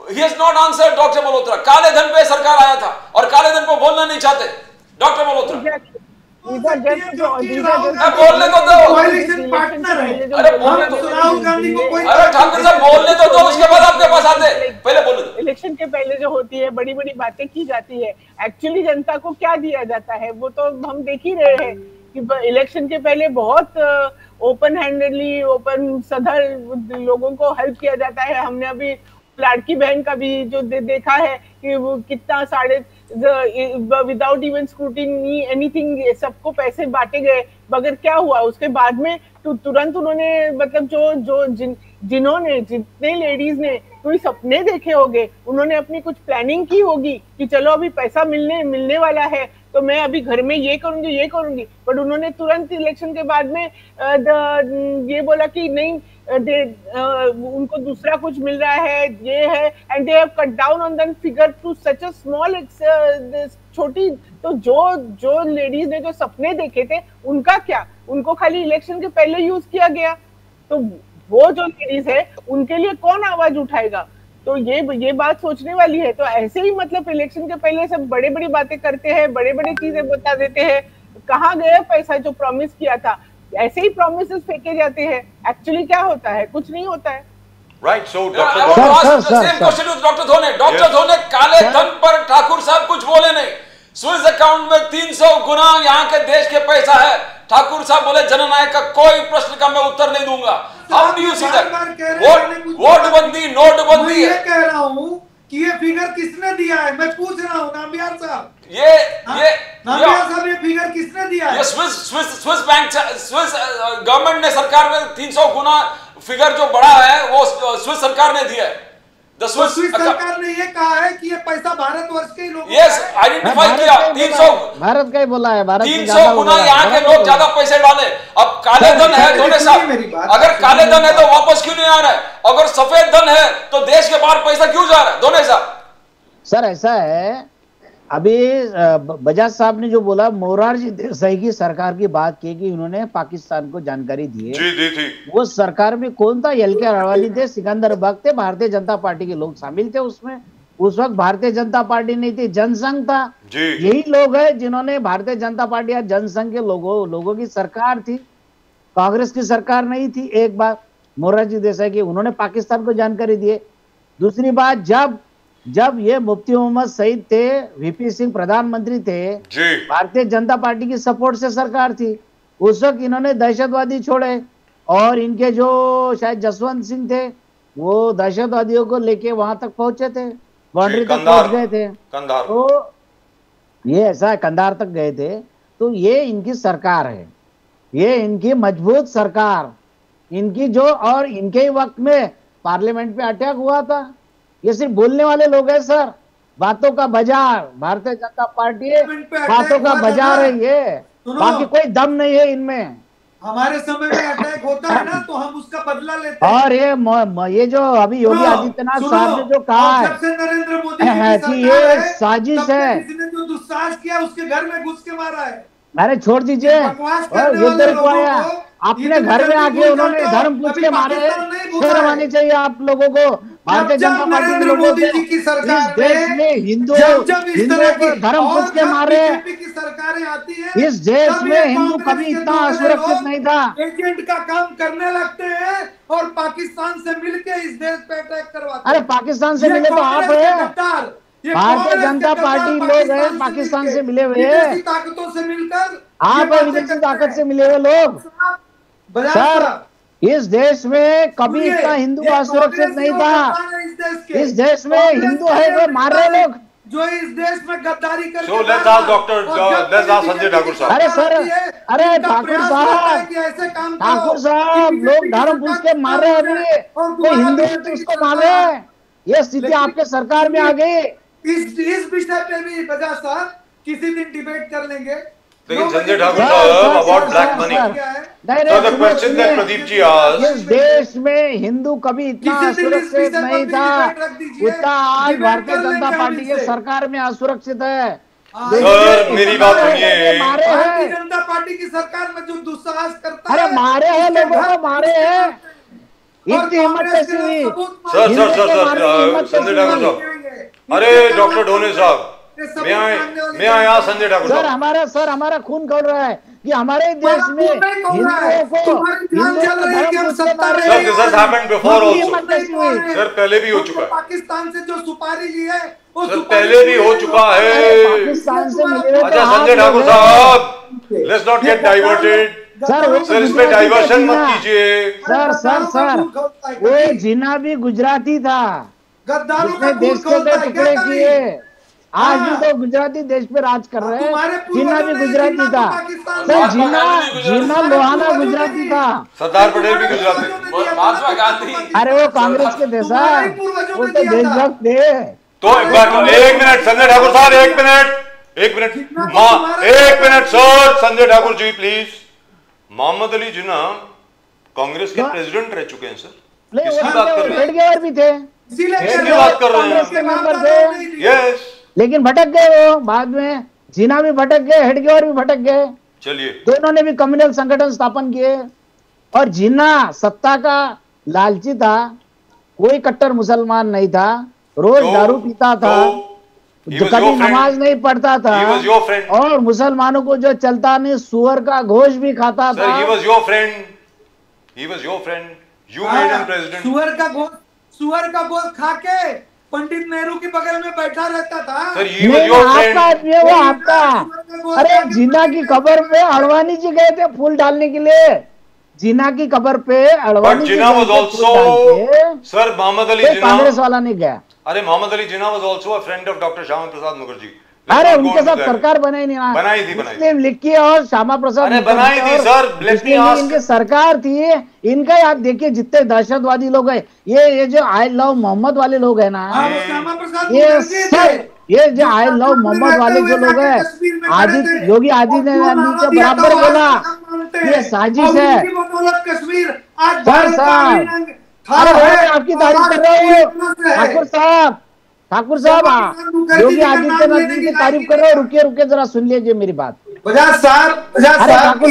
He has not answered doctor Malhotra. काले धन पे सरकार आया था और काले धन पे बोलना नहीं चाहते डॉक्टर मल्होत्रा। बोलने तो दो। पार्टनर है। अरे बोलने तो राहुल गांधी को कोई अरे ठाकुर साहब बोलने तो दो, उसके बाद आपके पास आते। पहले बोलो। इलेक्शन के पहले जो होती है बड़ी बड़ी बातें की जाती है, एक्चुअली जनता को क्या दिया जाता है वो तो हम देख ही रहे हैं कि इलेक्शन के पहले बहुत ओपन हैंडेडली, ओपन सदर लोगों को हेल्प किया जाता है। हमने अभी लाड़की बहन का भी जो देखा है कि वो कितना विदाउट इवन स्क्रूटिनी एनीथिंग सबको पैसे बांटे गए, मगर क्या हुआ उसके बाद में तुरंत उन्होंने मतलब जिन्होंने जितने लेडीज ने कोई सपने देखे होंगे, उन्होंने अपनी कुछ प्लानिंग की होगी कि चलो अभी पैसा मिलने वाला है तो मैं अभी घर में ये करूंगी, बट उन्होंने तुरंत इलेक्शन के बाद में ये बोला कि नहीं उनको दूसरा कुछ मिल रहा है, ये है, and they have cut down on that figure to such a small छोटी। तो जो लेडीज ने जो सपने देखे थे उनका क्या, उनको खाली इलेक्शन के पहले यूज किया गया। तो वो जो लेडीज है उनके लिए कौन आवाज उठाएगा? तो ये बात सोचने वाली है। तो ऐसे ही मतलब इलेक्शन के पहले सब बड़े बड़ी बातें करते हैं, बड़े बड़े चीजें बता देते हैं, कहाँ गया पैसा जो प्रॉमिस किया था? ऐसे ही प्रॉमिसेस फेंके जाते हैं, एक्चुअली क्या होता है? कुछ नहीं होता है। Right, so डॉक्टर धोने काले धन पर ठाकुर साहब कुछ बोले नहीं। स्विस अकाउंट में 300 गुना यहाँ के देश के पैसा है। ठाकुर साहब बोले जननायक का कोई प्रश्न का मैं उत्तर नहीं दूंगा। How do you see that? वोटबंदी, नोटबंदी है। मैं कह रहा हूँ कि ये फिगर किसने दिया है? मैं पूछ रहा हूँ नाम्बियार साहब, नाम्बियार साहब ये फिगर किसने दिया है? ये स्विस बैंक, स्विस गवर्नमेंट ने, सरकार में 300 गुना फिगर जो बढ़ा है वो स्विस सरकार ने दिया है। स्विस सरकार ने ये कहा है कि ये पैसा भारतवर्ष के लोगों का यस आइडेंटिफाई किया। 300 भारत का ही बोला है, भारत 300 गुना यहाँ के लोग ज्यादा पैसे डाले। अब काले धन है धोने साहब, अगर काले धन है तो वापस क्यों नहीं आ रहा है? अगर सफेद धन है तो देश के बाहर पैसा क्यों जा रहा है? धोने साहब सर ऐसा है, अभी बजाज साहब ने जो बोला, मोरारजी देसाई की सरकार की बात की कि उन्होंने पाकिस्तान को जानकारी दी है। जी दी थी। वो सरकार में कौन था? एल.के. अडवाणी थे, सिकंदर बग थे, भारतीय जनता पार्टी के लोग शामिल थे उसमें। उस वक्त भारतीय जनता पार्टी नहीं थी, जनसंघ था। यही लोग है जिन्होंने भारतीय जनता पार्टी या जनसंघ के लोगों की सरकार थी, कांग्रेस की सरकार नहीं थी। एक बात मोरारजी देसाई की, उन्होंने पाकिस्तान को जानकारी दी है। दूसरी बात, जब ये मुफ्ती मोहम्मद सईद थे, वीपी सिंह प्रधानमंत्री थे, भारतीय जनता पार्टी की सपोर्ट से सरकार थी। उस वक्त इन्होंने दहशतवादी छोड़े और इनके जो शायद जसवंत सिंह थे वो दहशतवादियों को लेके वहां तक पहुंचे थे, बाउंड्री तक पहुंच गए थे। तो ये ऐसा है, कंधार तक गए थे। तो ये इनकी सरकार है, ये इनकी मजबूत सरकार, इनकी जो, और इनके ही वक्त में पार्लियामेंट पे अटैक हुआ था। ये सिर्फ बोलने वाले लोग हैं सर, बातों का बाजार। भारतीय जनता पार्टी बातों का बाजार है ये, बाकी कोई दम नहीं है इनमें। हमारे समय में अटैक होता है ना तो हम उसका बदला लेते हैं। और ये जो अभी योगी आदित्यनाथ साहब ने जो कहा है, जब से नरेंद्र मोदी की ये साजिश है, किसी ने जो दुस्साहस किया उसके घर में घुस के मारा है। अरे छोड़ दीजिए, युद्ध को आया अपने घर में आके उन्होंने धर्म पूछ के मारे। शर्म आनी चाहिए आप लोगों को। भारतीय जनता पार्टी के लोगों मोदी को जी की सरकार इस देश में हिंदू जब इस हिंदुओं तरह को की धर्म पूछ के मारे, बीजेपी की सरकारें आती है, इस देश तब में ये हिंदू कांग्रेस कभी के इतना दो बड़े असुरक्षित लोग नहीं था। एजेंट का काम करने लगते हैं और पाकिस्तान से मिलके इस देश पे अटैक करवाते अरे हैं। पाकिस्तान से ये मिले तो आप कांग्रेस के है, गद्दार, ये भारतीय कांग्रेस के जनता गद्दार पार्टी लोग हैं पाकिस्तान से मिले हुए, विदेशी ताकतों से मिलकर ये आप है बातें विदेशी करते ताकत हैं। से मिले हुए लोग। बजाज सर साहब, इस देश में कभी सुनिए, इतना हिंदू ये असुरक्षित कांग्रेसी नहीं और था। गद्दार हैं इस देश के। इस देश में कांग्रेस हिंदू के है जो मार रहे गद्दार लोग। जो इस देश में गद्दारी करके So let's ask let's ask Sanjay Thakur साहब। अरे सर, अरे ठाकुर साहब, ठाकुर साहब, लोग धर्म पूछ के मार रहे हैं अभी, कोई हिंदू है तो उसको मार रहे हैं। ये स्थिति आपके सरकार में आ गई। इस विषय पे भी बजाज साहब किसी दिन डिबेट कर लेंगे। लेकिन संजय ठाकुर साहब about black money. So the question that Pradeep ji asked, इस देश में हिंदू कभी इतना असुरक्षित नहीं था उतना आज भारतीय जनता पार्टी की सरकार में असुरक्षित है। सर मेरी बात सुनिए, मारे भारतीय हैं, जनता पार्टी की सरकार में जो दुस्साहस करता है, अरे मारे हैं, लोगों को मारे हैं। इतनी हिम्मत कैसी हुई? सर संजय ठाकुर साहब, अरे डॉक्टर ढोने साहब, मैं आया संजय ठाकुर सर साहब। हमारा खून खौल रहा है कि हमारे देश में हिंदुओं को धर्म पूछ के मार रहे सर हैं। दिस हैज हैपेंड बिफोर इतनी आल्सो। हिम्मत कैसी हुई? सर पहले भी हो चुका है। पाकिस्तान से जो सुपारी ली है वो सर सुपारी पहले भी हो चुका अरे है। पाकिस्तान से मिले हुए तो अच्छा आप संजय ठाकुर लोग हैं। साहब, let's not gate diverted. Sir वो सर इस पे डाइवर्शन मत कीजिए। सर वो जिन्ना भी गुजराती था गद्दारों का जिसने देश के दो टुकड़े किए। आज भी हाँ। तो गुजराती देश पे राज कर रहे तुम्हारे हैं। पूर्वजों जिन्ना भी ने गुजराती जिन्ना था को पाकिस्तान सर, में जिन्ना लोहाना गुजराती था। सरदार पटेल भी गुजराती। महात्मा गांधी। अरे वो कांग्रेस के थे सर, वो तो देशभक्त थे। तो एक बार एक मिनट संजय ठाकुर साहब, एक मिनट माँ, एक minute sir, Sanjay Thakur ji please. Mohammad Ali Jinnah Congress के प्रेसिडेंट रह चुके हैं सर। किसकी बात कर रहे हैं? हेडगेवार भी थे, किसकी बात कर रहे कांग्रेस के हैं? मेंबर थे, यस लेकिन भटक गए वो बाद में। जिन्ना भी भटक गए, हेडगेवार भी भटक गए। चलिए, दोनों ने भी कम्युनल संगठन स्थापन किए। और जिन्ना सत्ता का लालची था, कोई कट्टर मुसलमान नहीं था, रोज दारू पीता था, कभी नमाज नहीं पढ़ता था, और मुसलमानों को जो चलता नहीं सुअर का गोश्त भी खाता था। Sir, he was your friend. You made him president. सुअर का गोश्त खा के पंडित नेहरू के बगल में बैठा रहता था। Sir, he was your friend. आपका वो आपका। अरे जिन्ना की कब्र पे अडवाणी जी गए थे फूल डालने के लिए। जिन्ना की कब्र पे अडवाणी जी Jinnah was गए थे also, फूल डाल के। Sir, Mohammad Ali कोई कांग्रेस Jinnah. वाला नहीं गया। अरे मोहम्मद अली जिन्ना was also a friend of Dr. Shyama Prasad Mukherjee. Let's अरे not go उनके into साथ that. सरकार बनाई नहीं ना, बनाई थी। मुस्लिम लीग की और श्यामा प्रसाद अरे मुखर्जी बनाई थी और सर, let me मुस्लिम लीग ask. इनकी सरकार थी। इनका आप देखिए जितने दहशतवादी लोग हैं, ये जो आई लव मोहम्मद वाले लोग हैं ना, श्यामा प्रसाद ये मुखर्जी सर थे। ये जो आई लव मोहम्मद वाले जो लोग हैं, आदित्य योगी आदित्यनाथ जी के बराबर बोला ये साजिश है। कश्मीर आज अरे वो आपकी तारीफ कर रहे हो ठाकुर साहब योगी आदित्यनाथ जी की तारीफ कर रहे हो। रुकिए जरा सुन लीजिए मेरी बात। बजाज साहब इस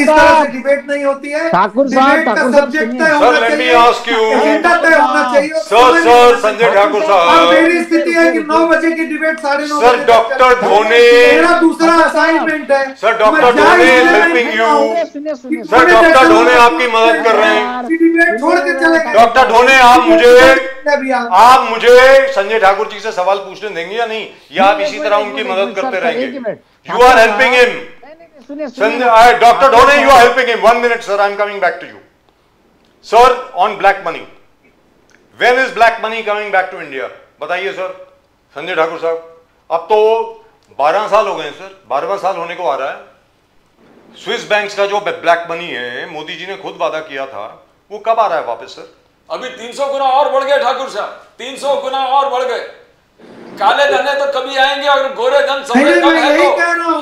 तरह से डिबेट नहीं होती है। ठाकुर साहब सब्जेक्ट तय Sir, होना let me चाहिए, ask you. एजेंडा तय होना चाहिए। सर संजय ठाकुर और साहब, मेरी स्थिति है कि 9 बजे की डिबेट 9:30 सर डॉक्टर ढोने, मेरा दूसरा असाइनमेंट है। सर डॉक्टर ढोने हेल्पिंग यू। सुनिए सर डॉक्टर ढोने आपकी मदद कर रहे हैं। डिबेट छोड़ के चले गए। डॉक्टर ढोने आप मुझे संजय ठाकुर जी से सवाल पूछने देंगे या नहीं, या आप इसी तरह उनकी मदद करते रहेंगे? You are helping him Sanjay, doctor Dhone, you are helping him. 1 minute, sir. I am coming back to you. Sir, on black money. When is black money coming back to India? बताइए सर, संजय ठाकुर साहब। अब तो 12 साल हो गए सर, 12वां साल होने को आ रहा है। स्विस बैंक्स का जो ब्लैक मनी है, मोदी जी ने खुद वादा किया था, वो कब आ रहा है वापस सर? अभी 300 गुना और बढ़ गए ठाकुर साहब, 300 गुना और बढ़ गए। काले धने तो कभी आएंगे, अगर गोरे धन मैं यही कह रहा हूँ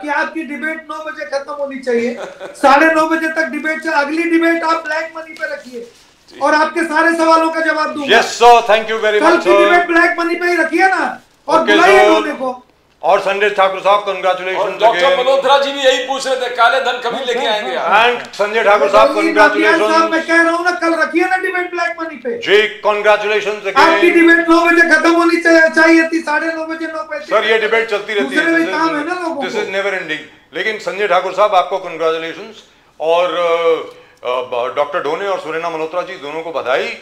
कि आपकी डिबेट 9 बजे खत्म होनी चाहिए। 9:30 बजे तक डिबेट चल, अगली डिबेट आप ब्लैक मनी पे रखिए और आपके सारे सवालों का जवाब दूंगा। Yes sir, thank you very much sir. कल की डिबेट ब्लैक मनी पे ही रखिए ना, और बुलाइए ढोने को। और संजय ठाकुर साहब कंग्रेचुलेशन। डॉक्टर मल्होत्रा जी भी यही पूछ रहे थे, काले धन कभी लेके आएंगे। एंड संजय ठाकुर साहब कंग्रेचुलेशन। मैं कह रहा हूँ ना, कल रखिए ना डिबेट ब्लैक मनी पे। जी कंग्रेचुलेशन। आपकी डिबेट 9 बजे खत्म होनी चाहिए थी, 9:30 बजे 9:35। सर ये डिबेट चलती रहती है, दूसरे भी काम है ना लोगों को। This is never ending. लेकिन संजय ठाकुर साहब आपको कंग्रेचुलेशन, और डॉक्टर ढोने और सुरेना मल्होत्रा जी दोनों को बधाई।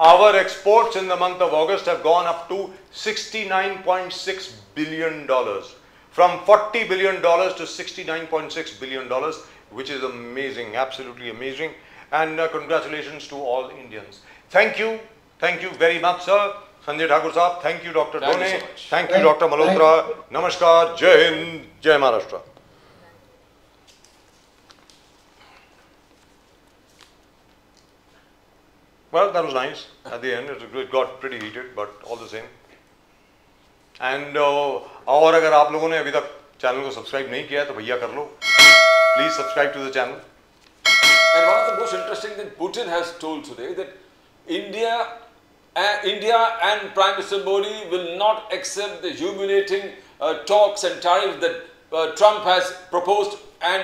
Our exports in the month of August have gone up to $69.6 billion, from $40 billion to $69.6 billion, which is amazing, absolutely amazing. And congratulations to all Indians. Thank you very much, sir. Sanjay Thakur Sahab, thank you, Dr. Dhone, thank you, Dr. Malhotra. Namaskar, Jai Hind, Jai Maharashtra. Well, that was nice. At the end, it got pretty heated, but all the same. And और अगर आप लोगों ने अभी तक channel को subscribe नहीं किया है तो भैया कर लो. Please subscribe to the channel. And one of the most interesting things Putin has told today that India and Prime Minister Modi will not accept the humiliating talks and tariffs that Trump has proposed and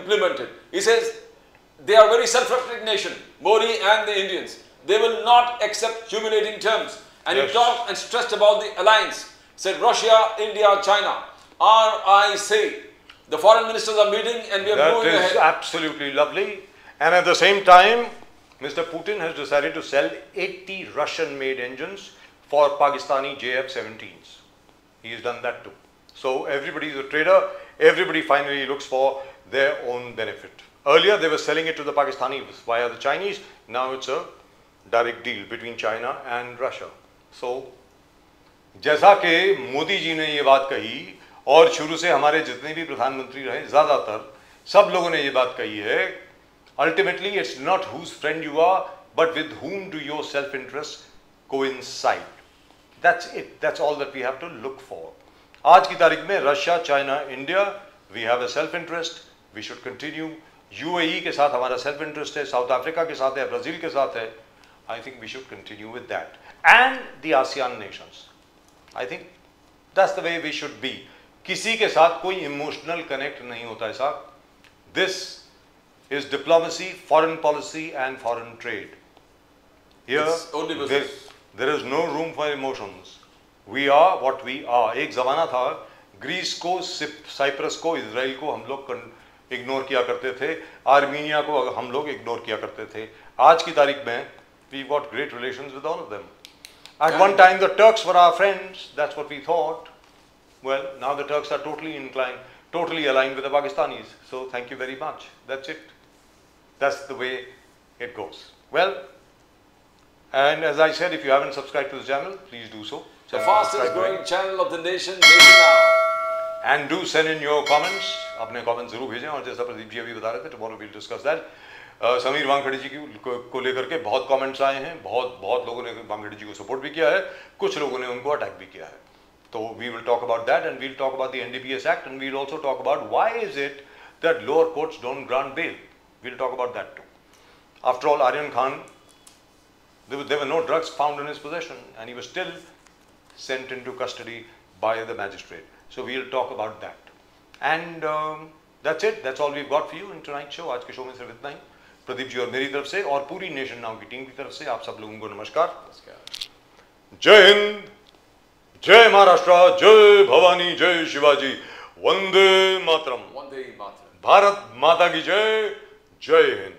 implemented. He says they are very self-respecting nation, Modi and the Indians. They will not accept humiliating terms. And Yes. he talked and stressed about the alliance. Said Russia, India, China. RIC. The foreign ministers are meeting and we are moving ahead. That is absolutely lovely. And at the same time, Mr. Putin has decided to sell 80 Russian-made engines for Pakistani JF-17s. He has done that too. So everybody is a trader. Everybody finally looks for their own benefit. Earlier they were selling it to the Pakistanis via the Chinese. Now it's a direct deal between China and Russia. So जैसा कि मोदी जी ने ये बात कही और शुरू से हमारे जितने भी प्रधानमंत्री रहे ज़्यादातर सब लोगों ने ये बात कही है, ultimately it's not whose friend you are but with whom do your self-interest coincide. That's it. That's all that we have to look for. आज की तारीख में Russia, China, India, we have a self-interest. We should continue. UAE के साथ हमारा self interest है, South Africa के साथ है, ब्राजील के साथ है. I think we should continue with that and the ASEAN nations. I think that's the way we should be. किसी के साथ कोई इमोशनल कनेक्ट नहीं होता है साहब. This is diplomacy, foreign policy and foreign trade. Here there is no room for emotions. We are what we are. एक जमाना था ग्रीस को, साइप्रस को, इजराइल को हम लोग इग्नोर किया करते थे, आर्मीनिया को हम लोग इग्नोर किया करते थे. आज की तारीख में we got great relations with all of them. At one time the Turks were our friends, that's what we thought. Well, now the Turks are totally aligned with the Pakistanis. So thank you very much. That's it. That's the way it goes. Well, and as I said, if you haven't subscribed to the channel, please do so. The fastest growing channel of the nation now. And do send in your comments. अपने comments जरूर भेजें. और जैसा प्रदीप जी अभी बता रहे थे, tomorrow we'll discuss that. Sameer Wankhede जी को लेकर के बहुत कमेंट्स आए हैं. बहुत लोगों ने वानखेड़े जी को सपोर्ट भी किया है, कुछ लोगों ने उनको अटैक भी किया है. तो we will talk about that and we'll talk about the NDPS act and we'll also talk about why is it that lower courts don't grant bail. We'll talk about that too. After all Aryan Khan, there were no drugs found in his possession and he was still sent into custody by the magistrate. So we'll talk about that. And that's it. That's all we've got for you in tonight's show. आज के show में सिर्फ इतना ही. प्रदीप जी और मेरी तरफ से और पूरी नेशन नाउ की टीम की तरफ से आप सब लोगों को नमस्कार. जय हिंद, जय महाराष्ट्र, जय भवानी, जय शिवाजी, वंदे मातरम. भारत माता की जय. जय हिंद.